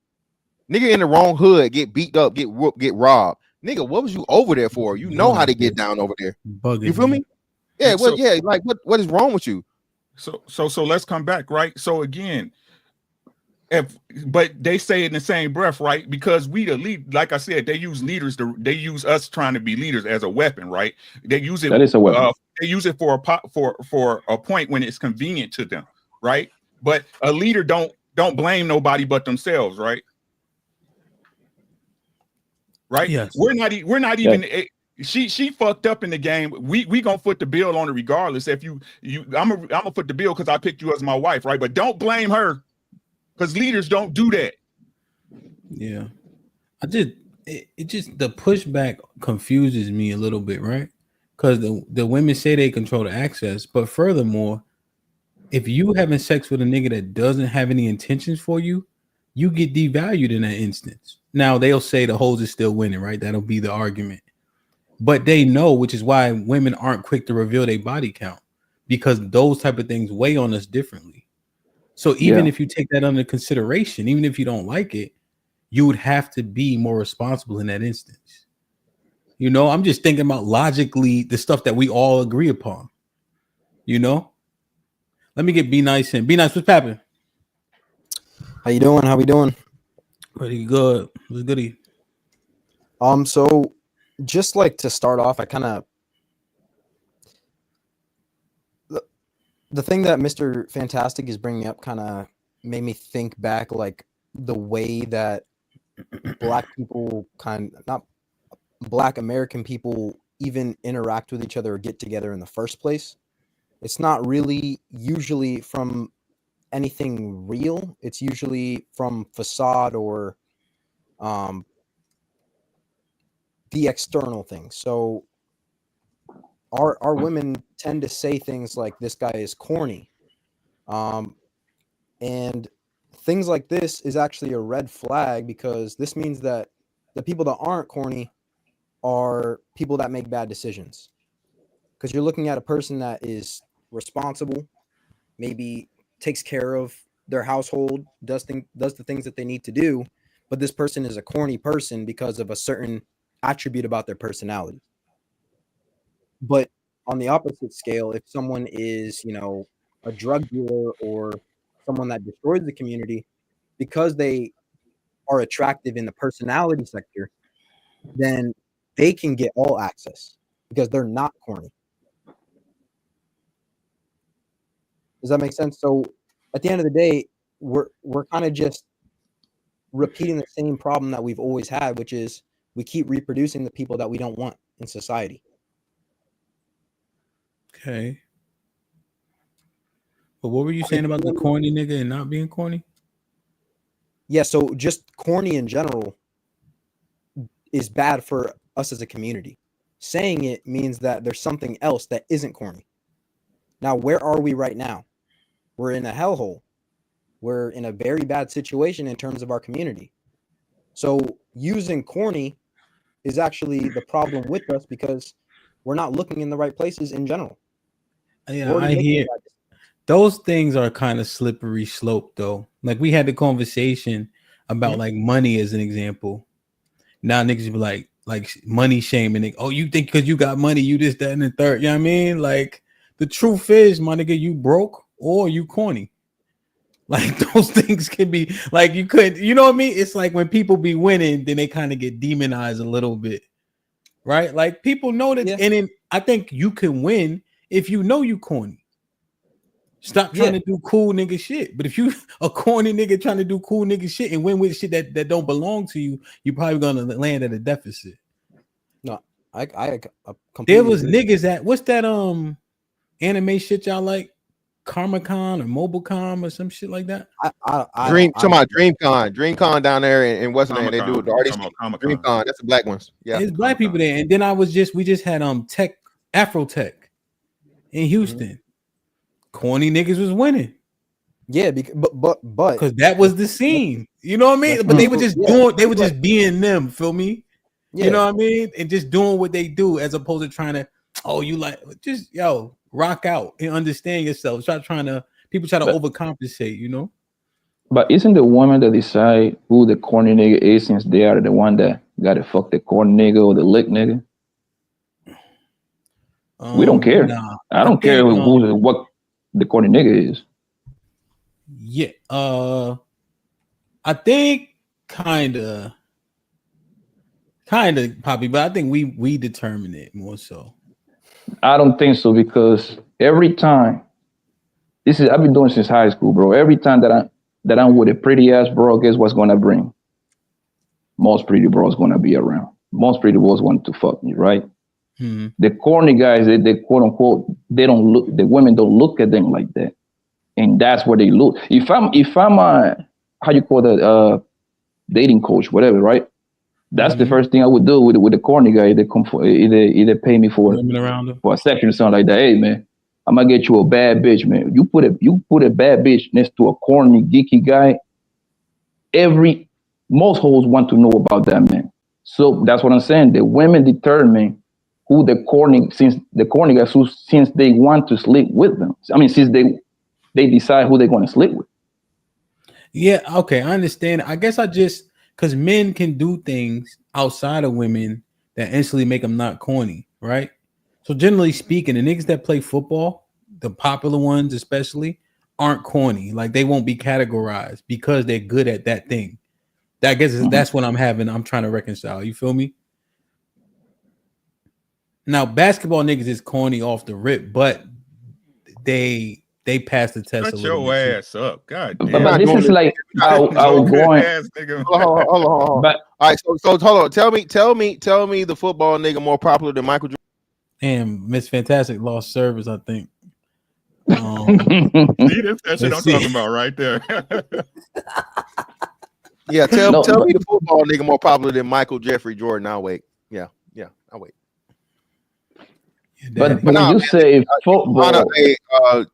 Nigga in the wrong hood, get beat up, get whooped, get robbed. Nigga, what was you over there for? You know how to get down over there. You feel me? Yeah, what is wrong with you? So let's come back, right? So again, but they say in the same breath, right? Because we the lead, like I said, they use us trying to be leaders as a weapon, right? They use it. That is a weapon. They use it for a point when it's convenient to them, right? But a leader don't blame nobody but themselves, right? Right? Yes. We're not even. She fucked up in the game. We gonna foot the bill on it regardless. If I'm gonna foot the bill because I picked you as my wife, right? But don't blame her, because leaders don't do that. Yeah, it just the pushback confuses me a little bit, right? Because the women say they control the access, but furthermore, if you having sex with a nigga that doesn't have any intentions for you, you get devalued in that instance. Now they'll say the hoes is still winning, right? That'll be the argument. But they know, which is why women aren't quick to reveal their body count, because those type of things weigh on us differently. So even if you take that under consideration, even if you don't like it, you would have to be more responsible in that instance. You know, I'm just thinking about logically the stuff that we all agree upon. You know, Let me get Be Nice in. Be Nice, what's happening? How you doing? How we doing? Pretty good. What's goody? So just like to start off, I kind of the thing that Mr. Fantastic is bringing up kind of made me think back, like the way that Black people not Black American people even interact with each other or get together in the first place. It's not really usually from anything real. It's usually from facade or the external things. So our women tend to say things like, this guy is corny. And things like this is actually a red flag, because this means that the people that aren't corny are people that make bad decisions. Because you're looking at a person that is responsible, maybe takes care of their household, does the things that they need to do, but this person is a corny person because of a certain attribute about their personality. But on the opposite scale, if someone is, a drug dealer or someone that destroys the community, because they are attractive in the personality sector, then they can get all access because they're not corny. Does that make sense? So at the end of the day, we're kind of just repeating the same problem that we've always had, which is we keep reproducing the people that we don't want in society. Okay. But what were you saying about the corny nigga and not being corny? Yeah, so just corny in general is bad for us as a community. Saying it means that there's something else that isn't corny. Now, where are we right now? We're in a hellhole. We're in a very bad situation in terms of our community. So using corny is actually the problem with us, because we're not looking in the right places in general. Yeah, I hear those things are kind of slippery slope though. Like we had the conversation about like money as an example. Now niggas be like money shaming. Oh, you think because you got money, you this, that, and the third. You know what I mean? Like the truth is, my nigga, you broke or you corny. Like those things can be like you could, you know what I mean? It's like when people be winning, then they kind of get demonized a little bit, right? Like people know that, and then I think you can win if you know you corny. Stop trying to do cool nigga shit. But if you a corny nigga trying to do cool nigga shit and win with shit that don't belong to you, you're probably gonna land at a deficit. No, I completely there was agree. Niggas at what's that anime shit y'all like? Karmacon or Mobilecom or some shit like that. DreamCon down there in Western Land. They do it. DreamCon. That's the black ones. Yeah, there's black people there. And then we just had Afro Tech in Houston. Mm-hmm. Corny niggas was winning. Yeah, but because that was the scene. You know what I mean? But they were just they were just being them. Feel me? Yeah. You know what I mean? And just doing what they do, as opposed to trying to, just rock out and understand yourself. People try to overcompensate, you know? But isn't the woman that decide who the corny nigga is, since they are the one that gotta fuck the corny nigga or the lick nigga? We don't care. Nah, I don't care what the corny nigga is. Yeah. I think kinda Poppy, but I think we determine it more so. I don't think so, because every time I've been doing since high school, bro. Every time that I'm with a pretty ass bro, guess what's gonna bring? Most pretty bros gonna be around. Most pretty bros want to fuck me, right? Mm-hmm. The corny guys, they quote unquote, the women don't look at them like that, and that's where they look. If I'm a how you call that dating coach, whatever, right? That's the first thing I would do with the corny guy. They come for either pay me for a section or something like that. Hey man, I'm gonna get you a bad bitch, man. You put a bad bitch next to a corny geeky guy. Most hoes want to know about that man. So that's what I'm saying. The women determine who the corny guys since they want to sleep with them. I mean, since they decide who they're going to sleep with. Yeah, okay, I understand. I guess because men can do things outside of women that instantly make them not corny, right? So generally speaking, the niggas that play football, the popular ones especially, aren't corny. Like they won't be categorized because they're good at that thing. I guess that's what I'm trying to reconcile. You feel me? Now, basketball niggas is corny off the rip, but they pass the test. Shut your ass up, God damn. But this is like outgoing. Hold on. But all right, so hold on. Tell me the football nigga more popular than Michael Jordan. And Miss Fantastic lost service, I think. See, that's shit I'm talking about right there. Yeah, tell me the football nigga more popular than Michael Jeffrey Jordan. I'll wait. Yeah, I'll wait. But when you say football,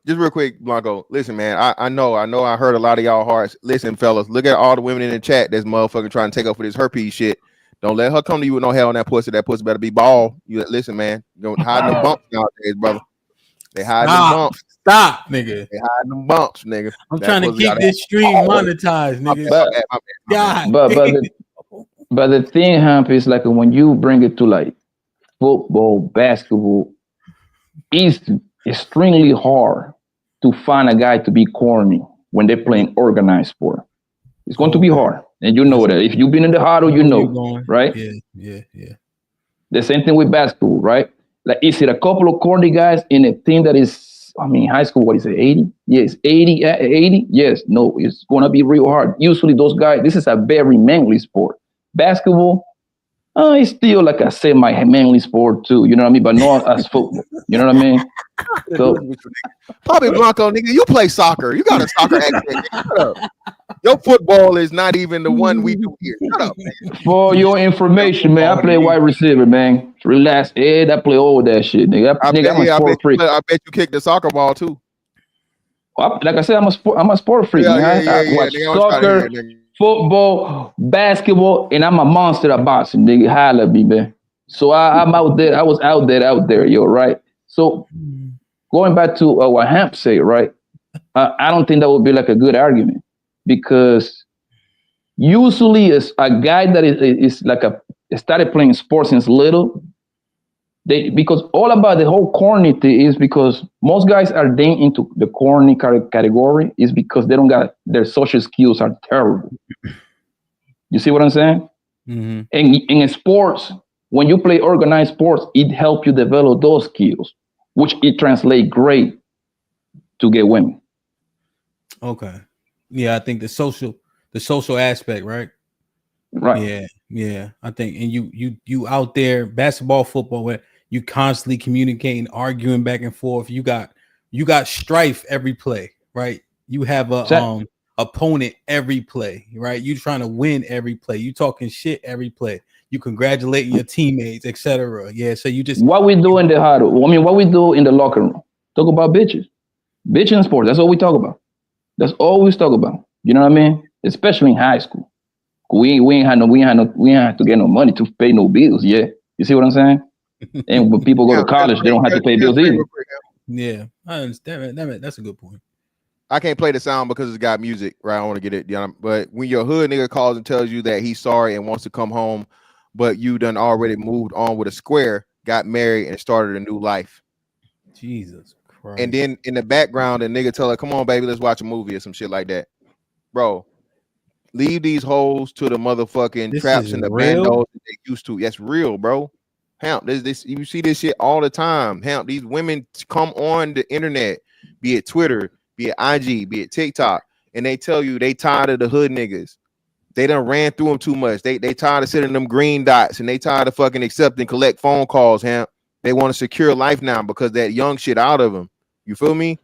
just real quick, Blanco. Listen, man. I know. I heard a lot of y'all hearts. Listen, fellas. Look at all the women in the chat. That's motherfucking trying to take up for this herpes shit. Don't let her come to you with no hell on that pussy. That pussy better be bald. You listen, man. You don't hide them bumps nowadays, brother. They hide them bumps. Stop, nigga. They hide them bumps, nigga. I'm trying to keep this stream monetized, nigga. But the thing, Hamp, is like when you bring it to like football, basketball, it's extremely hard to find a guy to be corny when they're playing organized sport. It's going to be hard. And you know that. If you've been in the huddle, you know, right? Yeah. The same thing with basketball, right? Like, is it a couple of corny guys in a team that is, I mean, high school, what is it, 80? Yes, 80? Yes, no, it's going to be real hard. Usually those guys, this is a very manly sport. Basketball, it's still like a semi-manly sport too, you know what I mean? But not as football, you know what I mean? So, Bobby Blanco, nigga, you play soccer. You got a soccer accent. Shut up. Your football is not even the one we do here. Shut up, man. For your information, man, I play wide receiver, man. Relax, Ed. I play all that shit, nigga. I'm a sport freak. I bet you kick the soccer ball too. Like I said, I'm a sport freak, man. I watch soccer, football, basketball, and I'm a monster at boxing, nigga. Holla at me, man. So I'm out there. I was out there, yo, right? So going back to what Hamp said, right? I don't think that would be like a good argument. Because usually it's a guy that is like started playing sports since little. Because all about the whole corny thing is because most guys are then into the corny category is because they don't got their social skills are terrible. You see what I'm saying? Mm-hmm. And in sports, when you play organized sports, it helps you develop those skills, which it translates great to get women. Okay. Yeah, I think the social aspect, right? Right. Yeah. I think, and you out there, basketball, football, where you constantly communicating, arguing back and forth. You got strife every play, right? You have a opponent every play, right? You trying to win every play. You talking shit every play. You congratulating your teammates, etc. Yeah. So you just what we do in the huddle. I mean, what we do in the locker room. Talk about bitches in sports. That's all we talk about. That's all we talk about. You know what I mean? Especially in high school. We ain't have to get no money to pay no bills. Yeah. You see what I'm saying? And when people go to college, they don't have to pay bills either. Yeah, I understand. That's a good point. I can't play the sound because it's got music, right? I want to get it, but when your hood nigga calls and tells you that he's sorry and wants to come home, but you done already moved on with a square, got married and started a new life. Jesus Christ. And then in the background, a nigga tell her, come on, baby, let's watch a movie or some shit like that. Bro, leave these hoes to the motherfucking traps and the bandos that they used to. That's real, bro. Hamp, this you see this shit all the time. Hamp, these women come on the internet, be it Twitter, be it IG, be it TikTok, and they tell you they tired of the hood niggas. They done ran through them too much. They tired of sitting them green dots, and they tired of fucking accepting collect phone calls. Hamp, they want a secure life now because that young shit out of them. You feel me?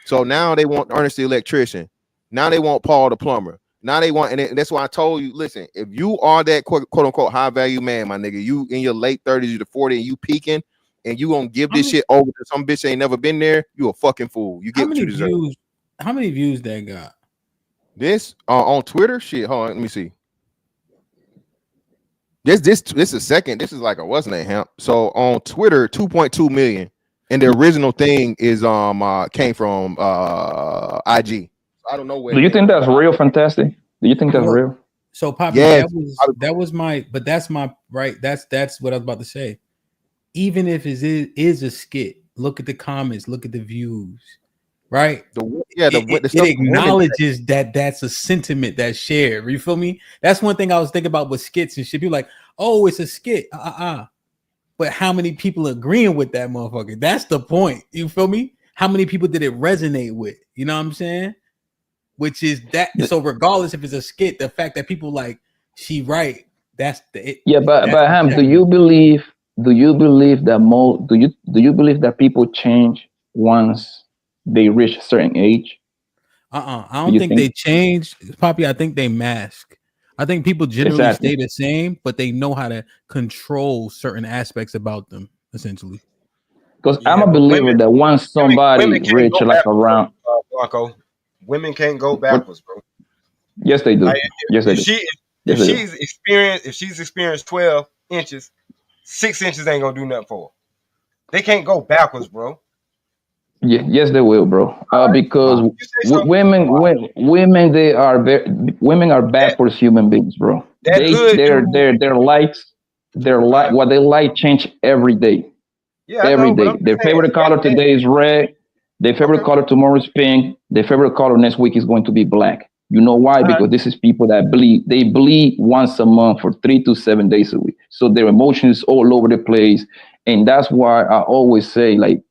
So now they want Ernest the electrician. Now they want Paul the plumber. Now they want, and that's why I told you, listen, if you are that quote unquote high value man, my nigga, you in your late 30s to 40 and you peaking and you gonna give this shit over to some bitch that ain't never been there, you a fucking fool. You get what you deserve. How many views that got? This on Twitter? Shit, hold on, let me see. This is second. This is like a what's name, Hamp. So on Twitter, 2.2 million. And the original thing is came from IG. I don't know where. Do you think that's real, Fantastic? Do you think that's real? So, Poppy, yes. that was my, but that's my right. That's what I was about to say. Even if it is a skit, look at the comments, look at the views. right? The it acknowledges that that's a sentiment that's shared. You feel me? That's one thing I was thinking about with skits and shit. People like, oh, it's a skit. But how many people agreeing with that motherfucker? That's the point. You feel me? How many people did it resonate with? You know what I'm saying? Which is that. So regardless if it's a skit, the fact that people like she right, that's the it. Yeah, but Ham, do you believe that do you believe that people change once they reach a certain age? I don't think they change, Poppy. I think they mask. I think people generally stay the same, but they know how to control certain aspects about them, essentially. Because I'm a believer that once somebody reach like around Blanco, women can't go backwards, bro. Yes, they do. Like, if she's experienced 12 inches, 6 inches ain't gonna do nothing for her. They can't go backwards, bro. Yeah, yes, they will, bro. Because women are backwards human beings, bro. Their likes, what they like change every day. Yeah, every day. Their favorite color today is red. Their favorite color tomorrow is pink. Their favorite color next week is going to be black. You know why? Because this is people that bleed. They bleed once a month for 3 to 7 days a week. So their emotions all over the place. And that's why I always say, like,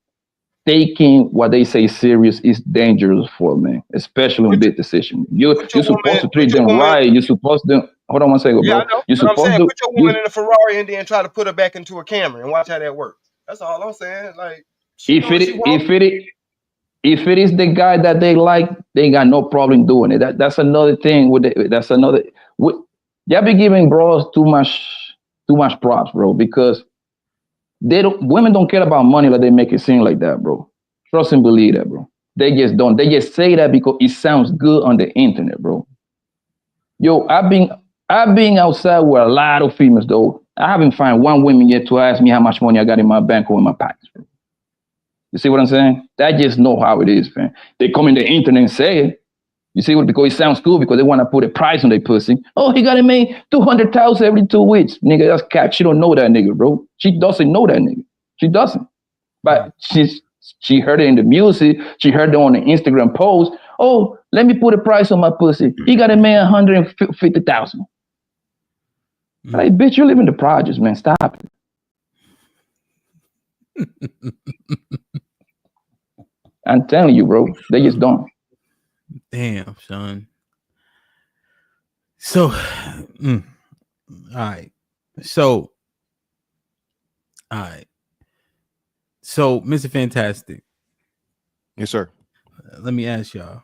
taking what they say serious is dangerous for men, especially in big decisions. You're supposed to treat them right. You're supposed to hold on one second, bro. You're supposed to put your woman in a Ferrari and then try to put her back into a Camry and watch how that works. That's all I'm saying. Like, if it is the guy that they like, they ain't got no problem doing it. That's another thing. Y'all be giving bros too much props, bro, because women don't care about money like they make it seem like that, bro. Trust and believe that, bro. They just don't. They just say that because it sounds good on the internet, bro. Yo, I've been outside with a lot of females, though. I haven't found one woman yet to ask me how much money I got in my bank or in my pockets, bro. You see what I'm saying? That just know how it is, man. They come in the internet and say it. You see what? Because it sounds cool, because they want to put a price on their pussy. Oh, he got to make 200,000 every 2 weeks. Nigga, that's cap. She don't know that nigga, bro. She doesn't know that nigga. She doesn't. But she heard it in the music. She heard it on the Instagram post. Oh, let me put a price on my pussy. He got to make 150,000. Like, bitch, you live in the projects, man. Stop it. I'm telling you, bro. They just don't. Damn, son. So, all right. So, Mr. Fantastic. Yes, sir. Let me ask y'all.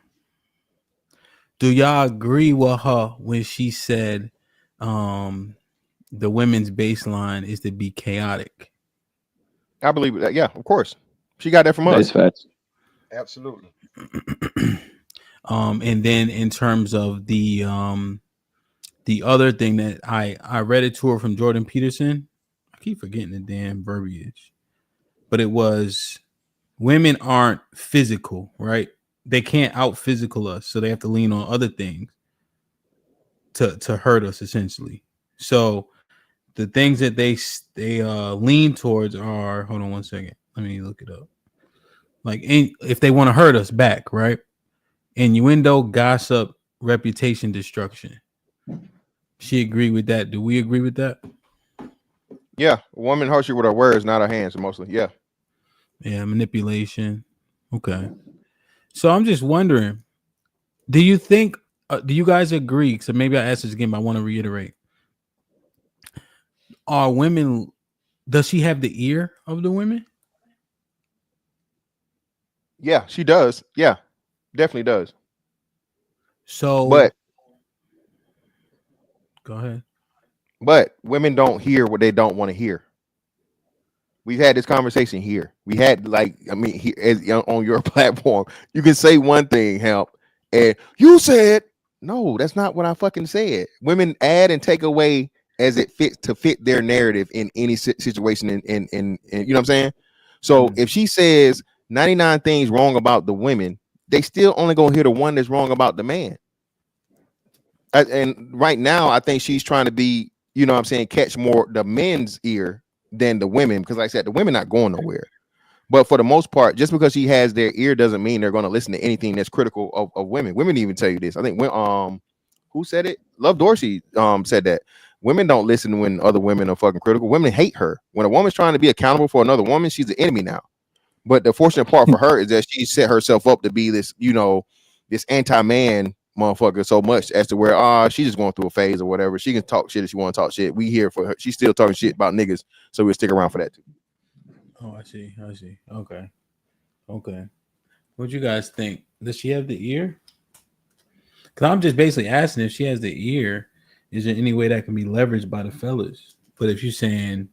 Do y'all agree with her when she said the women's baseline is to be chaotic? I believe that. Yeah, of course. She got that from us. That's facts. Absolutely. And then in terms of the other thing that I read it to her from Jordan Peterson. I keep forgetting the damn verbiage, but it was women aren't physical, right? They can't out physical us, so they have to lean on other things to hurt us, essentially. So the things that they lean towards are, hold on one second, let me look it up. Like, if they want to hurt us back, right? Innuendo, gossip, reputation destruction. She agreed with that. Do we agree with that? Yeah, a woman hurts you with her words, not her hands, mostly. Yeah. Yeah, manipulation. Okay. So I'm just wondering, do you think, do you guys agree? So maybe I asked this again, but I want to reiterate. Are women, does she have the ear of the women? Yeah, she does. Yeah, definitely does. So, but go ahead. But women don't hear what they don't want to hear. We've had this conversation here. We had, like, I mean, on your platform, you can say one thing, help, and you said, no, that's not what I fucking said. Women add and take away as it fits to fit their narrative in any situation. In you know what I'm saying? So if she says 99 things wrong about the women, they still only gonna hear the one that's wrong about the man. And right now, I think she's trying to be, you know what I'm saying, catch more the men's ear than the women, because like I said, the women not going nowhere. But for the most part, just because she has their ear doesn't mean they're going to listen to anything that's critical of women. Women even tell you this. I think when who said it? Love Dorsey said that women don't listen when other women are fucking critical. Women hate her. When a woman's trying to be accountable for another woman, she's an enemy now. But the fortunate part for her is that she set herself up to be this, you know, this anti-man motherfucker so much as to where she's just going through a phase or whatever. She can talk shit if she want to talk shit. We here for her. She's still talking shit about niggas, so we'll stick around for that too. Oh, I see. Okay. What you guys think? Does she have the ear? Because I'm just basically asking if she has the ear. Is there any way that can be leveraged by the fellas? But if you're saying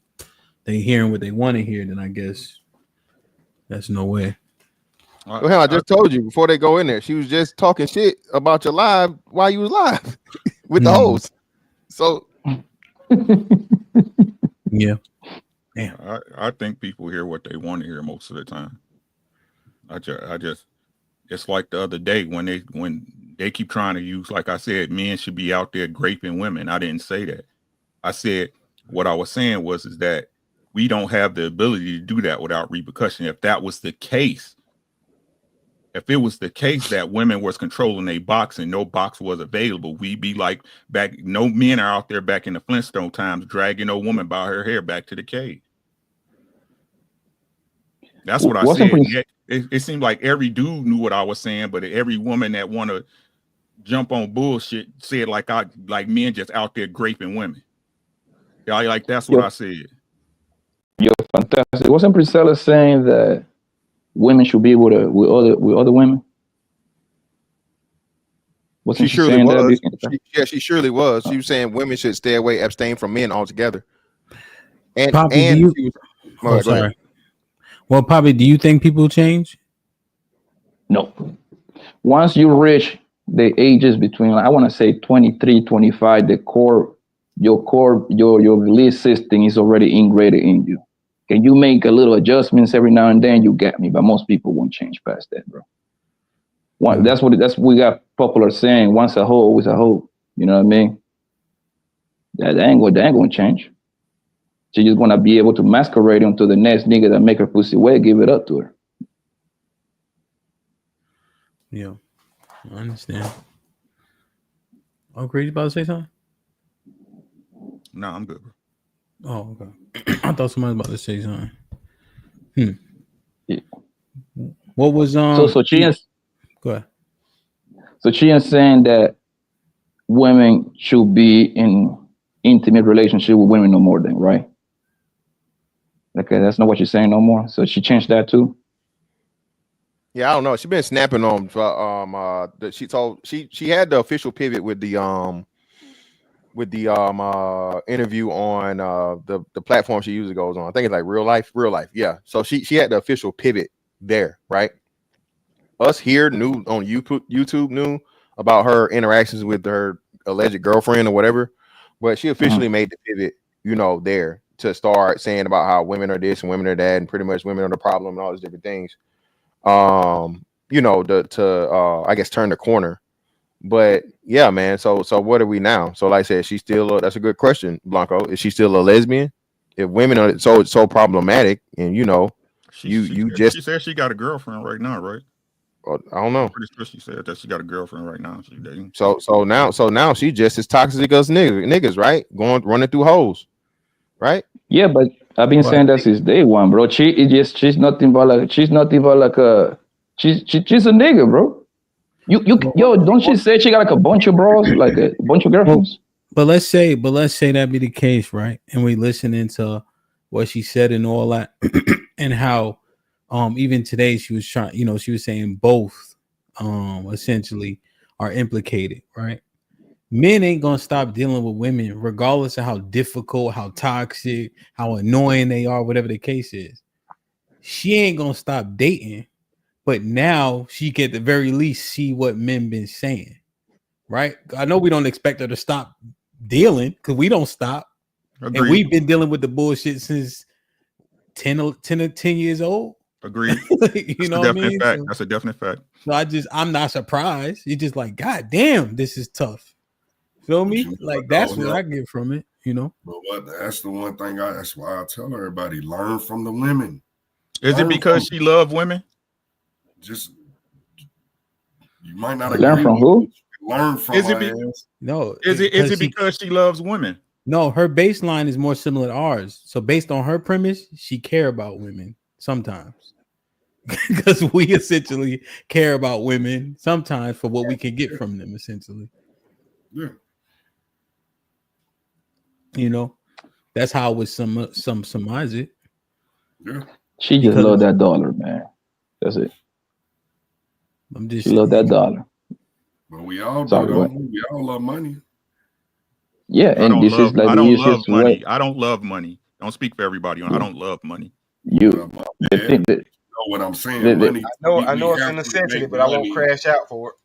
they hearing what they want to hear, then I guess that's no way. Well, hell, I just told you before they go in there, she was just talking shit about your live while you was live with the host. So yeah. Damn. I think people hear what they want to hear most of the time. I just it's like the other day when they keep trying to use, like I said, men should be out there graping women. I didn't say that. I said what I was saying was that we don't have the ability to do that without repercussion. If that was the case, if it was the case that women was controlling a box and no box was available, we'd be like back. No men are out there back in the Flintstone times dragging no woman by her hair back to the cave. That's what I said. It seemed like every dude knew what I was saying, but every woman that want to jump on bullshit said like men just out there graping women. Yeah, like that's what I said. You're fantastic. Wasn't Princella saying that women should be able to with other women? Wasn't she surely saying was. that? She surely was. She was saying women should stay away, abstain from men altogether. And Poppy, and sorry. Well, Poppy, do you think people change? No. Once you reach the ages between, I want to say 23, 25, your belief system is already ingrained in you. Can you make a little adjustments every now and then? You get me, but most people won't change past that, bro. That's what we got popular saying. Once a hoe, always a hoe. You know what I mean? That ain't gonna change. She's just gonna be able to masquerade until the next nigga that make her pussy wet give it up to her. Yeah, I understand. Oh, Chris, you about to say something? No, I'm good, bro. Oh, okay. I thought somebody was about to say something. Yeah. What was So Chia's go ahead. So Chia's saying that women should be in intimate relationship with women no more than, right? Okay, that's not what you're saying no more. So she changed that too. Yeah, I don't know. She been snapping on. She told she had the official pivot with the interview on the platform she usually goes on. I think it's like real life. Yeah. So she had the official pivot there, right? Us here knew on YouTube knew about her interactions with her alleged girlfriend or whatever, but she officially made the pivot, you know, there to start saying about how women are this and women are that, and pretty much women are the problem and all these different things. You know, to I guess turn the corner. But yeah, man. So what are we now? So like I said, she's still that's a good question, Blanco. Is she still a lesbian? If women are so problematic, and you know, she said she got a girlfriend right now, right? I don't know. I'm pretty sure she said that she got a girlfriend right now. She's dating. So now she just as toxic as niggas, right? Running through holes, right? Yeah, but I've been saying that since day one, bro. She's nothing but like she's a nigga, bro. Don't she say she got like a bunch of bros, like a bunch of girlfriends? But let's say that be the case, right? And we listening to what she said and all that, and how even today she was trying, you know, she was saying both essentially are implicated, right? Men ain't gonna stop dealing with women regardless of how difficult, how toxic, how annoying they are, whatever the case is. She ain't gonna stop dating, but now she can at the very least see what men been saying, right? I know we don't expect her to stop dealing because we don't stop. Agreed. And we've been dealing with the bullshit since 10 years old. Agreed. You know what I mean? Fact. That's a definite fact. So I'm not surprised. It's just like, God damn, this is tough. Feel me? Like that's what I get from it, you know. But that's the one thing that's why I tell everybody, learn from the women. Is it because she loved women? Just you might not learn from who? Learn from Is her it ass. No. Is it because she loves women? No, her baseline is more similar to ours. So based on her premise, she care about women sometimes. Because we essentially care about women sometimes for what we can get from them, essentially. Yeah. You know, that's how I would surmise it. Yeah. She just love that dollar, man. That's it. She love that dollar. But we all Sorry, do. what? We all love money. Yeah, and this is like I the don't love easiest money. way. I don't love money. Don't speak for everybody. I don't love money. You know what I'm saying? Money. I know it's a necessity, but I won't crash out for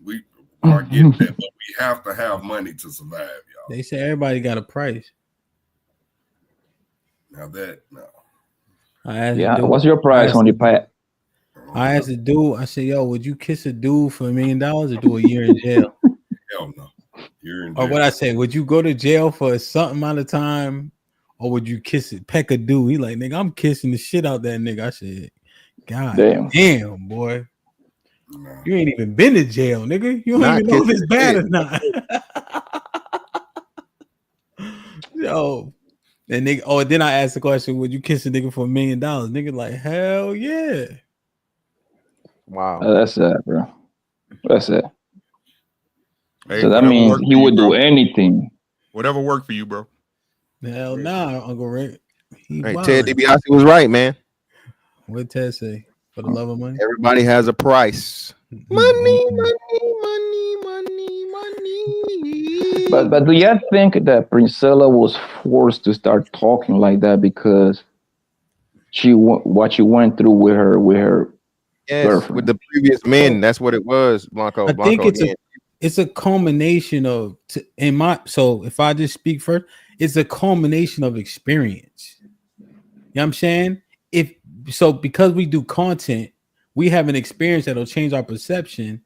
it. I get that, but we have to have money to survive, y'all. They say everybody got a price. Now that no. What's your price on the pat? I asked the dude, I said, yo, would you kiss a dude for $1 million or do a year in jail? Hell no. You're in jail. Or what I say, would you go to jail for a certain amount of time or would you peck a dude? He like, nigga, I'm kissing the shit out that nigga. I said, God damn boy. No. You ain't even been to jail, nigga. You don't even know if it's bad or not. Yo. And nigga, then I asked the question, would you kiss a nigga for $1 million? Nigga like, hell yeah. Wow. That's it, bro. That's it. Hey, so that means he would do anything. Whatever worked for you, bro. Hell nah, Uncle Rick. Hey, Ted DiBiase was right, man. What Ted say? For the love of money? Everybody has a price. Money. But do you think that Princella was forced to start talking like that because what she went through with her girlfriend? With the previous men? That's what it was, Blanco. I think it's a culmination of so if I just speak first, it's a culmination of experience. You know what I'm saying? Because we do content, we have an experience that'll change our perception.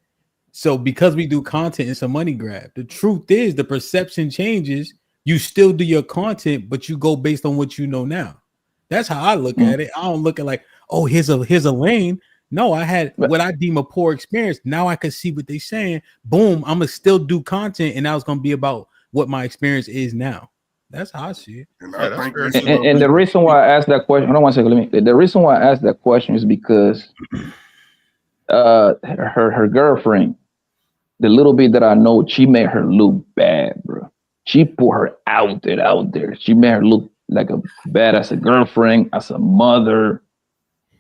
So because we do content, it's a money grab. The truth is the perception changes. You still do your content, but you go based on what you know now. That's how I look at it. I don't look at like, oh, here's a lane. No, I had what I deem a poor experience. Now I can see what they're saying. Boom, I'm gonna still do content, and now it's gonna be about what my experience is now. That's how I see it. And the reason why I asked that question, hold on 1 second. The reason why I asked that question is because her girlfriend, the little bit that I know, she made her look bad, bro. She put her out there. She made her look like a bad as a girlfriend, as a mother,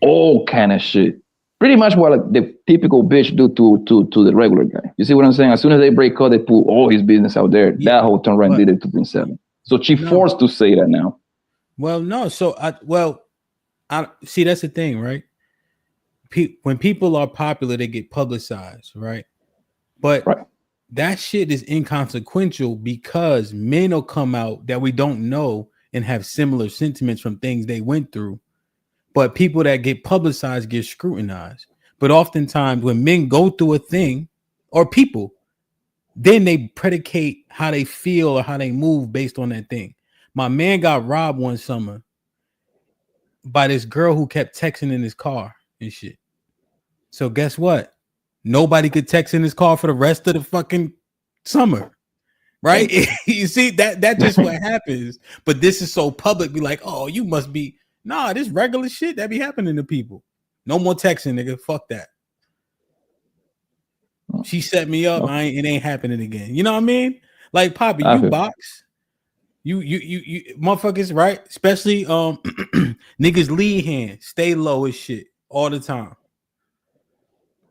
all kind of shit. Pretty much what like the typical bitch do to the regular guy. You see what I'm saying? As soon as they break up, they put all his business out there. Yeah, that whole turn right did it to Princella. So she forced to say that now. Well, no. So I see that's the thing, right? When people are popular, they get publicized, right? But that shit is inconsequential because men will come out that we don't know and have similar sentiments from things they went through. But people that get publicized get scrutinized. But oftentimes when men go through a thing or people, then they predicate how they feel or how they move based on that thing. My man got robbed one summer by this girl who kept texting in his car and shit. So guess what? Nobody could text in his car for the rest of the fucking summer. Right? You see, that just what happens. But this is so public. Be like, oh, you must be. Nah, this regular shit that be happening to people. No more texting, nigga. Fuck that. She set me up. It ain't happening again. You know what I mean? Like, Poppy, you box. You motherfuckers, right? Especially niggas lead hand. Stay low as shit all the time.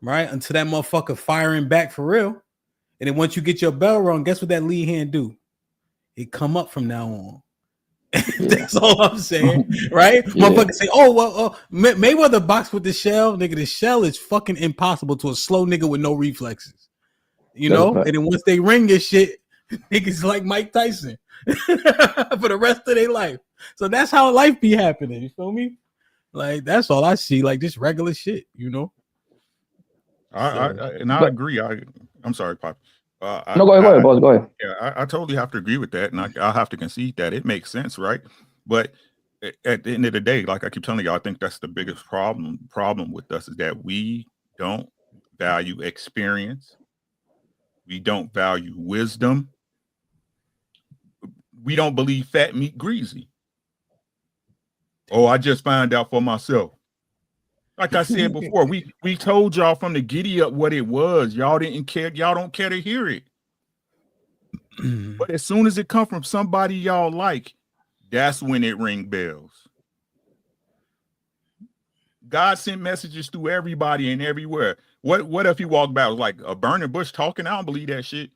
Right? Until that motherfucker firing back for real. And then once you get your bell rung, guess what that lead hand do? It come up from now on. That's all I'm saying, right? Motherfucker say, oh, well, Mayweather box with the shell. Nigga, the shell is fucking impossible to a slow nigga with no reflexes. You know? And then once they ring this shit, niggas like Mike Tyson for the rest of their life. So that's how life be happening. You feel me? Like, that's all I see. Like, just regular shit, you know? I agree. I'm sorry, Pop. No, go ahead, boss. Go ahead. Yeah, I totally have to agree with that, and I'll have to concede that it makes sense, right? But at the end of the day, like I keep telling you, I think that's the biggest problem with us is that we don't value experience. We don't value wisdom. We don't believe fat meat greasy. Oh, I just found out for myself. Like I said before, we told y'all from the giddy up what it was. Y'all didn't care. Y'all don't care to hear it. But as soon as it comes from somebody y'all like, that's when it ring bells. God sent messages through everybody and everywhere. What if he walked by was like a burning bush talking? I don't believe that shit.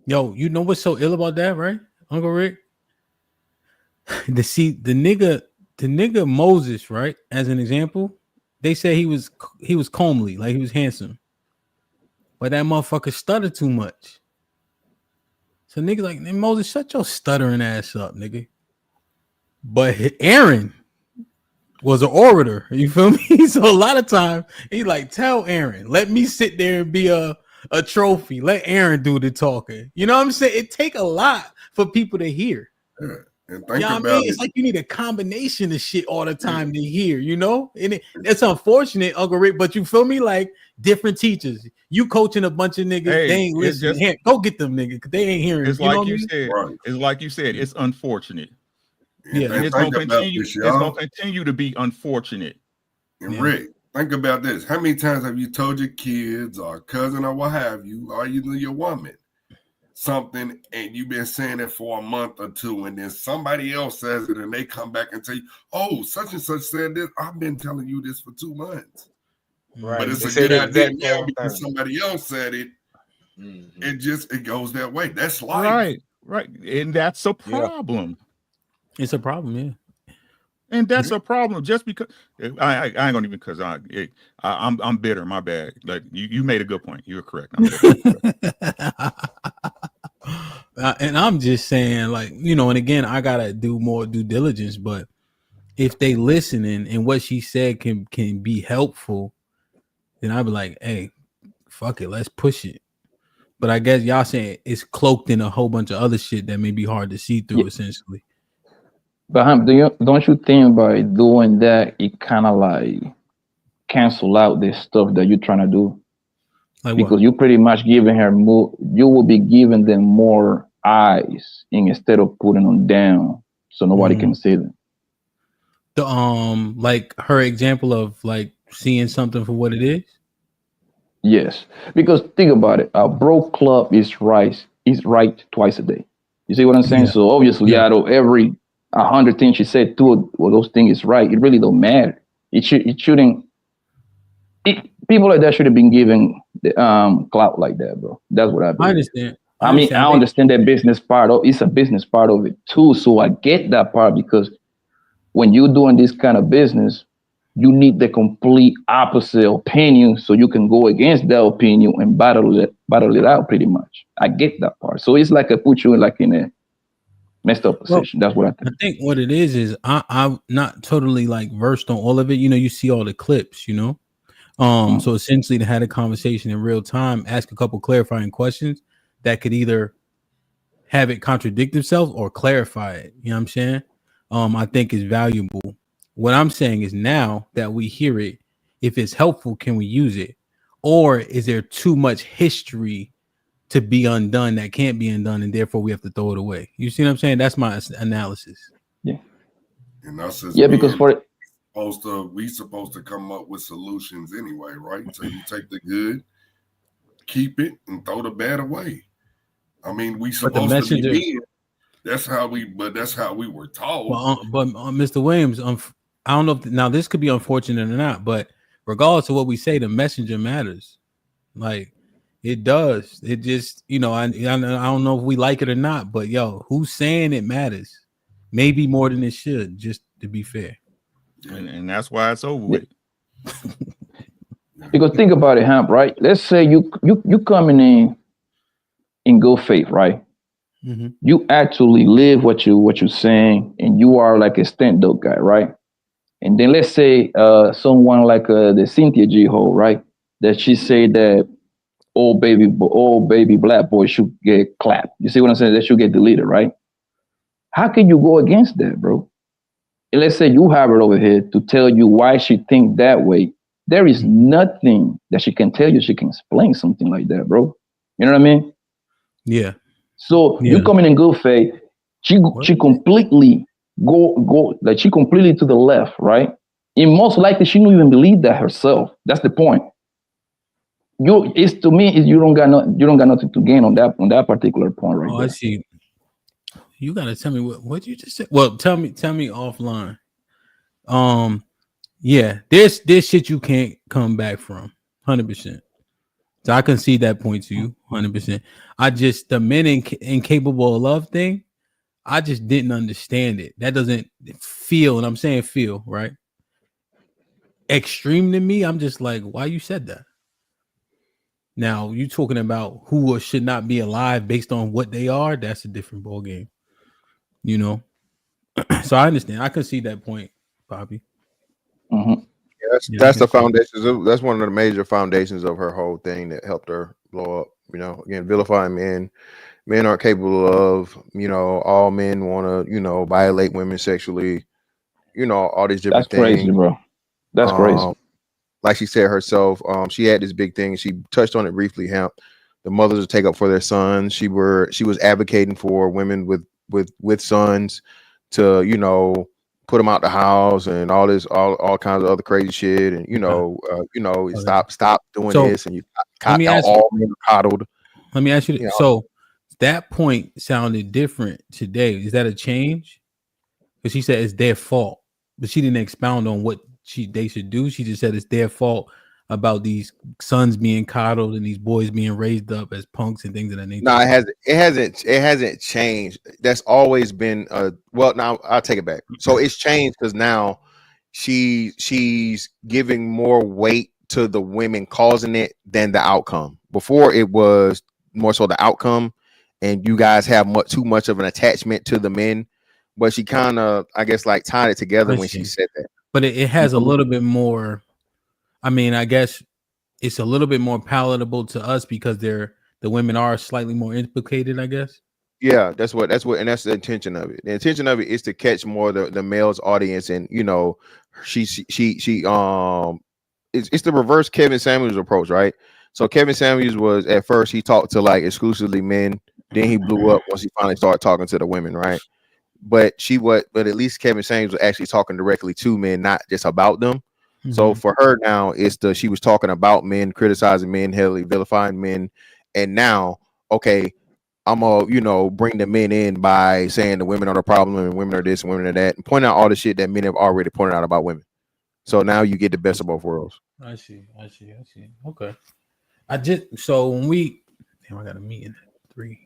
Yo, you know what's so ill about that, right, Uncle Rick? The nigga Moses, right? As an example, they say he was comely, like he was handsome, but that motherfucker stuttered too much. So nigga like, Moses, shut your stuttering ass up, nigga. But Aaron was an orator, you feel me? So a lot of times he like, tell Aaron, let me sit there and be a trophy. Let Aaron do the talking. You know what I'm saying? It take a lot for people to hear. Yeah. And think about it. It's like you need a combination of shit all the time to hear, you know? And it's unfortunate, Uncle Rick, but you feel me? Like different teachers. You coaching a bunch of niggas, they ain't listening. Go get them niggas, because they ain't hearing. It's like you said. Right. It's like you said, it's unfortunate. Yeah, and it's gonna continue. It's gonna continue to be unfortunate. And Rick, think about this: how many times have you told your kids or cousin or what have you, or even your woman, something, and you've been saying it for a month or two, and then somebody else says it, and they come back and say, "Oh, such and such said this. I've been telling you this for 2 months." Right. But it's a good idea now because somebody else said it. Mm-hmm. It goes that way. That's life. Right, and that's a problem. Yeah. It's a problem, yeah. And that's a problem just because I ain't gonna even because I'm bitter. My bad. Like you made a good point. You're correct. I'm bitter. And I'm just saying, like, you know, and again, I gotta do more due diligence. But if they listening and what she said can be helpful, then I'd be like, hey, fuck it, let's push it. But I guess y'all saying it's cloaked in a whole bunch of other shit that may be hard to see through, essentially. But don't you think by doing that, it kind of like cancel out this stuff that you're trying to do? Like because you're pretty much giving her more, you will be giving them more eyes instead of putting them down so nobody can see them. The like her example of like seeing something for what it is. Yes, because think about it. A broke club is right twice a day. You see what I'm saying? Yeah. So obviously, out of every 100 things she said, 2 of those things is right. It really don't matter. It shouldn't. People like that should have been given the clout like that, bro. That's what I believe. I understand. I understand that business part of it's a business part of it too. So I get that part because when you're doing this kind of business, you need the complete opposite opinion so you can go against that opinion and battle it out pretty much. I get that part. So it's like I put you in a messed up position. That's what I think. I think what it is I'm not totally like versed on all of it. You know, you see all the clips, you know. So essentially to have a conversation in real time, ask a couple clarifying questions that could either have it contradict themselves or clarify it. You know what I'm saying? I think is valuable. What I'm saying is now that we hear it, if it's helpful, can we use it? Or is there too much history to be undone that can't be undone, and therefore we have to throw it away? You see what I'm saying? That's my analysis. Yeah. And that's just because we supposed to come up with solutions anyway, right? So you take the good, keep it, and throw the bad away. I mean, we supposed to be men. That's how we were taught. But Mr. Williams, I don't know if now this could be unfortunate or not, but regardless of what we say, the messenger matters. Like it does. It just, you know, I don't know if we like it or not, but yo, who's saying it matters? Maybe more than it should, just to be fair. And that's why it's over with. Because think about it, Hamp, right? Let's say you coming in good faith, right? Mm-hmm. You actually live what you're saying, and you are like a stand-up guy, right? And then let's say someone like the Cynthia G. Ho, right? That she said that all baby black boys should get clapped. You see what I'm saying? They should get deleted, right? How can you go against that, bro? And let's say you have her over here to tell you why she thinks that way. There is nothing that she can tell you. She can explain something like that, bro. You know what I mean? Yeah. So Yeah. you come in good faith. She completely go like she completely to the left, right? And most likely she don't even believe that herself. That's the point. It's to me is you don't got nothing to gain on that particular point right there. I see. You gotta tell me what you just said. Well, tell me offline. Yeah, there's shit you can't come back from, 100%. So I can see that point to you, 100%. I just the men incapable of love thing. I just didn't understand it. That doesn't feel, and I'm saying feel right, extreme to me. I'm just like, why you said that? Now you talking about who should not be alive based on what they are. That's a different ball game, you know. So I understand. I can see that point, Bobby. Mm-hmm. That's the foundations. That's one of the major foundations of her whole thing that helped her blow up. You know, again, vilifying men. Men aren't capable of. You know, all men want to. You know, violate women sexually. You know, all these different things. That's crazy, bro. That's crazy. Like she said herself, she had this big thing. She touched on it briefly. Hemp, the mothers to take up for their sons. She was advocating for women with sons to, you know, put them out the house and all kinds of other crazy shit. And stop doing this. And you all men coddled. Let me ask you. So that point sounded different today. Is that a change? Because she said it's their fault, but she didn't expound on what they should do. She just said it's their fault about these sons being coddled and these boys being raised up as punks and things of that nature. No, it hasn't changed. That's always been well, now I'll take it back. So it's changed because now she's giving more weight to the women causing it than the outcome. Before it was more so the outcome, and you guys have too much of an attachment to the men. But she kind of, I guess, like tied it together when she said that. But it has a little bit more. I mean, I guess it's a little bit more palatable to us because the women are slightly more implicated, I guess. Yeah, that's what, and that's the intention of it. The intention of it is to catch more the male's audience, and you know, it's the reverse Kevin Samuels approach, right? So Kevin Samuels was at first he talked to like exclusively men, then he blew up once he finally started talking to the women, right? But at least Kevin Samuels was actually talking directly to men, not just about them. Mm-hmm. So for her now, she was talking about men, criticizing men, heavily vilifying men, and now, okay, I'm gonna, bring the men in by saying the women are the problem and women are this and women are that, and point out all the shit that men have already pointed out about women. So now you get the best of both worlds. I see. Okay. So when I got a meeting at 3.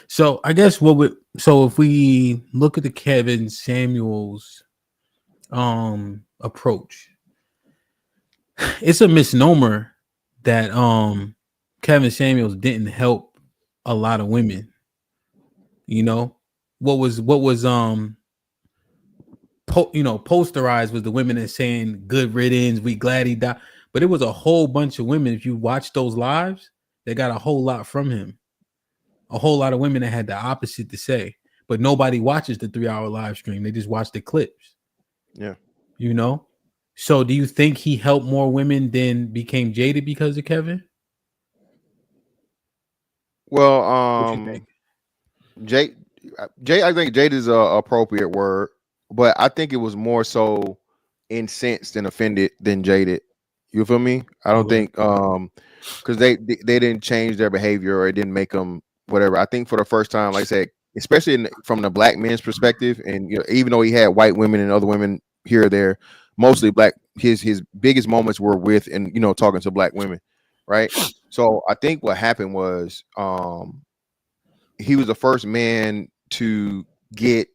So I guess if we look at the Kevin Samuels approach, it's a misnomer that Kevin Samuels didn't help a lot of women. You know, what was posterized was the women that saying good riddance, we glad he died. But it was a whole bunch of women, if you watch those lives, they got a whole lot from him. A whole lot of women that had the opposite to say, but nobody watches the 3-hour live stream. They just watch the clips. Yeah. You know? So do you think he helped more women than became jaded because of Kevin? Well, Jay, I think jaded is a appropriate word, but I think it was more so incensed and offended than jaded. You feel me? I don't think because they didn't change their behavior or it didn't make them whatever. I think for the first time, like I said, especially from the black men's perspective, and even though he had white women and other women here or there, mostly black, his biggest moments were with and talking to black women, right? So I think what happened was he was the first man to get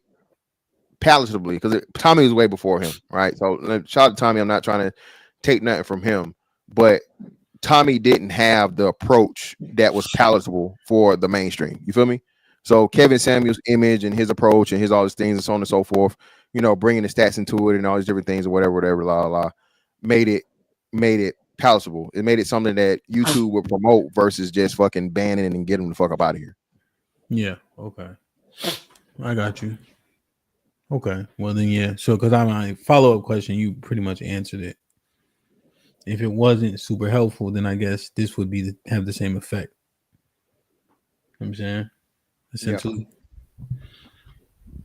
palatably, because Tommy was way before him, right? So shout out to Tommy. I'm not trying to take nothing from him, but Tommy didn't have the approach that was palatable for the mainstream. You feel me? So Kevin Samuels' image and his approach and his all these things and so on and so forth, bringing the stats into it and all these different things or whatever, made it palatable. It made it something that YouTube would promote versus just fucking banning and get them the fuck up out of here. Yeah. Okay. I got you. Okay. Well then, yeah. So, because my follow-up question, you pretty much answered it. If it wasn't super helpful, then I guess this would be have the same effect. You know what I'm saying, essentially. Yeah.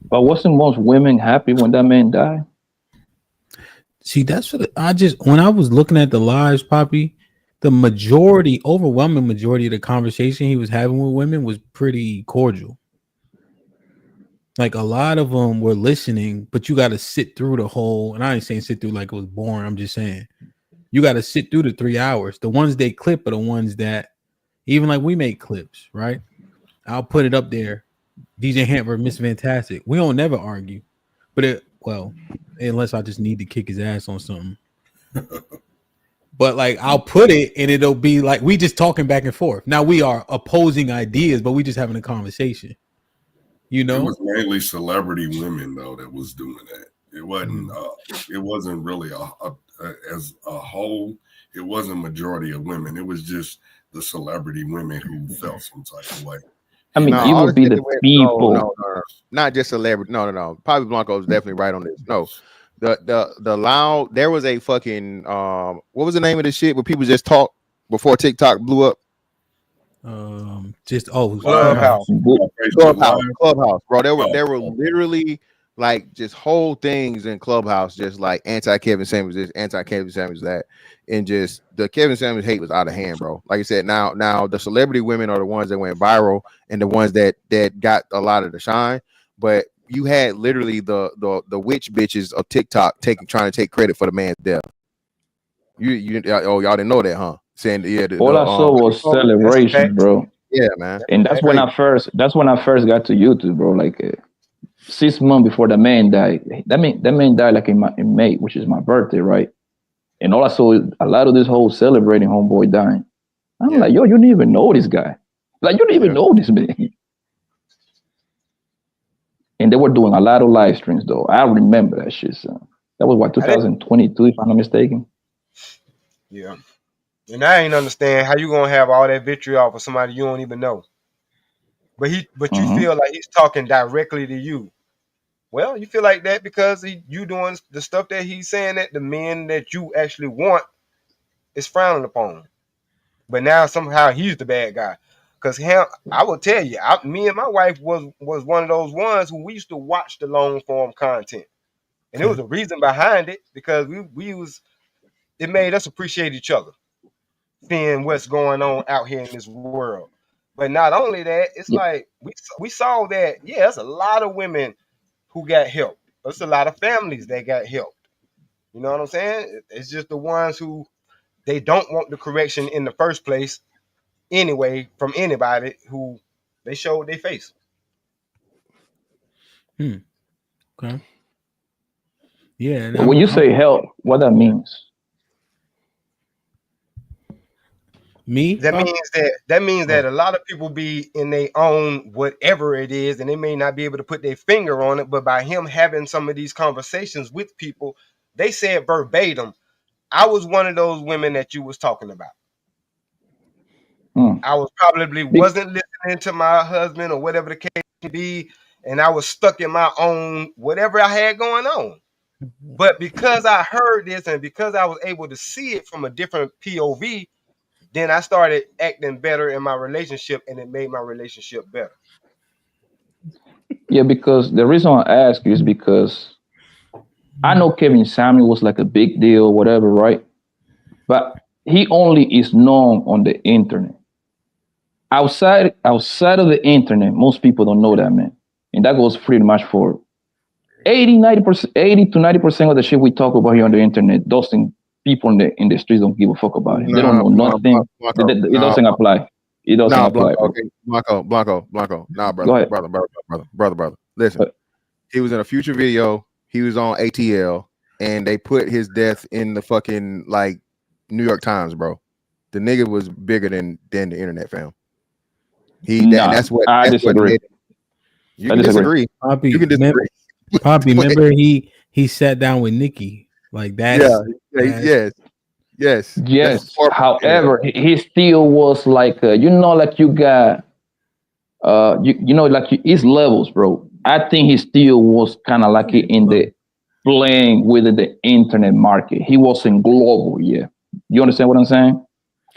But wasn't most women happy when that man died? See, that's what when I was looking at the lives, Poppy, the overwhelming majority of the conversation he was having with women was pretty cordial. Like a lot of them were listening, but you got to sit through the whole. And I ain't saying sit through like it was boring. I'm just saying you got to sit through the 3 hours. The ones they clip are the ones that, even like we make clips, right? I'll put it up there. DJ Hamper, Miss Fantastic. We don't never argue, but unless I just need to kick his ass on something. But like I'll put it and it'll be like we just talking back and forth. Now we are opposing ideas, but we just having a conversation. You know, it was mainly celebrity women though that was doing that. It wasn't. It wasn't really as a whole. It wasn't majority of women. It was just the celebrity women who felt some type of way. I mean, it would be the people. No, not just celebrity. No. Probably Blanco is definitely right on this. No, the loud. There was a fucking what was the name of this shit where people just talk before TikTok blew up? Clubhouse, bro. There were literally like just whole things in Clubhouse, just like anti Kevin Samuels this, anti Kevin Samuels that, and just the Kevin Samuels hate was out of hand, bro. Like I said, now the celebrity women are the ones that went viral and the ones that got a lot of the shine, but you had literally the witch bitches of TikTok trying to take credit for the man's death. Y'all didn't know that, huh? Saying all I saw was celebration, bro. Yeah, man. And that's when I first got to YouTube, bro. Like 6 months before the man died. That man died like in May, which is my birthday, right? And all I saw is a lot of this whole celebrating homeboy dying. I'm like, yo, you didn't even know this guy. Like, you didn't even know this man. And they were doing a lot of live streams, though. I remember that shit, son. That was 2022, if I'm not mistaken. Yeah. And I ain't understand how you gonna have all that vitriol for somebody you don't even know. But you feel like he's talking directly to you. Well, you feel like that because you doing the stuff that he's saying that the men that you actually want is frowning upon. But now somehow he's the bad guy. Because I will tell you, me and my wife was one of those ones who we used to watch the long form content. And there was a reason behind it because it made us appreciate each other, seeing what's going on out here in this world. But not only that, it's like we saw that, there's a lot of women who got help. There's a lot of families that got helped. You know what I'm saying? It's just the ones who they don't want the correction in the first place anyway from anybody who they showed their face. Okay. Yeah. But when you say help, what that means? That means that a lot of people be in their own whatever it is, and they may not be able to put their finger on it. But by him having some of these conversations with people, they said verbatim, "I was one of those women that you was talking about. I was probably wasn't listening to my husband or whatever the case may be, and I was stuck in my own whatever I had going on. But because I heard this and because I was able to see it from a different POV." Then I started acting better in my relationship, and it made my relationship better. Yeah, because the reason I ask you is because I know Kevin Samuel was like a big deal, whatever, right? But he only is known on the internet. Outside of the internet, most people don't know that man. And that goes pretty much for 80 to 90% of the shit we talk about here on the internet doesn't. People in the streets don't give a fuck about it. They don't know nothing. It doesn't apply. It doesn't apply. Okay. Blanco. Nah, brother. Listen, he was in a Future video. He was on ATL, and they put his death in the fucking like New York Times, bro. The nigga was bigger than the internet, fam. I disagree. You can disagree. Poppy, you can disagree. Poppy, remember he sat down with Nikki. Like that. Yes. However, he still was like, like you got, like it's levels, bro. I think he still was kind of like in the playing with the internet market. He wasn't global yet. You understand what I'm saying?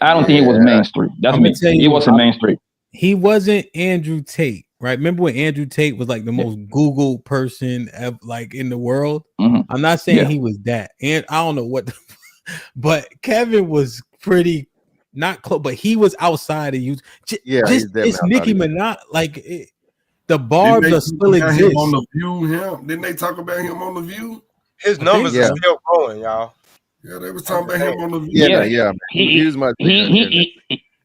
I don't think he was mainstream. That's me. He wasn't mainstream. He wasn't Andrew Tate, right? Remember when Andrew Tate was like the most Googled person like in the world? Mm-hmm. I'm not saying he was that, and I don't know what, but Kevin was pretty not close, but he was outside of you. It's Nicki Minaj, like the barbs are still exist. Him on the View, Didn't they talk about him on the View? His numbers are still growing, y'all. Yeah, they was talking about him on the View.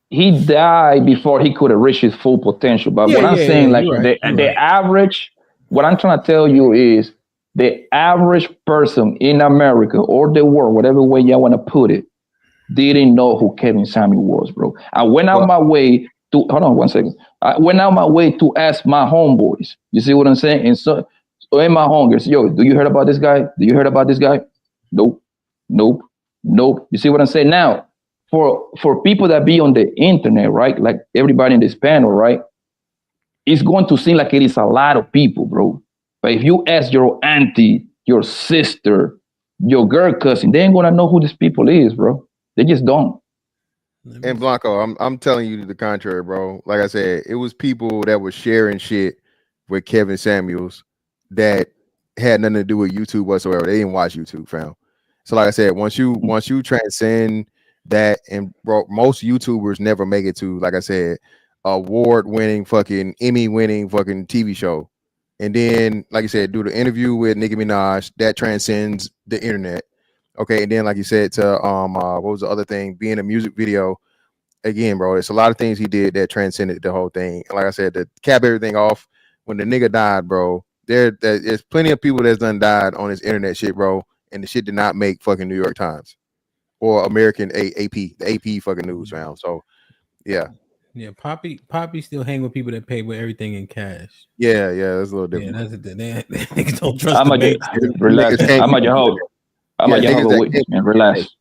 He died before he could have reached his full potential. But what I'm saying, like the average, what I'm trying to tell you is the average person in America or the world, whatever way y'all want to put it, didn't know who Kevin Samuel was, bro. I went out my way to hold on one second. I went out my way to ask my homeboys. You see what I'm saying? And so in my homegirls, yo, do you heard about this guy? Do you heard about this guy? Nope. You see what I'm saying? Now, for people that be on the internet, right? Like everybody in this panel, right? It's going to seem like it is a lot of people, bro. But if you ask your auntie, your sister, your girl cousin, they ain't gonna know who these people is, bro. They just don't. And Blanco, I'm telling you the contrary, bro. Like I said, it was people that were sharing shit with Kevin Samuels that had nothing to do with YouTube whatsoever. They didn't watch YouTube, fam. So like I said, once you transcend that, and bro, most YouTubers never make it to, like I said, award-winning, fucking Emmy-winning fucking TV show. And then, like you said, do the interview with Nicki Minaj, that transcends the internet. Okay, and then like you said, to what was the other thing? Being a music video. Again, bro, it's a lot of things he did that transcended the whole thing. And like I said, to cap everything off, when the nigga died, bro, there's plenty of people that's done died on this internet shit, bro, and the shit did not make fucking New York Times or American AP, the AP fucking news round. So yeah. Yeah, Poppy still hang with people that pay with everything in cash. Yeah, that's a little different. Yeah, that's they don't trust the banks. Relax. I'm at Jehovah Witness, man. Relax.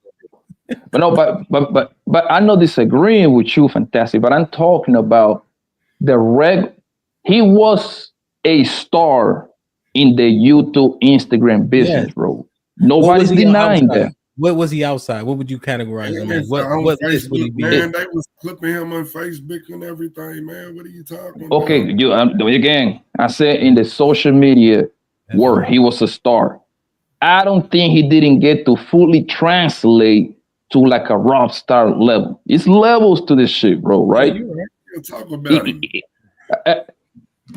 But no, but I'm not disagreeing with you, fantastic. But I'm talking about he was a star in the YouTube, Instagram business, bro. Nobody's denying that. What was he outside? What would you categorize him as? What list would he be? Man, they was clipping him on Facebook and everything, man. What are you talking about? Okay, again, I said in the social media world, he was a star. I don't think he didn't get to fully translate to like a rock star level. It's levels to this shit, bro, right? Yeah, you're right. You're talking about it.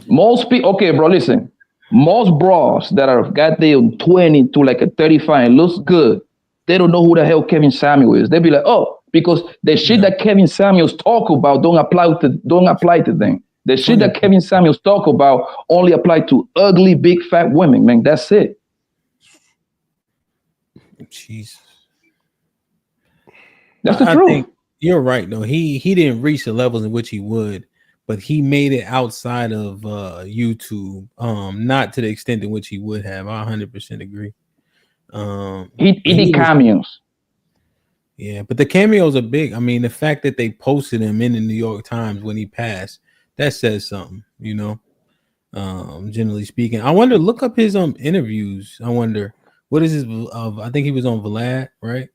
Most people, okay, bro, listen. Most bros that are goddamn 20 to like a 35 and looks good, they don't know who the hell Kevin Samuel is. They be like, oh, because the shit that Kevin Samuels talk about don't apply to them. The shit that Kevin Samuels talk about only apply to ugly, big, fat women, man. That's it. Jesus. That's the truth. I think you're right, though. He didn't reach the levels in which he would, but he made it outside of YouTube, not to the extent in which he would have. I 100% agree. He did cameos. Yeah, but the cameos are big. I mean, the fact that they posted him in the New York Times when he passed, that says something, you know. Generally speaking, I wonder. Look up his interviews. I wonder what is his. I think he was on Vlad, right?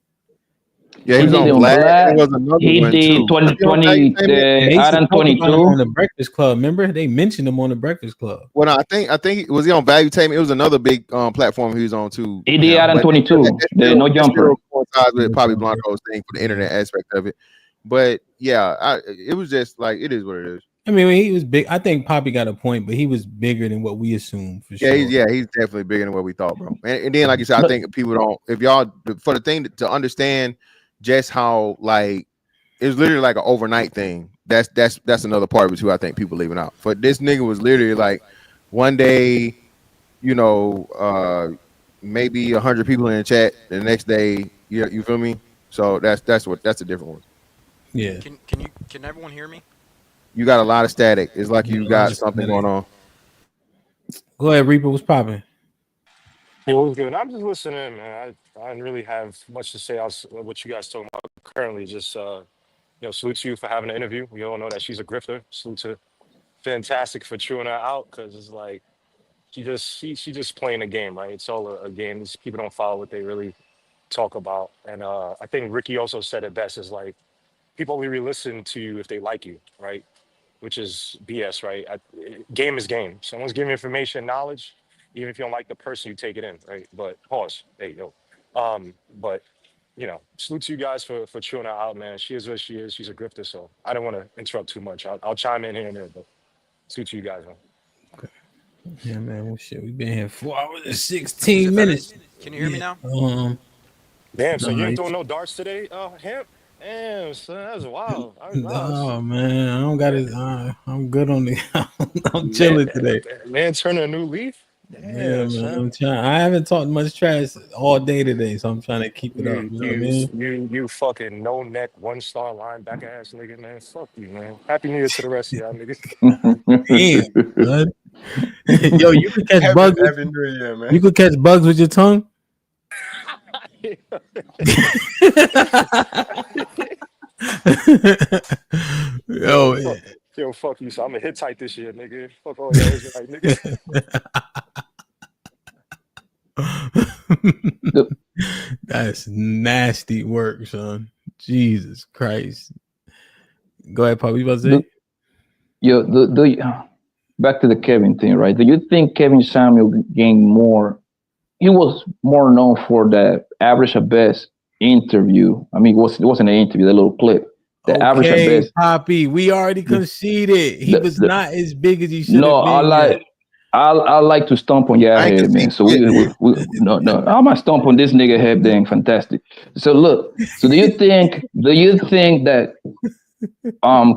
Yeah, he was on Vlad. Was another he one did too. 2020, Adam 22 on the Breakfast Club. Remember, they mentioned him on the Breakfast Club. Well, no, I think was he on Value Tainment? It was another big platform he was on too. He did Adam 22. There's no jumper. Coincides with probably Blanco's thing for the internet aspect of it. But yeah, it was just like it is what it is. I mean, he was big. I think Poppy got a point, but he was bigger than what we assumed for sure. He's definitely bigger than what we thought, bro. And then, like you said, I think people don't. If y'all for the thing to understand just how like it was literally like an overnight thing. That's another part of it too. I think people leaving out. But this nigga was literally like one day, you know, maybe 100 people in the chat. The next day, you feel me? So that's a different one. Yeah. Can everyone hear me? You got a lot of static. It's like you got something going on. Go ahead, Reaper. What's popping? Hey, what was good? I'm just listening, man. I didn't really have much to say else what you guys talking about currently. Just salute to you for having an interview. We all know that she's a grifter. Salute to Fantastic for chewing her out, because it's like She just playing a game, right? It's all a game. These people don't follow what they really talk about. And I think Ricky also said it best, is like, people only really listen to you if they like you, right? Which is BS, right? Game is game. Someone's giving information, knowledge, even if you don't like the person, you take it in, right? But pause. There you go. But you know, salute to you guys for chewing her out, man. She is what she is. She's a grifter, so I don't want to interrupt too much. I'll chime in here and there, but salute to you guys, man. Yeah, man. Well, shit, we've been here 4 hours and 16 minutes. Can you hear me now? Damn, so you ain't doing no darts today, Hemp? Damn, son, that was wild. Oh man, I don't got it. I'm good on the. I'm chilling today. Man, turning a new leaf. Damn, Yeah, man. son. I'm trying. I haven't talked much trash all day today, so I'm trying to keep it up. You know what I mean? You fucking no neck 1-star linebacker ass nigga, man. Fuck you, man. Happy New Year to the rest of y'all niggas. Damn, son. Yo, you can catch bugs. Happy New Year, man. You could catch bugs with your tongue. Yo, fuck you. So I'm a Hittite this year, nigga. Fuck all y'all Israelite niggas. That's nasty work, son. Jesus Christ. Go ahead, Pop. You about to say? Back to the Kevin thing, right? Do you think Kevin Samuel gained more? He was more known for the average at best interview. I mean, it wasn't an interview, the little clip. The average at best. Poppy, we already conceded. He was not as big as he should have been. I like to stomp on your head, man. So we no. I'm gonna stomp on this nigga head. Dang, fantastic. So look. So do you think that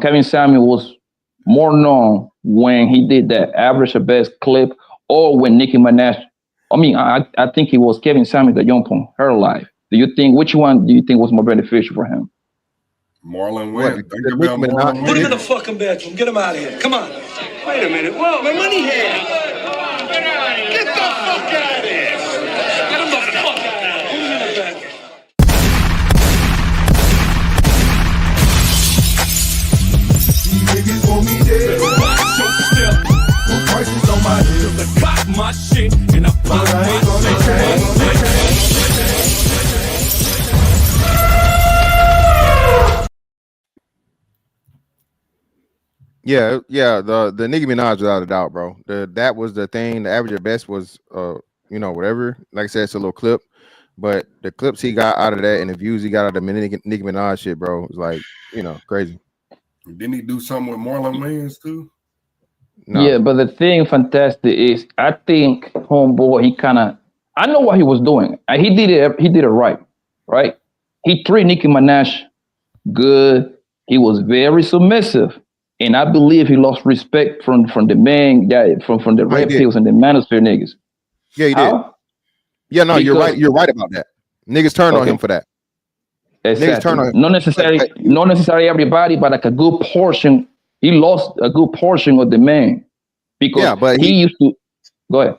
Kevin Samuel was more known when he did that average at best clip, or when Nicki Minaj? I mean, I think it was Kevin Samuel that jumped on her live. Do you think, which one do you think was more beneficial for him? Marlon Wayne. Think about Marlon Wayne. Put him in the fucking bedroom. Get him out of here. Come on. Wait a minute. Whoa, my money here. Get the fuck out of here. Get him the fuck out of here. Put him in the bedroom. Niggas want me dead. Watch your step. The price is on my head. I got my shit and I pop my shit. Yeah. The Nicki Minaj, without a doubt, bro. That was the thing. The average at best was, whatever. Like I said, it's a little clip, but the clips he got out of that and the views he got out of the Nicki Minaj shit, bro, was like, crazy. Didn't he do something with Marlon Wayans too? No. Yeah, but the thing fantastic is, I think homeboy, I know what he was doing. He did it right? He treated Nicki Minaj good. He was very submissive. And I believe he lost respect from the man guy, from the red pills and the manosphere niggas. Yeah, he did. Yeah, no, you're right. You're right about that. Niggas turned on him for that. Exactly. Niggas turned on him. Not necessarily everybody, but like a good portion. He lost a good portion of the man because he used to. Go ahead.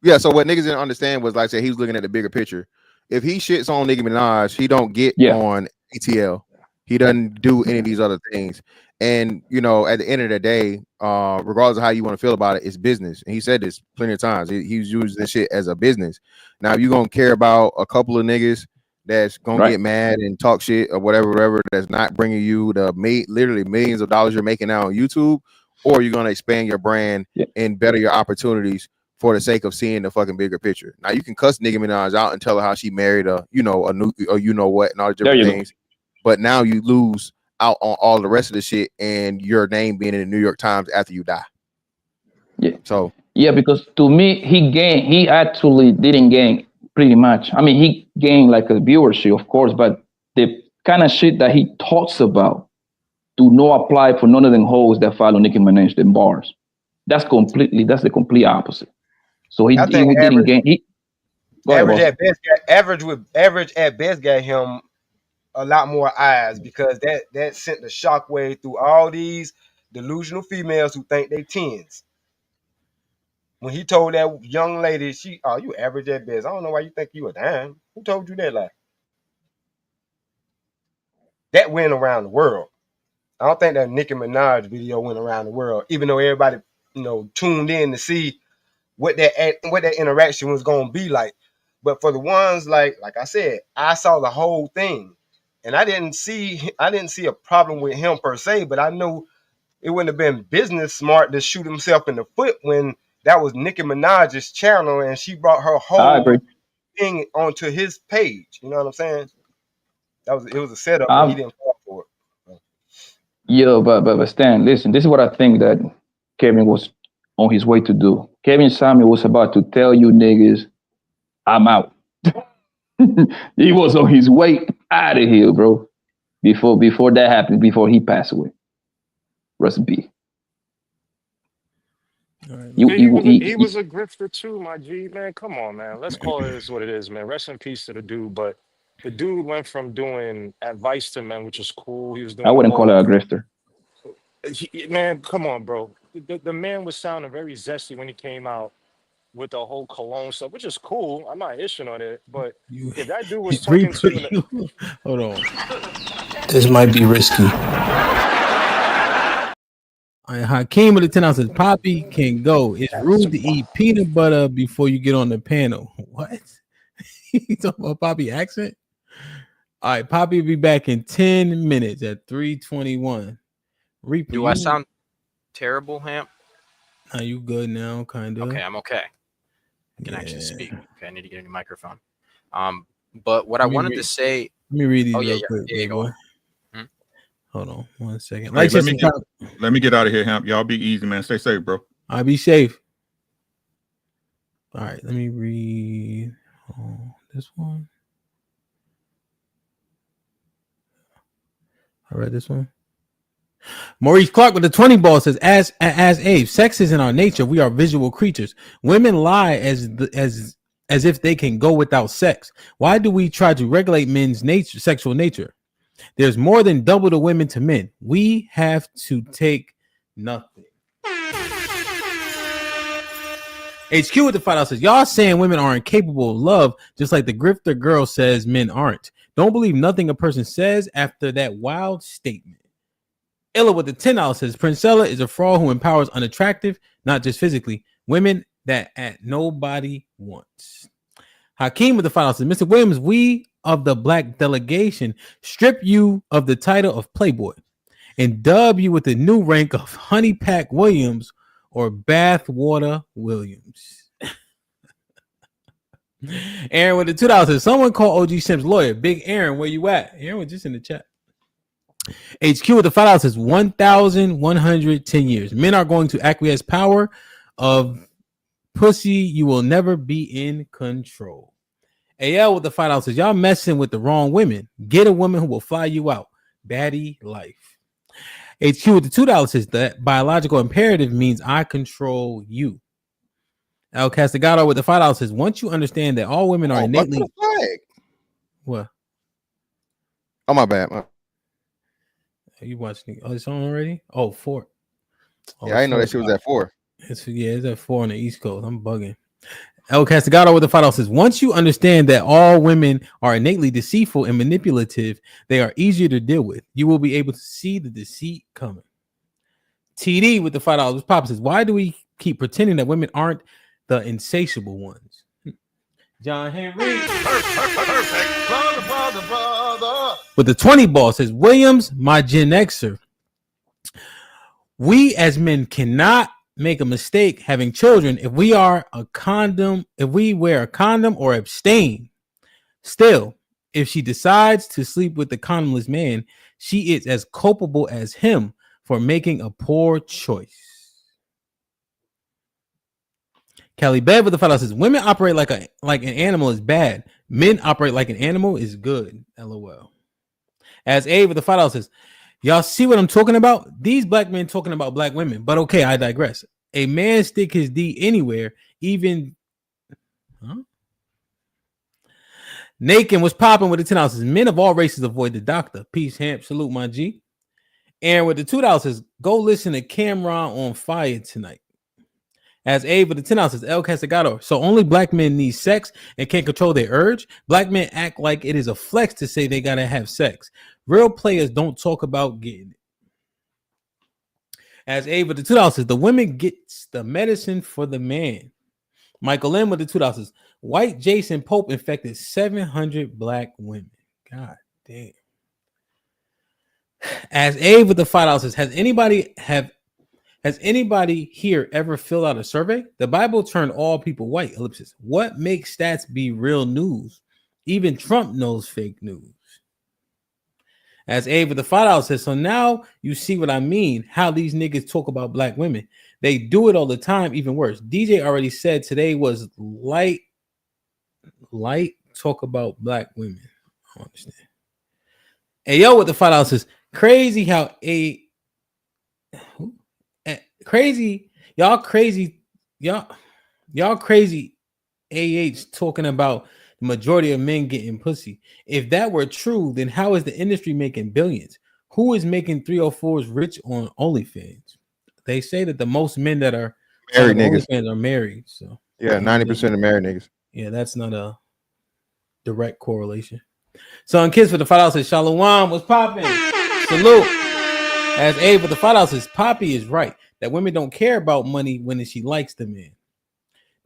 Yeah. So what niggas didn't understand was, like I said, he was looking at the bigger picture. If he shits on Nicki Minaj, he don't get on ATL. He doesn't do any of these other things. And, at the end of the day, regardless of how you want to feel about it, it's business. And he said this plenty of times. He's using this shit as a business. Now, if you're going to care about a couple of niggas that's going to get mad and talk shit or whatever, that's not bringing you the literally millions of dollars you're making now on YouTube, or you're going to expand your brand and better your opportunities for the sake of seeing the fucking bigger picture. Now, you can cuss Nicki Minaj out and tell her how she married a new, or what, and all the different things. But now you lose out on all the rest of the shit and your name being in the New York Times after you die. Yeah. So because to me, he actually didn't gain pretty much. I mean, he gained like a viewership, of course, but the kind of shit that he talks about do not apply for none of them hoes that follow Nicki Minaj, them bars. That's the complete opposite. So he didn't gain. Average at best got him a lot more eyes because that sent the shockwave through all these delusional females who think they tens. When he told that young lady, you average at best. I don't know why you think you a dime. Who told you that lie? That went around the world. I don't think that Nicki Minaj video went around the world, even though everybody, tuned in to see what that interaction was gonna be like. But for the ones like I said, I saw the whole thing, and I didn't see a problem with him per se, but I knew it wouldn't have been business smart to shoot himself in the foot when that was Nicki Minaj's channel and she brought her whole thing onto his page. You know what I'm saying? It was a setup, but he didn't fall for it. Yo, but Stan, listen, this is what I think that Kevin was on his way to do. Kevin Samuel was about to tell you niggas, I'm out. He was on his way out of here, bro. Before that happened, before he passed away. Rest in peace. He was a grifter too, my G, man. Come on, man. Let's call it what it is, man. Rest in peace to the dude. But the dude went from doing advice to men, which is cool. He was doing. I wouldn't call it a grifter. Man, come on, bro. The man was sounding very zesty when he came out with the whole cologne stuff, which is cool. I'm not issuing on it, but if that dude was talking to hold on, this might be risky. All right, Hakeem with the 10 ounces. Poppy can go. It's rude to eat peanut butter before you get on the panel. What? You talking about Poppy accent? All right, Poppy will be back in 10 minutes at 3:21. Reaper, do I sound terrible, Hamp? Are you good now? Kind of. Okay, I'm okay. I can actually speak. Okay, I need to get a new microphone. But what I wanted to say. Let me read these. real quick. Yeah, go on. Hold on 1 second. Hey, let me get out of here, Hamp. Y'all be easy, man. Stay safe, bro. I'll be safe. All right, let me read this one. I read this one. Maurice Clark with the 20 ball says, as Abe, sex is in our nature. We are visual creatures. Women lie as if they can go without sex. Why do we try to regulate men's sexual nature? There's more than double the women to men. We have to take nothing. HQ with the $5 says, y'all saying women aren't capable of love, just like the grifter girl says men aren't. Don't believe nothing a person says after that wild statement. Illa with the $10 says, Princella is a fraud who empowers unattractive, not just physically, women that nobody wants. Hakeem with the $5 says, Mr. Williams, we of the black delegation strip you of the title of Playboy and dub you with the new rank of Honey Pack Williams or Bathwater Williams. Aaron with the $2 says, someone call OG Simp's lawyer. Big Aaron, where you at? Aaron was just in the chat. HQ with the $5 says 1,110 years. Men are going to acquiesce power of pussy. You will never be in control. AL with the $5 says, y'all messing with the wrong women. Get a woman who will fly you out. Baddie life. HQ with the $2 says that biological imperative means I control you. El Castigado with the $5 says, once you understand that all women are innately. What? Oh, my bad. Are you watching? Oh, it's on already? Oh, 4. Oh, yeah, I didn't know that she was at 4. It's at 4 on the East Coast. I'm bugging. El Castigado with the $5 says, once you understand that all women are innately deceitful and manipulative, they are easier to deal with. You will be able to see the deceit coming. TD with the $5 Pop says, why do we keep pretending that women aren't the insatiable ones? John Henry perfect. Brother. With the 20 ball says, Williams, my Gen Xer. We as men cannot make a mistake having children if we wear a condom or abstain. Still, if she decides to sleep with the condomless man, she is as culpable as him for making a poor choice. Kelly Bev with the $5 says, women operate like an animal is bad. Men operate like an animal is good. LOL. As A with the $5 says, y'all see what I'm talking about? These black men talking about black women. But okay, I digress. A man stick his D anywhere, even Nakin was popping with the $10. Men of all races avoid the doctor. Peace, Hamp. Salute, my G. Aaron with the $2 says, go listen to Cameron on Fire tonight. As A with the $10 says, El Castigado. So only black men need sex and can't control their urge. Black men act like it is a flex to say they gotta have sex. Real players don't talk about getting it. As A with the $2 says, the women gets the medicine for the man. Michael M with the $2. White Jason Pope infected 700 black women. God damn. As Abe with the $5, has anybody here ever filled out a survey? The Bible turned all people white. Ellipsis. What makes stats be real news? Even Trump knows fake news. As Abe with the $5 says, so now you see what I mean, how these niggas talk about black women. They do it all the time, even worse. DJ already said today was light talk about black women. I don't understand. Hey, yo, with the $5 says, crazy how y'all crazy AH talking about the majority of men getting pussy. If that were true, then how is the industry making billions? Who is making 304s rich on OnlyFans? They say that the most men that are married niggas OnlyFans are married. So yeah, 90% of married niggas. Yeah, that's not a direct correlation. So, and Kids for the $5 says, Shalom was popping. Salute. As Abe with the $5 says, Poppy is right that women don't care about money when she likes the man.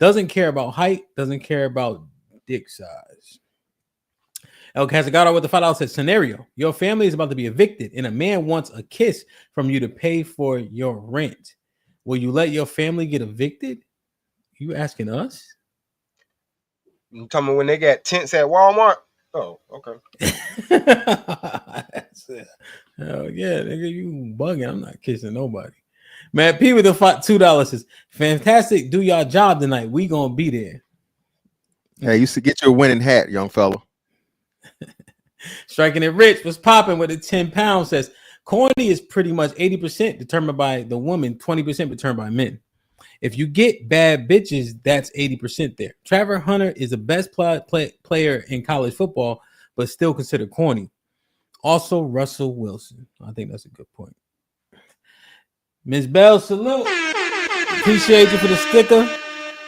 Doesn't care about height, doesn't care about dick size. El Casagado with the $5 says, scenario. Your family is about to be evicted and a man wants a kiss from you to pay for your rent. Will you let your family get evicted? You asking us? You talking about when they got tents at Walmart? Oh, okay. Hell yeah, nigga, you bugging. I'm not kissing nobody. Matt P with the $2 says, fantastic. Do y'all job tonight. We gonna be there. Hey, you should get your winning hat, young fella. Striking it rich was popping with a 10 pounds says, corny is pretty much 80% determined by the woman, 20% determined by men. If you get bad bitches, that's 80% there. Trevor Hunter is the best player in college football, but still considered corny. Also, Russell Wilson. I think that's a good point. Ms. Bell, salute. Appreciate you for the sticker.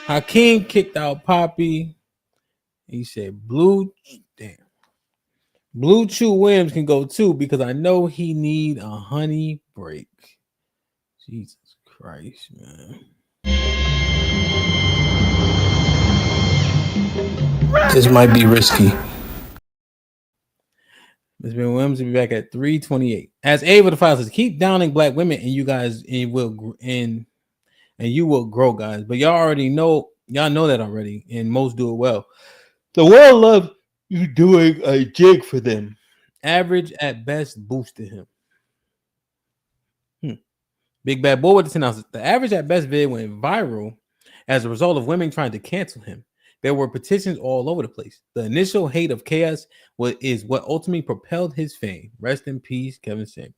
Hakeem kicked out Poppy. He said, Blue Chew Williams can go too because I know he need a honey break. Jesus Christ, man. This might be risky. Ms. Williams will be back at 3:28. As Ava the File says, keep downing black women and you guys will grow, guys. But y'all know that already, and most do it well. The world loves you doing a jig for them. Average at best boosted him. Big Bad Boy with the $10. The average at best vid went viral as a result of women trying to cancel him. There were petitions all over the place. The initial hate of chaos is what ultimately propelled his fame. Rest in peace, Kevin Samuels.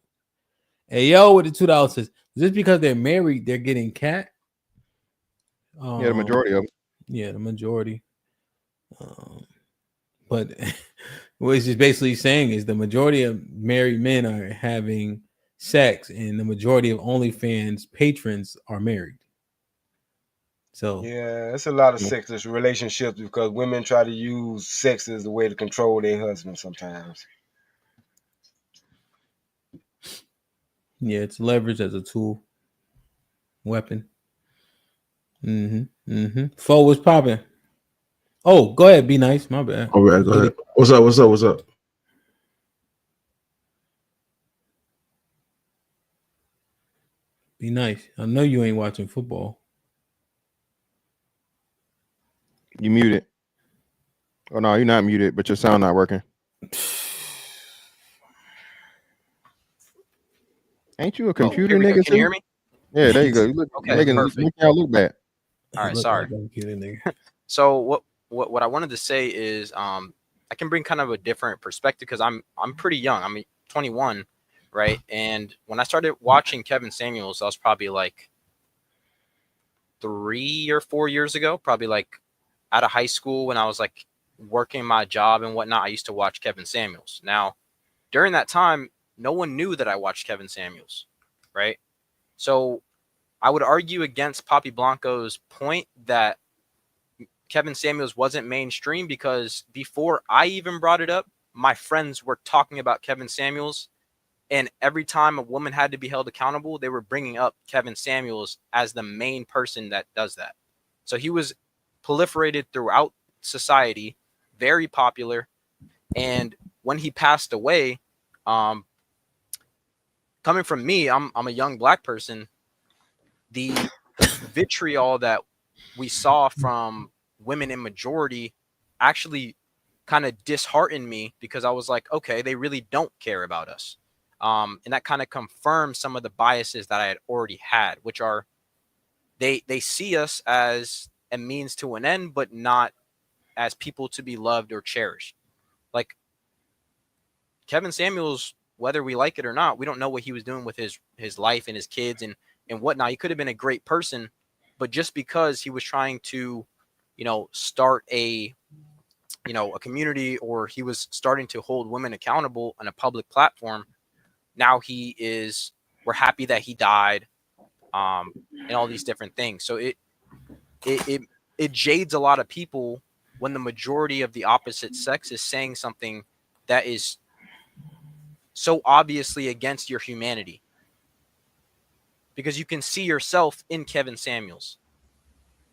Hey, yo, with the $2 says, just because they're married, they're getting cat? Yeah, the majority of them. Yeah, the majority. But what it's just basically saying is the majority of married men are having sex and the majority of OnlyFans patrons are married. So yeah, it's a lot of sexless relationships because women try to use sex as a way to control their husband sometimes. Yeah, it's leveraged as a tool, weapon. Foe was popping. Oh, go ahead, be nice. My bad. All right, go ahead. What's up? Be nice. I know you ain't watching football. You muted. Oh no, you're not muted, but your sound not working. Ain't you a computer nigga? Can you hear me? Yeah, there you go. You look, okay, perfect. Make y'all look bad. All right, sorry. So what I wanted to say is I can bring kind of a different perspective because I'm pretty young. I'm 21, right? And when I started watching Kevin Samuels, I was probably like 3 or 4 years ago, probably like out of high school when I was like working my job and whatnot. I used to watch Kevin Samuels. Now, during that time, no one knew that I watched Kevin Samuels, right? So I would argue against Poppy Blanco's point that Kevin Samuels wasn't mainstream because before I even brought it up, my friends were talking about Kevin Samuels, and every time a woman had to be held accountable, they were bringing up Kevin Samuels as the main person that does that. So he was proliferated throughout society, very popular. And when he passed away, coming from me, I'm a young black person. The vitriol that we saw from women in majority actually kind of disheartened me, because I was like, okay, they really don't care about us. And that kind of confirmed some of the biases that I had already had, which are they see us as a means to an end, but not as people to be loved or cherished. Like Kevin Samuels, whether we like it or not, we don't know what he was doing with his life and his kids and whatnot. He could have been a great person, but just because he was trying to, start a community, or he was starting to hold women accountable on a public platform, now we're happy that he died, and all these different things. So it jades a lot of people when the majority of the opposite sex is saying something that is so obviously against your humanity, because you can see yourself in Kevin Samuels,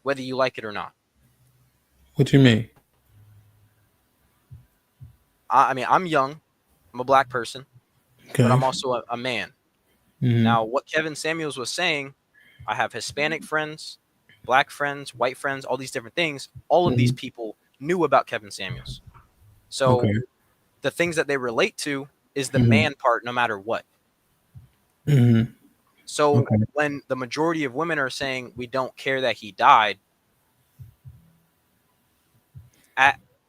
whether you like it or not. What you mean? I mean, I'm young, I'm a black person, Okay. but I'm also a man. Mm-hmm. Now, what Kevin Samuels was saying, I have Hispanic friends, black friends, white friends, all these different things. All of these people knew about Kevin Samuels. So the things that they relate to is the man part, no matter what. Mm-hmm. So when the majority of women are saying we don't care that he died,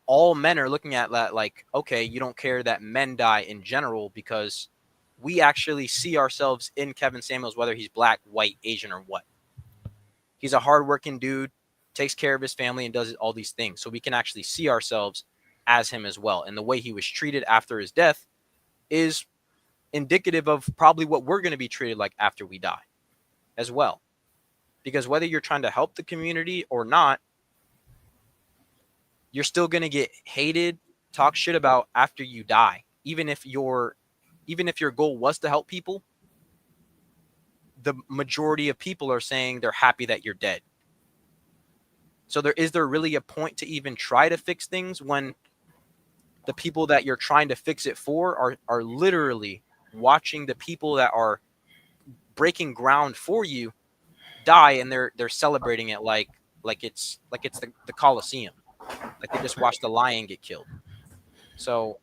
all men are looking at that like, okay, you don't care that men die in general, because we actually see ourselves in Kevin Samuels, whether he's black, white, Asian, or what. He's a hardworking dude, takes care of his family, and does all these things. So we can actually see ourselves as him as well. And the way he was treated after his death is indicative of probably what we're going to be treated like after we die as well. Because whether you're trying to help the community or not, you're still going to get hated, talk shit about after you die. Even if your goal was to help people, the majority of people are saying they're happy that you're dead. So is there really a point to even try to fix things when the people that you're trying to fix it for are literally watching the people that are breaking ground for you die, and they're celebrating it like it's the Coliseum, like they just watched the lion get killed. So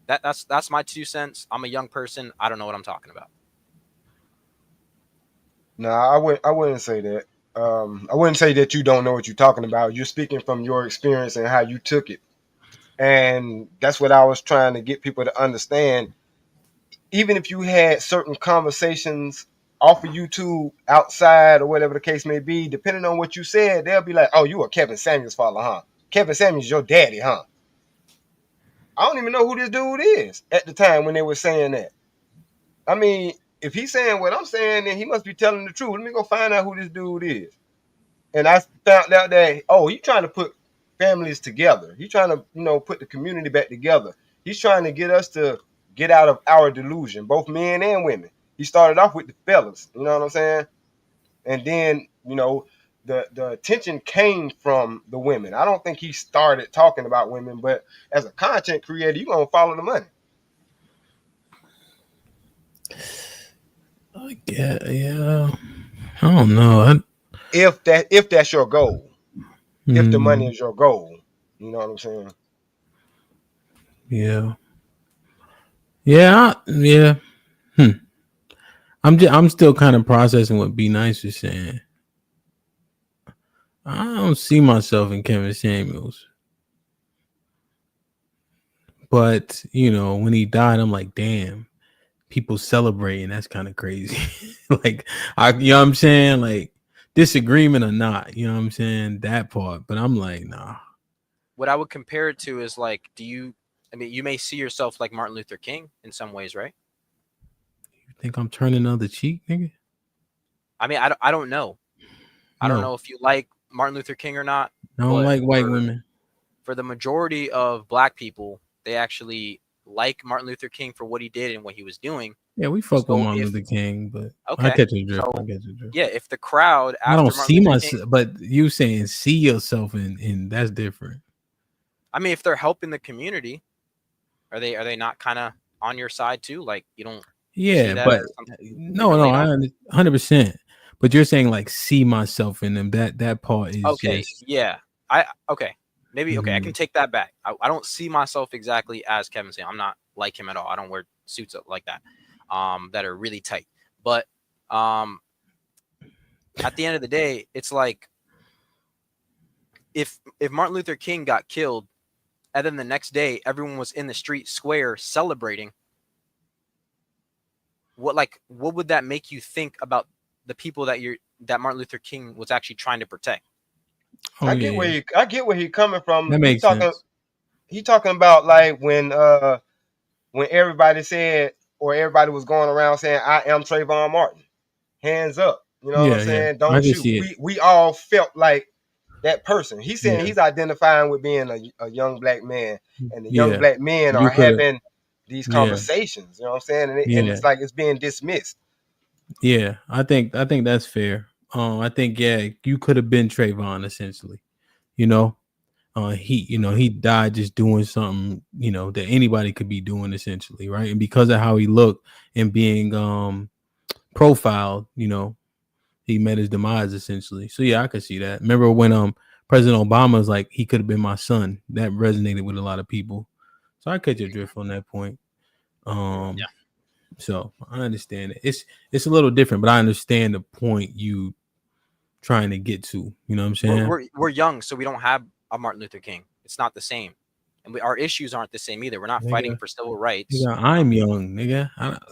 that's my 2 cents. I'm a young person. I don't know what I'm talking about. No, I wouldn't say that. I wouldn't say that you don't know what you're talking about. You're speaking from your experience and how you took it. And that's what I was trying to get people to understand. Even if you had certain conversations off of YouTube, outside, or whatever the case may be, depending on what you said, they'll be like, oh, you a Kevin Samuels follower, huh? Kevin Samuels your daddy, huh? I don't even know who this dude is at the time when they were saying that. I mean, if he's saying what I'm saying, then he must be telling the truth. Let me go find out who this dude is. And I found out that, he's trying to put families together. He's trying to, put the community back together. He's trying to get us to get out of our delusion, both men and women. He started off with the fellas, you know what I'm saying? And then, the attention came from the women. I don't think he started talking about women, but as a content creator, you're going to follow the money. Yeah. I don't know. If that's your goal, if the money is your goal, you know what I'm saying? Yeah. I'm still kind of processing what B Nice is saying. I don't see myself in Kevin Samuels, but when he died, I'm like, damn, people celebrating. That's kind of crazy. Like, you know what I'm saying? Like, disagreement or not, you know what I'm saying? That part, but I'm like, nah. What I would compare it to is like, you may see yourself like Martin Luther King in some ways, right? You think I'm turning the other cheek, nigga? I mean, I don't know. I don't know if you like Martin Luther King or not. I don't like white women. For the majority of black people, they actually like Martin Luther King for what he did and what he was doing. Yeah, we fuck with Martin Luther King, but okay, I catch your drift. so, I catch your drift. Yeah, if the crowd after I don't Martin see Luther myself, King, but you saying see yourself in that's different. I mean, if they're helping the community, are they not kind of on your side too? Like you don't. Yeah, but no, 100%. But you're saying like see myself in them. That part is okay. just Yeah, maybe okay. I can take that back. I don't see myself exactly as Kevin Samuels. I'm not like him at all. I don't wear suits like that, that are really tight. But at the end of the day, it's like if Martin Luther King got killed, and then the next day everyone was in the street square celebrating. What would that make you think about the people that Martin Luther King was actually trying to protect? I get where he's coming from. That makes sense. He talking about like when everybody said, or everybody was going around saying, "I am Trayvon Martin, hands up." You know what I'm saying? Don't shoot. We all felt like that person. He's saying he's identifying with being a young black man, and the young black men are having these conversations. You know what I'm saying? And it's like it's being dismissed. Yeah, I think that's fair. I think you could have been Trayvon essentially. He died just doing something that anybody could be doing essentially, right? And because of how he looked and being profiled, he met his demise essentially. So yeah, I could see that. Remember when President Obama was like, he could have been my son. That resonated with a lot of people. So I catch your drift on that point. So I understand it. It's a little different, but I understand the point you trying to get to. You know what I'm saying? We're young, so we don't have a Martin Luther King. It's not the same, and our issues aren't the same either. We're not fighting for civil rights. Nigga, I'm young, nigga.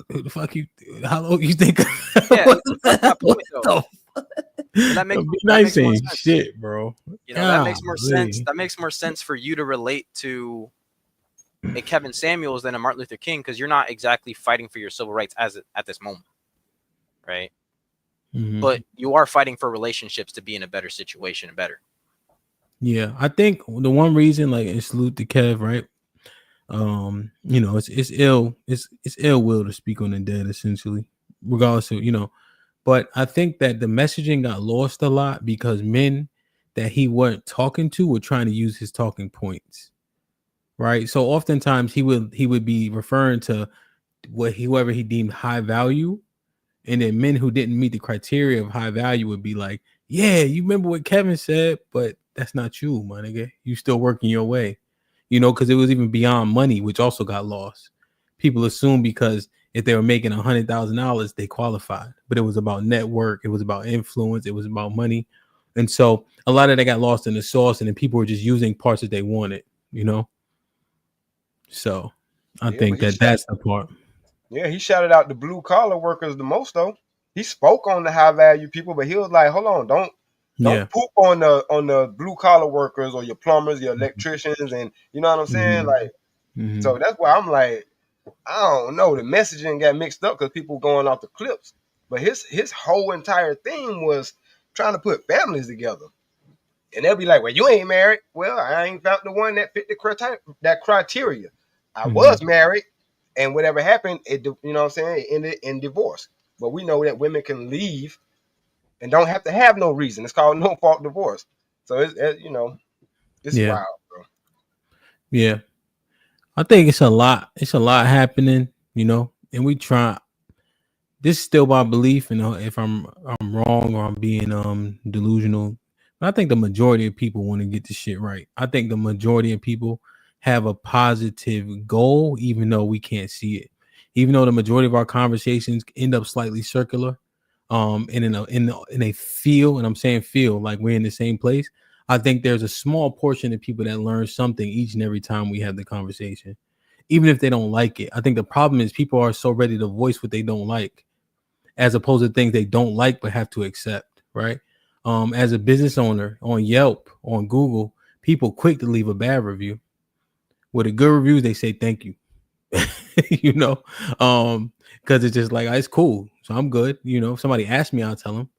Who the fuck you? How old you think? Yeah, that's my point though. That makes nice more sense. Shit, bro. That makes more sense. That makes more sense for you to relate to a Kevin Samuels than a Martin Luther King, because you're not exactly fighting for your civil rights at this moment, right? Mm-hmm. But you are fighting for relationships to be in a better situation and better. Yeah, I think the one reason, like, and salute to Kev, right? It's ill will to speak on the dead, essentially, regardless of But I think that the messaging got lost a lot because men that he weren't talking to were trying to use his talking points. Right. So oftentimes he would be referring to whoever he deemed high value. And then men who didn't meet the criteria of high value would be like, yeah, you remember what Kevin said, but that's not you, my nigga. You still working your way, because it was even beyond money, which also got lost. People assume because if they were making $100,000, they qualified, but it was about network. It was about influence. It was about money. And so a lot of that got lost in the sauce, and then people were just using parts that they wanted, So I think that's the part. Yeah, he shouted out the blue collar workers the most though. He spoke on the high value people, but he was like, "Hold on, don't poop on the blue collar workers or your plumbers, your electricians, and you know what I'm saying?" Mm-hmm. So that's why I'm like, I don't know. The messaging got mixed up because people going off the clips, but his whole entire thing was trying to put families together. And they'll be like, "Well, you ain't married." Well, I ain't found the one that fit that criteria. I was married, and whatever happened, it ended in divorce. But we know that women can leave and don't have to have no reason. It's called no fault divorce. So it's wild, bro. Yeah, I think it's a lot. It's a lot happening, and we try. This is still my belief, and if I'm wrong or I'm being delusional. I think the majority of people want to get this shit right. I think the majority of people have a positive goal, even though we can't see it. Even though the majority of our conversations end up slightly circular, and in a feel, and I'm saying feel like we're in the same place. I think there's a small portion of people that learn something each and every time we have the conversation, even if they don't like it. I think the problem is people are so ready to voice what they don't like, as opposed to things they don't like but have to accept, right? As a business owner on Yelp, on Google, people quick to leave a bad review. With a good review, they say thank you, because it's just like, it's cool. So I'm good. If somebody asks me, I'll tell them.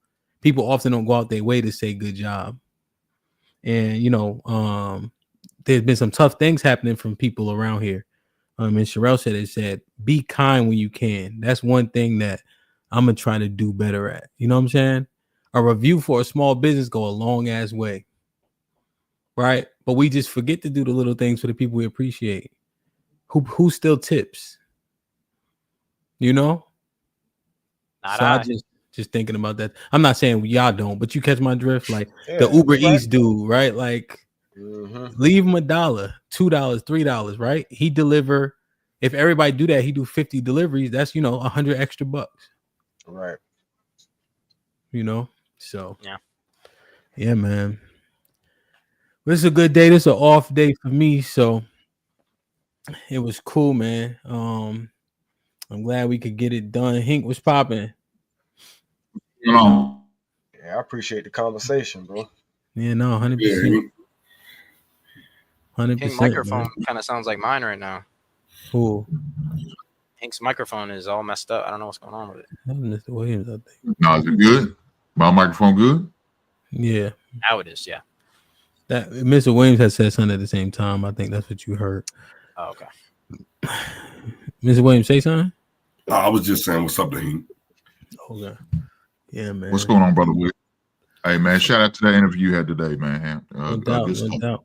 People often don't go out their way to say good job. And, there's been some tough things happening from people around here. And Sherelle said, be kind when you can. That's one thing that I'm gonna try to do better at. You know what I'm saying? A review for a small business go a long ass way, right? But we just forget to do the little things for the people we appreciate. Who still tips? You know? Not So I just thinking about that. I'm not saying y'all don't, but you catch my drift. Like the Uber Eats dude, right? Like leave him $1, $2, $3, right? He deliver. If everybody do that, he do 50 deliveries. That's 100 extra bucks. Right. So yeah, man. This is a good day. This is an off day for me, so it was cool, man. I'm glad we could get it done. Hink was popping. Yeah, I appreciate the conversation, bro. Yeah, no, 100%. 100%. Hink microphone kind of sounds like mine right now. Who? Hink's microphone is all messed up. I don't know what's going on with it. Mr. Williams, I think. No, is it good? My microphone good? Yeah. Now it is, yeah. That Mr. Williams had said something at the same time. I think that's what you heard. Oh, okay. Mr. Williams, say something? No, I was just saying what's up to him. Okay. Yeah, man. What's going on, brother Wick? Hey, man, shout out to that interview you had today, man. No doubt.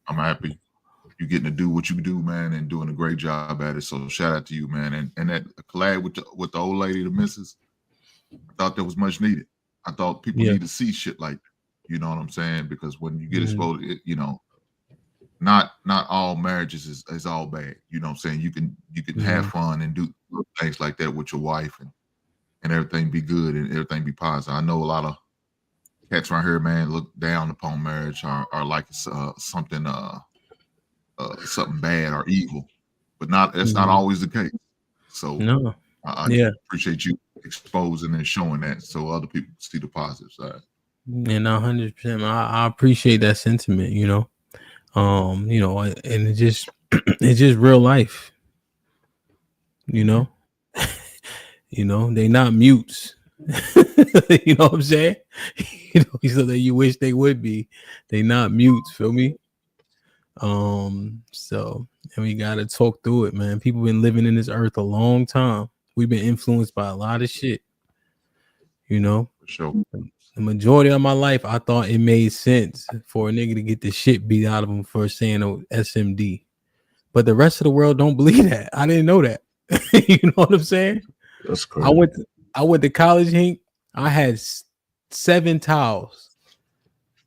I'm happy you're getting to do what you do, man, and doing a great job at it. So shout out to you, man. And that collab with the old lady, the missus, I thought that was much needed. I thought people need to see shit like that. You know what I'm saying? Because when you get exposed, not all marriages is all bad. You know what I'm saying? You can have fun and do things like that with your wife and everything be good and everything be positive. I know a lot of cats right here, man, look down upon marriage or like it's something bad or evil, but that's not always the case. So I appreciate you exposing and showing that so other people see the positive side. Yeah, no, 100%. I appreciate that sentiment, and it's just real life, they not mutes. You know what I'm saying? So that you wish they would be. They not mutes, feel me? So and we gotta talk through it, man. People been living in this earth a long time. We've been influenced by a lot of shit, For sure. The majority of my life, I thought it made sense for a nigga to get the shit beat out of him for saying SMD. But the rest of the world don't believe that. I didn't know that. You know what I'm saying? That's crazy. I went to college, Hank. I had 7 towels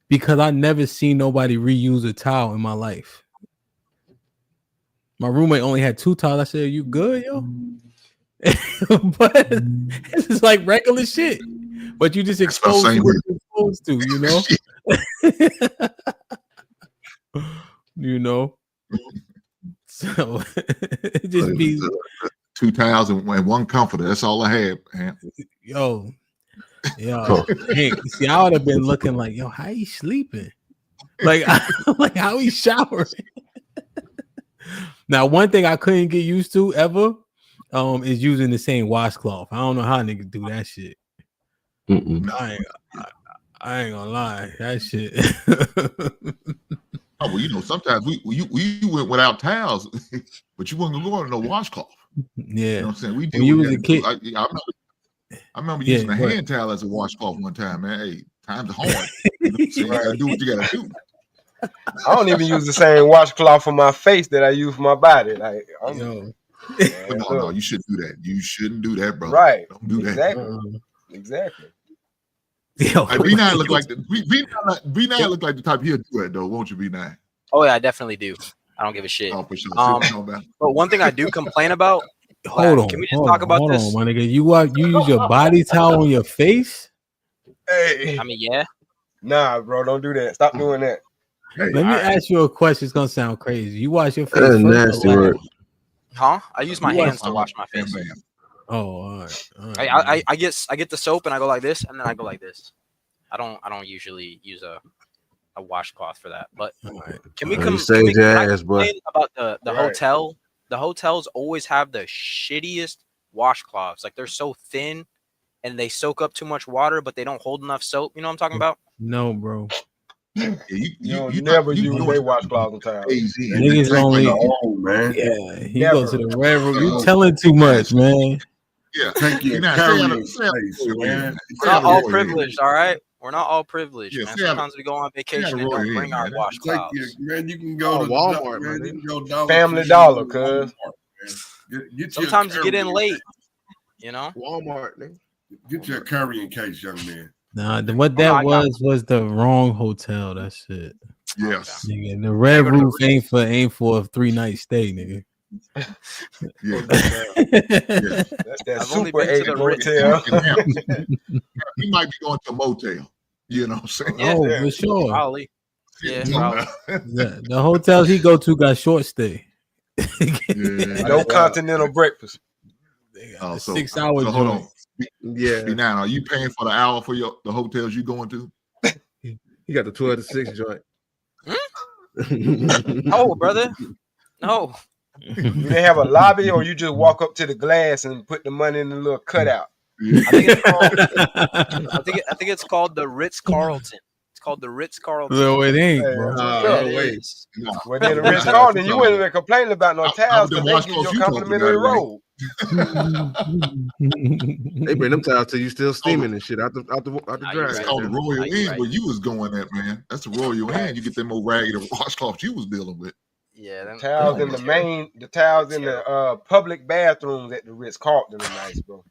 because I never seen nobody reuse a towel in my life. My roommate only had 2 towels. I said, "Are you good, yo?" But this is like regular shit. But you just exposed to what you're exposed to, So it just be 2 towels and 1 comforter. That's all I had, man. Yo, Hank, see, I would have been looking like, yo, how he sleeping? Like how he showering? Now, one thing I couldn't get used to ever is using the same washcloth. I don't know how niggas do that shit. I ain't gonna lie, that shit. Oh well, sometimes we went without towels, but you wasn't going to no washcloth. Yeah, you know what I'm saying. We did. When you was a kid, I remember using a hand towel as a washcloth one time, man. Hey, time's hard. You gotta do what you gotta do. I don't even use the same washcloth for my face that I use for my body. Like, no, you shouldn't do that. You shouldn't do that, brother. Right? Don't do that. Exactly. Yo, hey, B9 look like B9 look like the type he'll do it though, won't you, B9? Oh yeah, I definitely do. I don't give a shit. Oh, for sure. But one thing I do complain about. Hold on. Can we just talk about this? My nigga. You use your body towel on your face? Hey. I mean, yeah. Nah, bro, don't do that. Stop doing that. Hey, let me ask you a question. It's gonna sound crazy. You wash your face That's first? nasty work. Huh? I use my hands to wash my face. Oh, all right. I get the soap and I go like this, and then I go like this. I don't usually use a washcloth for that. But can we complain about the hotel? The hotels always have the shittiest washcloths. Like they're so thin and they soak up too much water, but they don't hold enough soap. You know what I'm talking about? No, bro. You never use they washcloths and towels. Niggas only, man. Yeah, he goes to the red room. You telling too much, man. Yeah, take your carrying space, man. We're not all privileged, all right? We're not all privileged, man. Sometimes we go on vacation and don't bring our washcloths. Man, you can go to Walmart, man. You can go Family Dollar, cuz. Sometimes you get in late, you know. Walmart, nigga. Get your carrying case, young man. Nah, what that was the wrong hotel. That's it. Yes. Nigga, the red roof ain't for a 3-night stay, nigga. Yeah. That's that super 8 motel. He might be going to a motel. You know what I'm saying? Oh, for sure. Probably. Yeah, the hotels he go to got short stay. No continental breakfast. Oh, 6 hours. So hold on. Yeah. Now, are you paying for the hour for the hotels you going to? You got the 12 to 6 joint. No, brother. No. Do they have a lobby, or you just walk up to the glass and put the money in the little cutout? I think it's called the Ritz-Carlton. It's called the Ritz-Carlton. No, it ain't, bro. Wait. Well, then the Ritz-Carlton, you wouldn't even complain about no towels because they give you a complimentary roll. They bring them towels till you still steaming and shit out the dryer. It's called the Royal Inn where you was going at, man. That's the Royal Inn. You get them old ragged washcloths you was dealing with. Yeah, the towels in the towels in the public bathrooms at the Ritz-Carlton are nice, bro.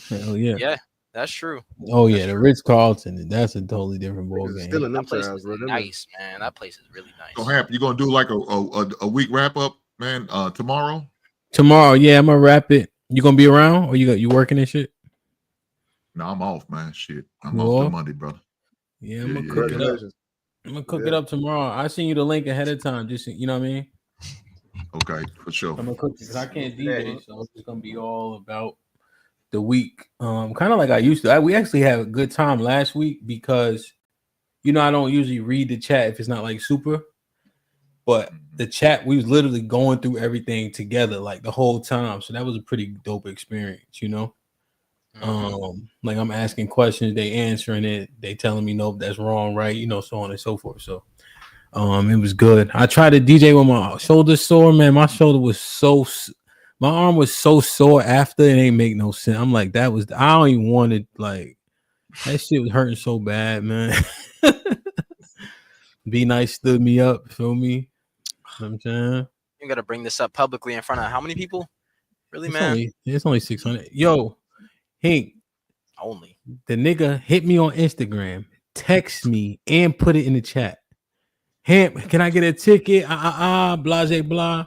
Hell yeah. Yeah, that's true. Oh yeah, the Ritz-Carlton. That's a totally different ball game. Still in them That place towels, is bro. nice, man. That place is really nice. So Hamp, you gonna do like a week wrap up, man? Tomorrow? Tomorrow, yeah, I'm gonna wrap it. You gonna be around, or you working and shit? No, I'm off, man. Shit, I'm off till Monday, brother. Yeah, I'm gonna cook it up. I'm gonna cook it up tomorrow. I send you the link ahead of time. Just you know what I mean. Okay, for sure. I'm gonna cook it because I can't DJ, so it's just gonna be all about the week. Kind of like I used to. We actually had a good time last week because I don't usually read the chat if it's not like super. But the chat, we was literally going through everything together like the whole time. So that was a pretty dope experience, Like I'm asking questions, they answering it, they telling me nope, that's wrong, right? So on and so forth. So it was good. I tried to DJ with my shoulder sore, man. My arm was so sore after it ain't make no sense. I'm like, I don't even want it, like that shit was hurting so bad, man. Be Nice stood me up, feel me? You know what I'm saying? You gotta bring this up publicly in front of how many people? Really, man? It's only 600. Yo, Hank. Only. The nigga hit me on Instagram, text me, and put it in the chat. Hank, can I get a ticket? Blase blah.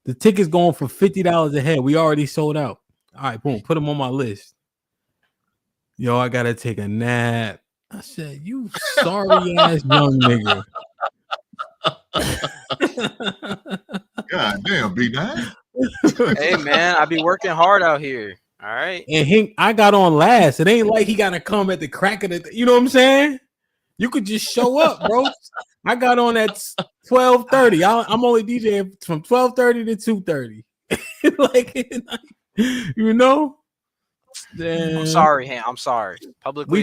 The ticket's going for $50 a head. We already sold out. All right, boom. Put them on my list. Yo, I gotta take a nap. I said, you sorry ass young nigga. God damn, B9. Hey man, I be working hard out here. All right. And I got on last. It ain't like he gotta come at the crack of the. You know what I'm saying? You could just show up, bro. I got on at 12:30. I'm only DJing from 12:30 to 2:30. Like, Damn. I'm sorry, Ham. I'm sorry. Publicly,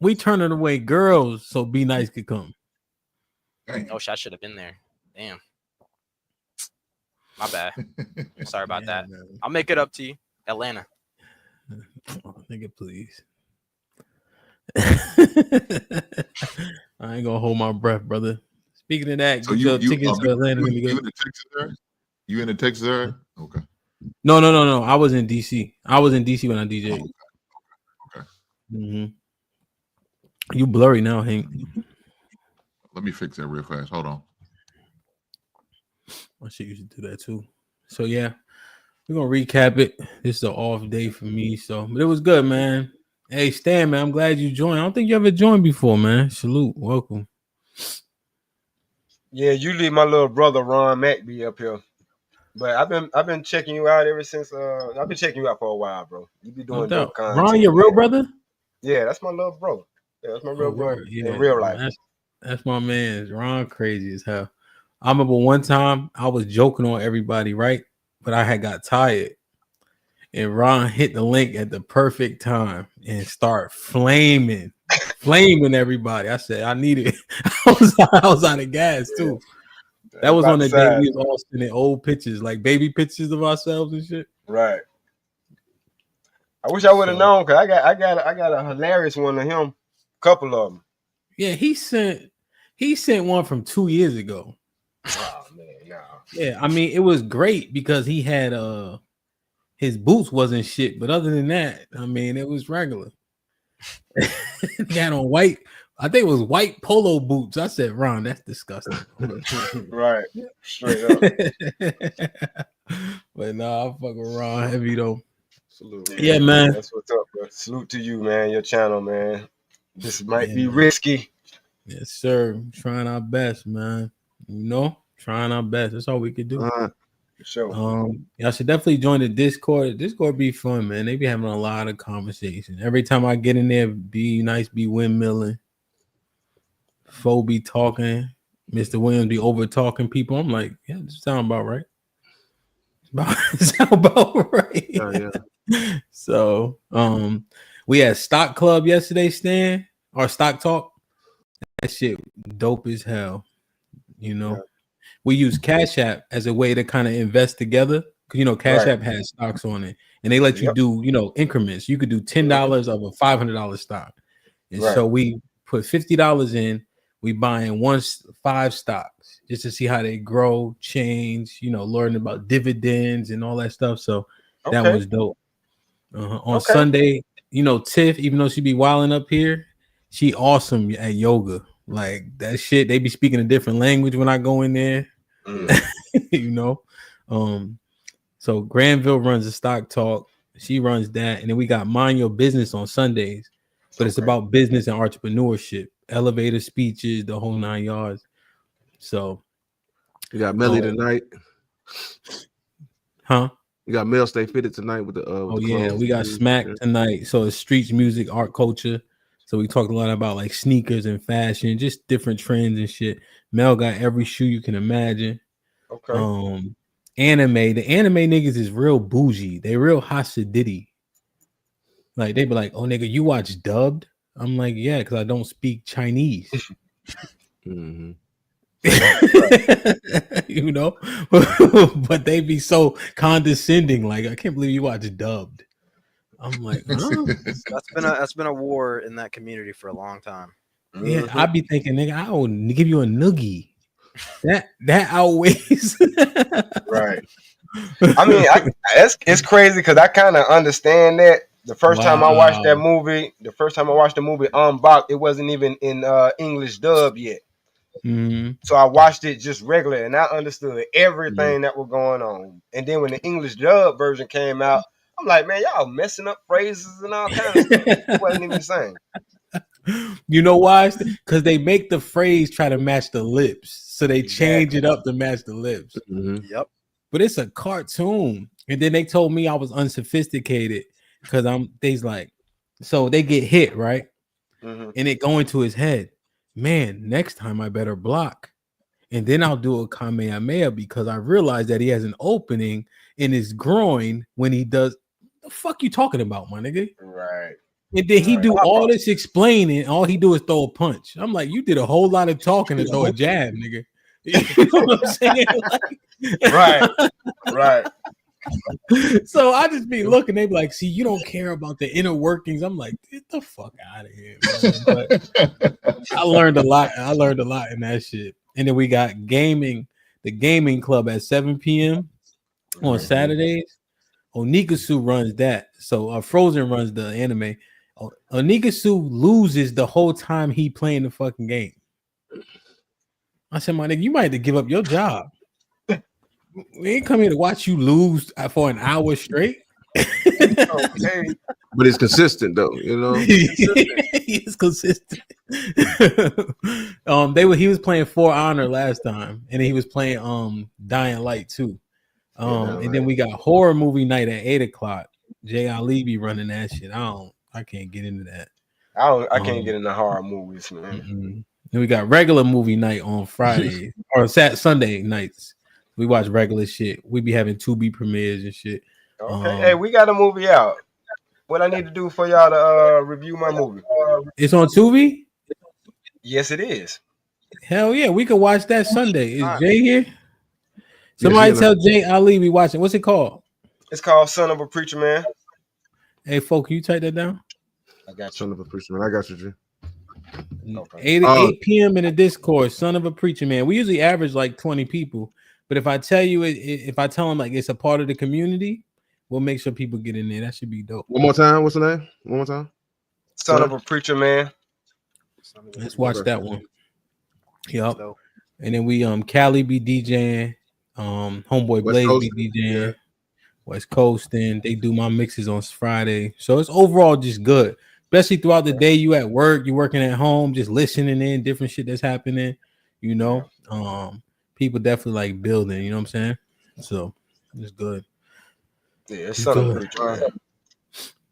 we turning away girls so Be Nice could come. Oh, I should have been there. Damn. My bad. Sorry about that. I'll make it up to you. Atlanta. Oh, nigga, please. I ain't gonna hold my breath, brother. Speaking of that, so tickets to Atlanta. You in the Texas area? You in the Texas area? Okay. No. I was in DC. I was in DC when I DJ'd. Okay. You blurry now, Hank. Let me fix that real fast. Hold on. I should used to do that too. So yeah, we're gonna recap it. This is an off day for me, but it was good, man. Hey Stan, man, I'm glad you joined. I don't think you ever joined before, man. Salute, welcome. Yeah, usually my little brother Ron Mack be up here, but I've been checking you out ever since. I've been checking you out for a while, bro. You be doing dope content. Ron, your real brother? Yeah, that's my little bro. Yeah, that's my real brother in real life. That's my man. Ron crazy as hell. I remember one time I was joking on everybody, right? But I had got tired. And Ron hit the link at the perfect time and start flaming flaming everybody. I said I needed. I was out of gas too. That was on the day we was all sending old pictures, like baby pictures of ourselves and shit. Right. I wish I would have known, because I got a hilarious one of him. Couple of them. Yeah, he sent one from 2 years ago. Oh man, no. Yeah, I mean it was great because he had his boots wasn't shit, but other than that, I mean it was regular. He had on white, I think it was white polo boots. I said, Ron, that's disgusting. Right, straight up. But nah, I fuck with Ron heavy though. Salute. Yeah, man. That's what's up, bro. Salute to you, man. Your channel, man. This might be risky. Yes, sir. Trying our best, man. You know, trying our best. That's all we could do. For sure. Y'all should definitely join the Discord. Discord be fun, man. They be having a lot of conversation. Every time I get in there, be nice, be windmilling. Fo be talking. Mr. Williams be over talking people. I'm like, yeah, this sound about right. Sound about right. Oh, yeah. So we had Stock Club yesterday, Stan, or Stock Talk. That shit dope as hell. You know, we use Cash App as a way to kind of invest together, because you know Cash App has stocks on it, and they let you do, you know, increments. You could do $10 of a $500 stock, and so we put $50 in. We buying 5 stocks just to see how they grow, change, you know, learning about dividends and all that stuff. So that was dope. On Sunday, you know, Tiff, even though she be wilding up here, she awesome at yoga. Like that shit, they be speaking a different language when I go in there. You know. So Granville runs a Stock Talk. She runs that, and then we got Mind Your Business on Sundays, but it's about business and entrepreneurship, elevator speeches, the whole 9 yards. So you got Melly tonight, huh? You got Mel Stay Fitted tonight with the. We got Smack tonight. So it's streets, music, art, culture. So we talked a lot about like sneakers and fashion, just different trends and shit. Mel got every shoe you can imagine. Anime. The anime niggas is real bougie. They real Hasidity. Like they be like, "Oh nigga, you watch dubbed?" I'm like, "Yeah, because I don't speak Chinese." You know, but they be so condescending. Like, I can't believe you watch dubbed. I'm like, that's been a war in that community for a long time. Yeah, I be thinking, nigga, I will give you a noogie. That outweighs. Right. I mean, it's crazy because I kind of understand that. The first time I watched that movie, Bach, it wasn't even in English dub yet. So I watched it just regular, and I understood everything that was going on. And then when the English dub version came out, I'm like, man, y'all messing up phrases and all kinds of stuff. It wasn't even the same. You know why? Because they make the phrase try to match the lips, so they change it up to match the lips. Yep. But it's a cartoon, and then they told me I was unsophisticated because they's like, so they get hit right, and it go into his head. Man, next time I better block, and then I'll do a Kamehameha because I realized that he has an opening in his groin when he does. The fuck you talking about, my nigga? Right. And then he do all this explaining. All he do is throw a punch. I'm like, you did a whole lot of talking to throw a jab, nigga. You know what I'm saying? Like, right. So I just be looking. They be like, see, you don't care about the inner workings. I'm like, get the fuck out of here, man. But I learned a lot. I learned a lot in that shit. And then we got gaming, the gaming club at 7 p.m. on Saturdays. Onikasu runs that. So Frozen runs the anime. Onikasu loses the whole time he playing the fucking game. I said, my nigga, you might have to give up your job. We ain't come here to watch you lose for an hour straight. But it's consistent though, you know. He's consistent. He was playing For Honor last time, and he was playing Dying Light too. And then we got horror movie night at 8:00. Jay Ali be running that shit. I can't get into that. I can't get into horror movies, man. Then we got regular movie night on Friday or Sunday nights. We watch regular shit. We be having 2B premieres and shit. Okay. Hey, we got a movie out. what I need to do for y'all to review my movie? It's on Tubi? Yes, it is. Hell yeah, we could watch that Sunday. Is Right. Jay here? Somebody tell Jay Ali we watching. What's it called? It's called Son of a Preacher Man. Hey, folk, can you type that down? I got you. Son of a preacher man. I got you, G. Okay. 8 p.m. in the Discord. Son of a Preacher Man. We usually average like 20 people, but if I tell you if I tell them like it's a part of the community, we'll make sure people get in there. That should be dope. One more time. What's the name? One more time. Son of a Preacher Man. Let's watch that one. Yup. And then we Cali be DJing, Homeboy Blaze be DJing, West Coast, and they do my mixes on Friday. So it's overall just good. Especially throughout the day, you at work, you working at home, just listening in different shit that's happening, you know. People definitely like building, you know what I'm saying? So it's good. Yeah, it's Son of a Preacher Man.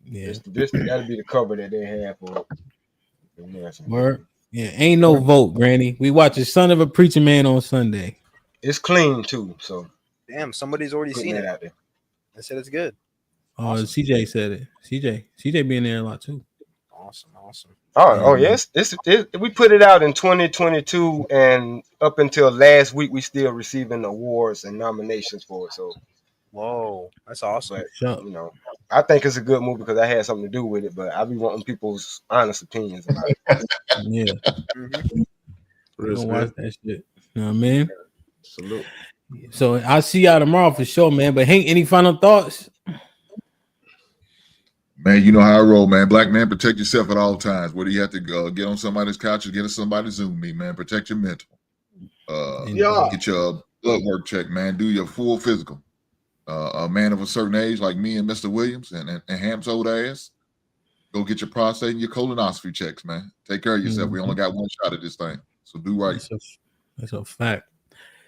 Yeah. This that'll be the cover that they have for it. Word. Yeah, ain't no vote, Granny. We watch Son of a Preacher Man on Sunday. It's clean too, so damn, somebody's already seen it out there. I said it's good. Awesome. CJ said it. CJ being there a lot too. Awesome. Oh yes. We put it out in 2022, and up until last week, we still receiving awards and nominations for it. So, whoa, that's awesome. But, you know, I think it's a good movie because I had something to do with it. But I be wanting people's honest opinions about it. Yeah. We don't watch that shit. You know what I mean? Salute. So I'll see y'all tomorrow for sure, man. But Hank, any final thoughts? Man, you know how I roll, man. Black man, protect yourself at all times. Whether you have to go get on somebody's couch or get on somebody's Zoom meet, man. Protect your mental. Get your blood work checked, man. Do your full physical. A man of a certain age, like me and Mr. Williams and Ham's old ass, go get your prostate and your colonoscopy checks, man. Take care of yourself. We only got one shot at this thing, so do right. That's a fact.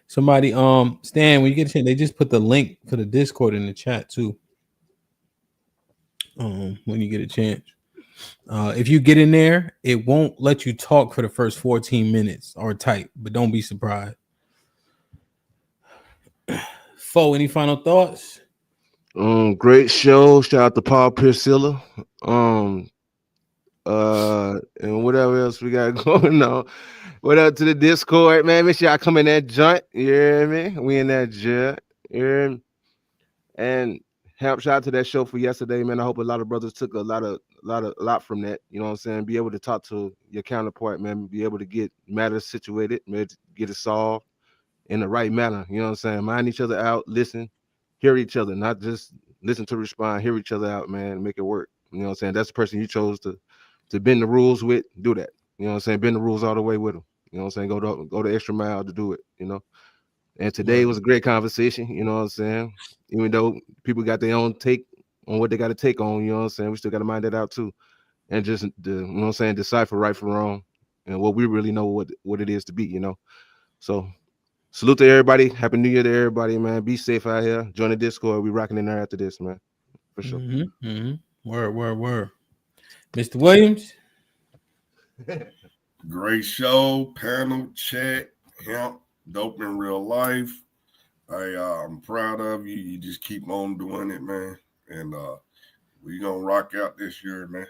Somebody, Stan, when you get a chance, they just put the link to the Discord in the chat too. When you get a chance, if you get in there, it won't let you talk for the first 14 minutes or type, but don't be surprised. Fo, any final thoughts? Great show. Shout out to Paul Priscilla. And whatever else we got going on. What up to the Discord, man? Make sure y'all come in that joint. You hear me? We in that joint. You hear me? And shout out to that show for yesterday, man. I hope a lot of brothers took a lot from that. You know what I'm saying? Be able to talk to your counterpart, man. Be able to get matters situated, man, get it solved in the right manner. You know what I'm saying? Mind each other out, listen, hear each other, not just listen to respond, hear each other out, man, and make it work. You know what I'm saying? That's the person you chose to bend the rules with, do that. You know what I'm saying? Bend the rules all the way with them. You know what I'm saying? Go the extra mile to do it, you know? And today was a great conversation, you know what I'm saying? Even though people got their own take on what they got to take on, you know what I'm saying? We still got to mind that out too. And just, you know what I'm saying, decipher right from wrong and what we really know what it is to be, you know? So salute to everybody. Happy New Year to everybody, man. Be safe out here. Join the Discord. We rocking in there after this, man. For sure. Word. Mr. Williams. Great show, panel, check, hemp, dope in real life. I'm proud of you. You just keep on doing it, man. And we gonna rock out this year, man.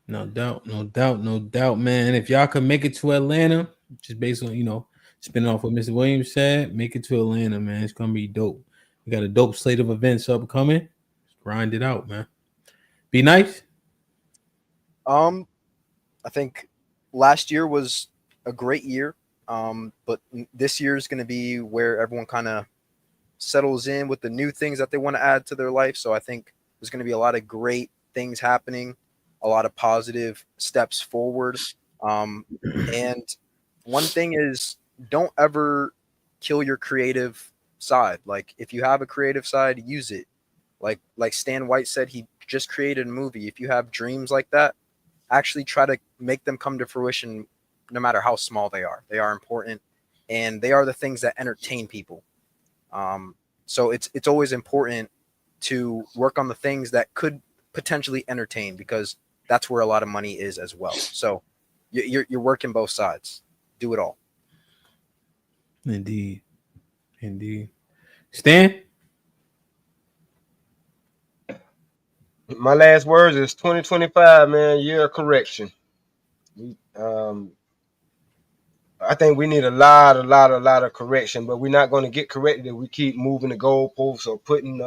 No doubt, man. If y'all can make it to Atlanta, just based on, you know, spinning off what Mr. Williams said, make it to Atlanta, man. It's gonna be dope. We got a dope slate of events upcoming. Grind it out, man. Be nice. I think last year was a great year. But this year is going to be where everyone kind of settles in with the new things that they want to add to their life. So I think there's going to be a lot of great things happening, a lot of positive steps forward. And one thing is, don't ever kill your creative side. Like if you have a creative side, use it. Like Stan White said, he just created a movie. If you have dreams like that, actually try to make them come to fruition. No matter how small they are important, and they are the things that entertain people. So it's always important to work on the things that could potentially entertain, because that's where a lot of money is as well. So you're working both sides. Do it all. Indeed. Stan? My last words is 2025, man, year of correction. I think we need a lot of correction, but we're not going to get corrected if we keep moving the goalposts or putting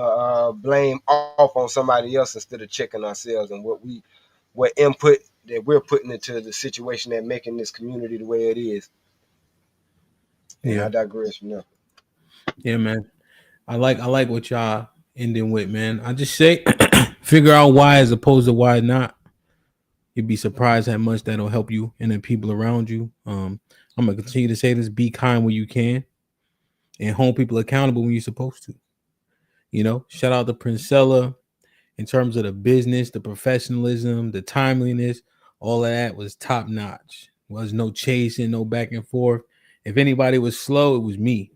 blame off on somebody else instead of checking ourselves and what input that we're putting into the situation that making this community the way it is. And I digress from there. Yeah, man. I like what y'all ending with, man. I just say figure out why as opposed to why not. You'd be surprised how much that'll help you and the people around you. I'm gonna continue to say this: be kind when you can, and hold people accountable when you're supposed to. You know, shout out to Princella in terms of the business, the professionalism, the timeliness. All of that was top notch. Was no chasing, no back and forth. If anybody was slow, it was me.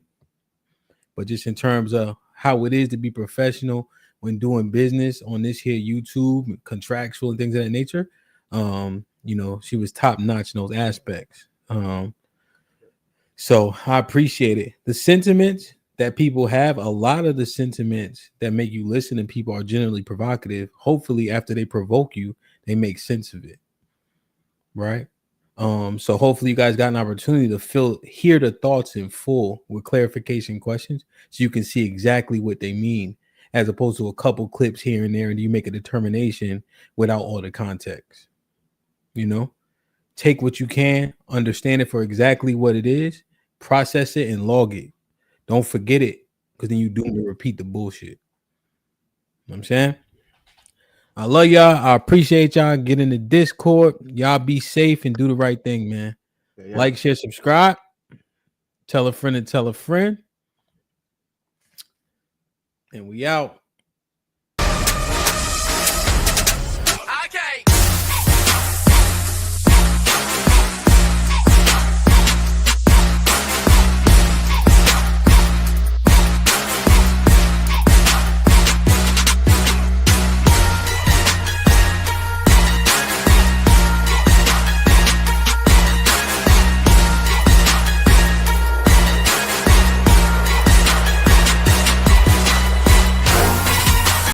But just in terms of how it is to be professional when doing business on this here YouTube, contractual and things of that nature, you know, she was top notch in those aspects. So I appreciate it. The sentiments that people have, a lot of the sentiments that make you listen to people are generally provocative. Hopefully, after they provoke you, they make sense of it. Right? So hopefully you guys got an opportunity to hear the thoughts in full with clarification questions so you can see exactly what they mean, as opposed to a couple clips here and there, and you make a determination without all the context. You know, take what you can, understand it for exactly what it is, process it, and log it. Don't forget it, because then you doomed to repeat the bullshit. You know what I'm saying? I love y'all. I appreciate y'all. Get in the Discord. Y'all be safe and do the right thing, man. Yeah. Like, share, subscribe. Tell a friend and tell a friend. And we out.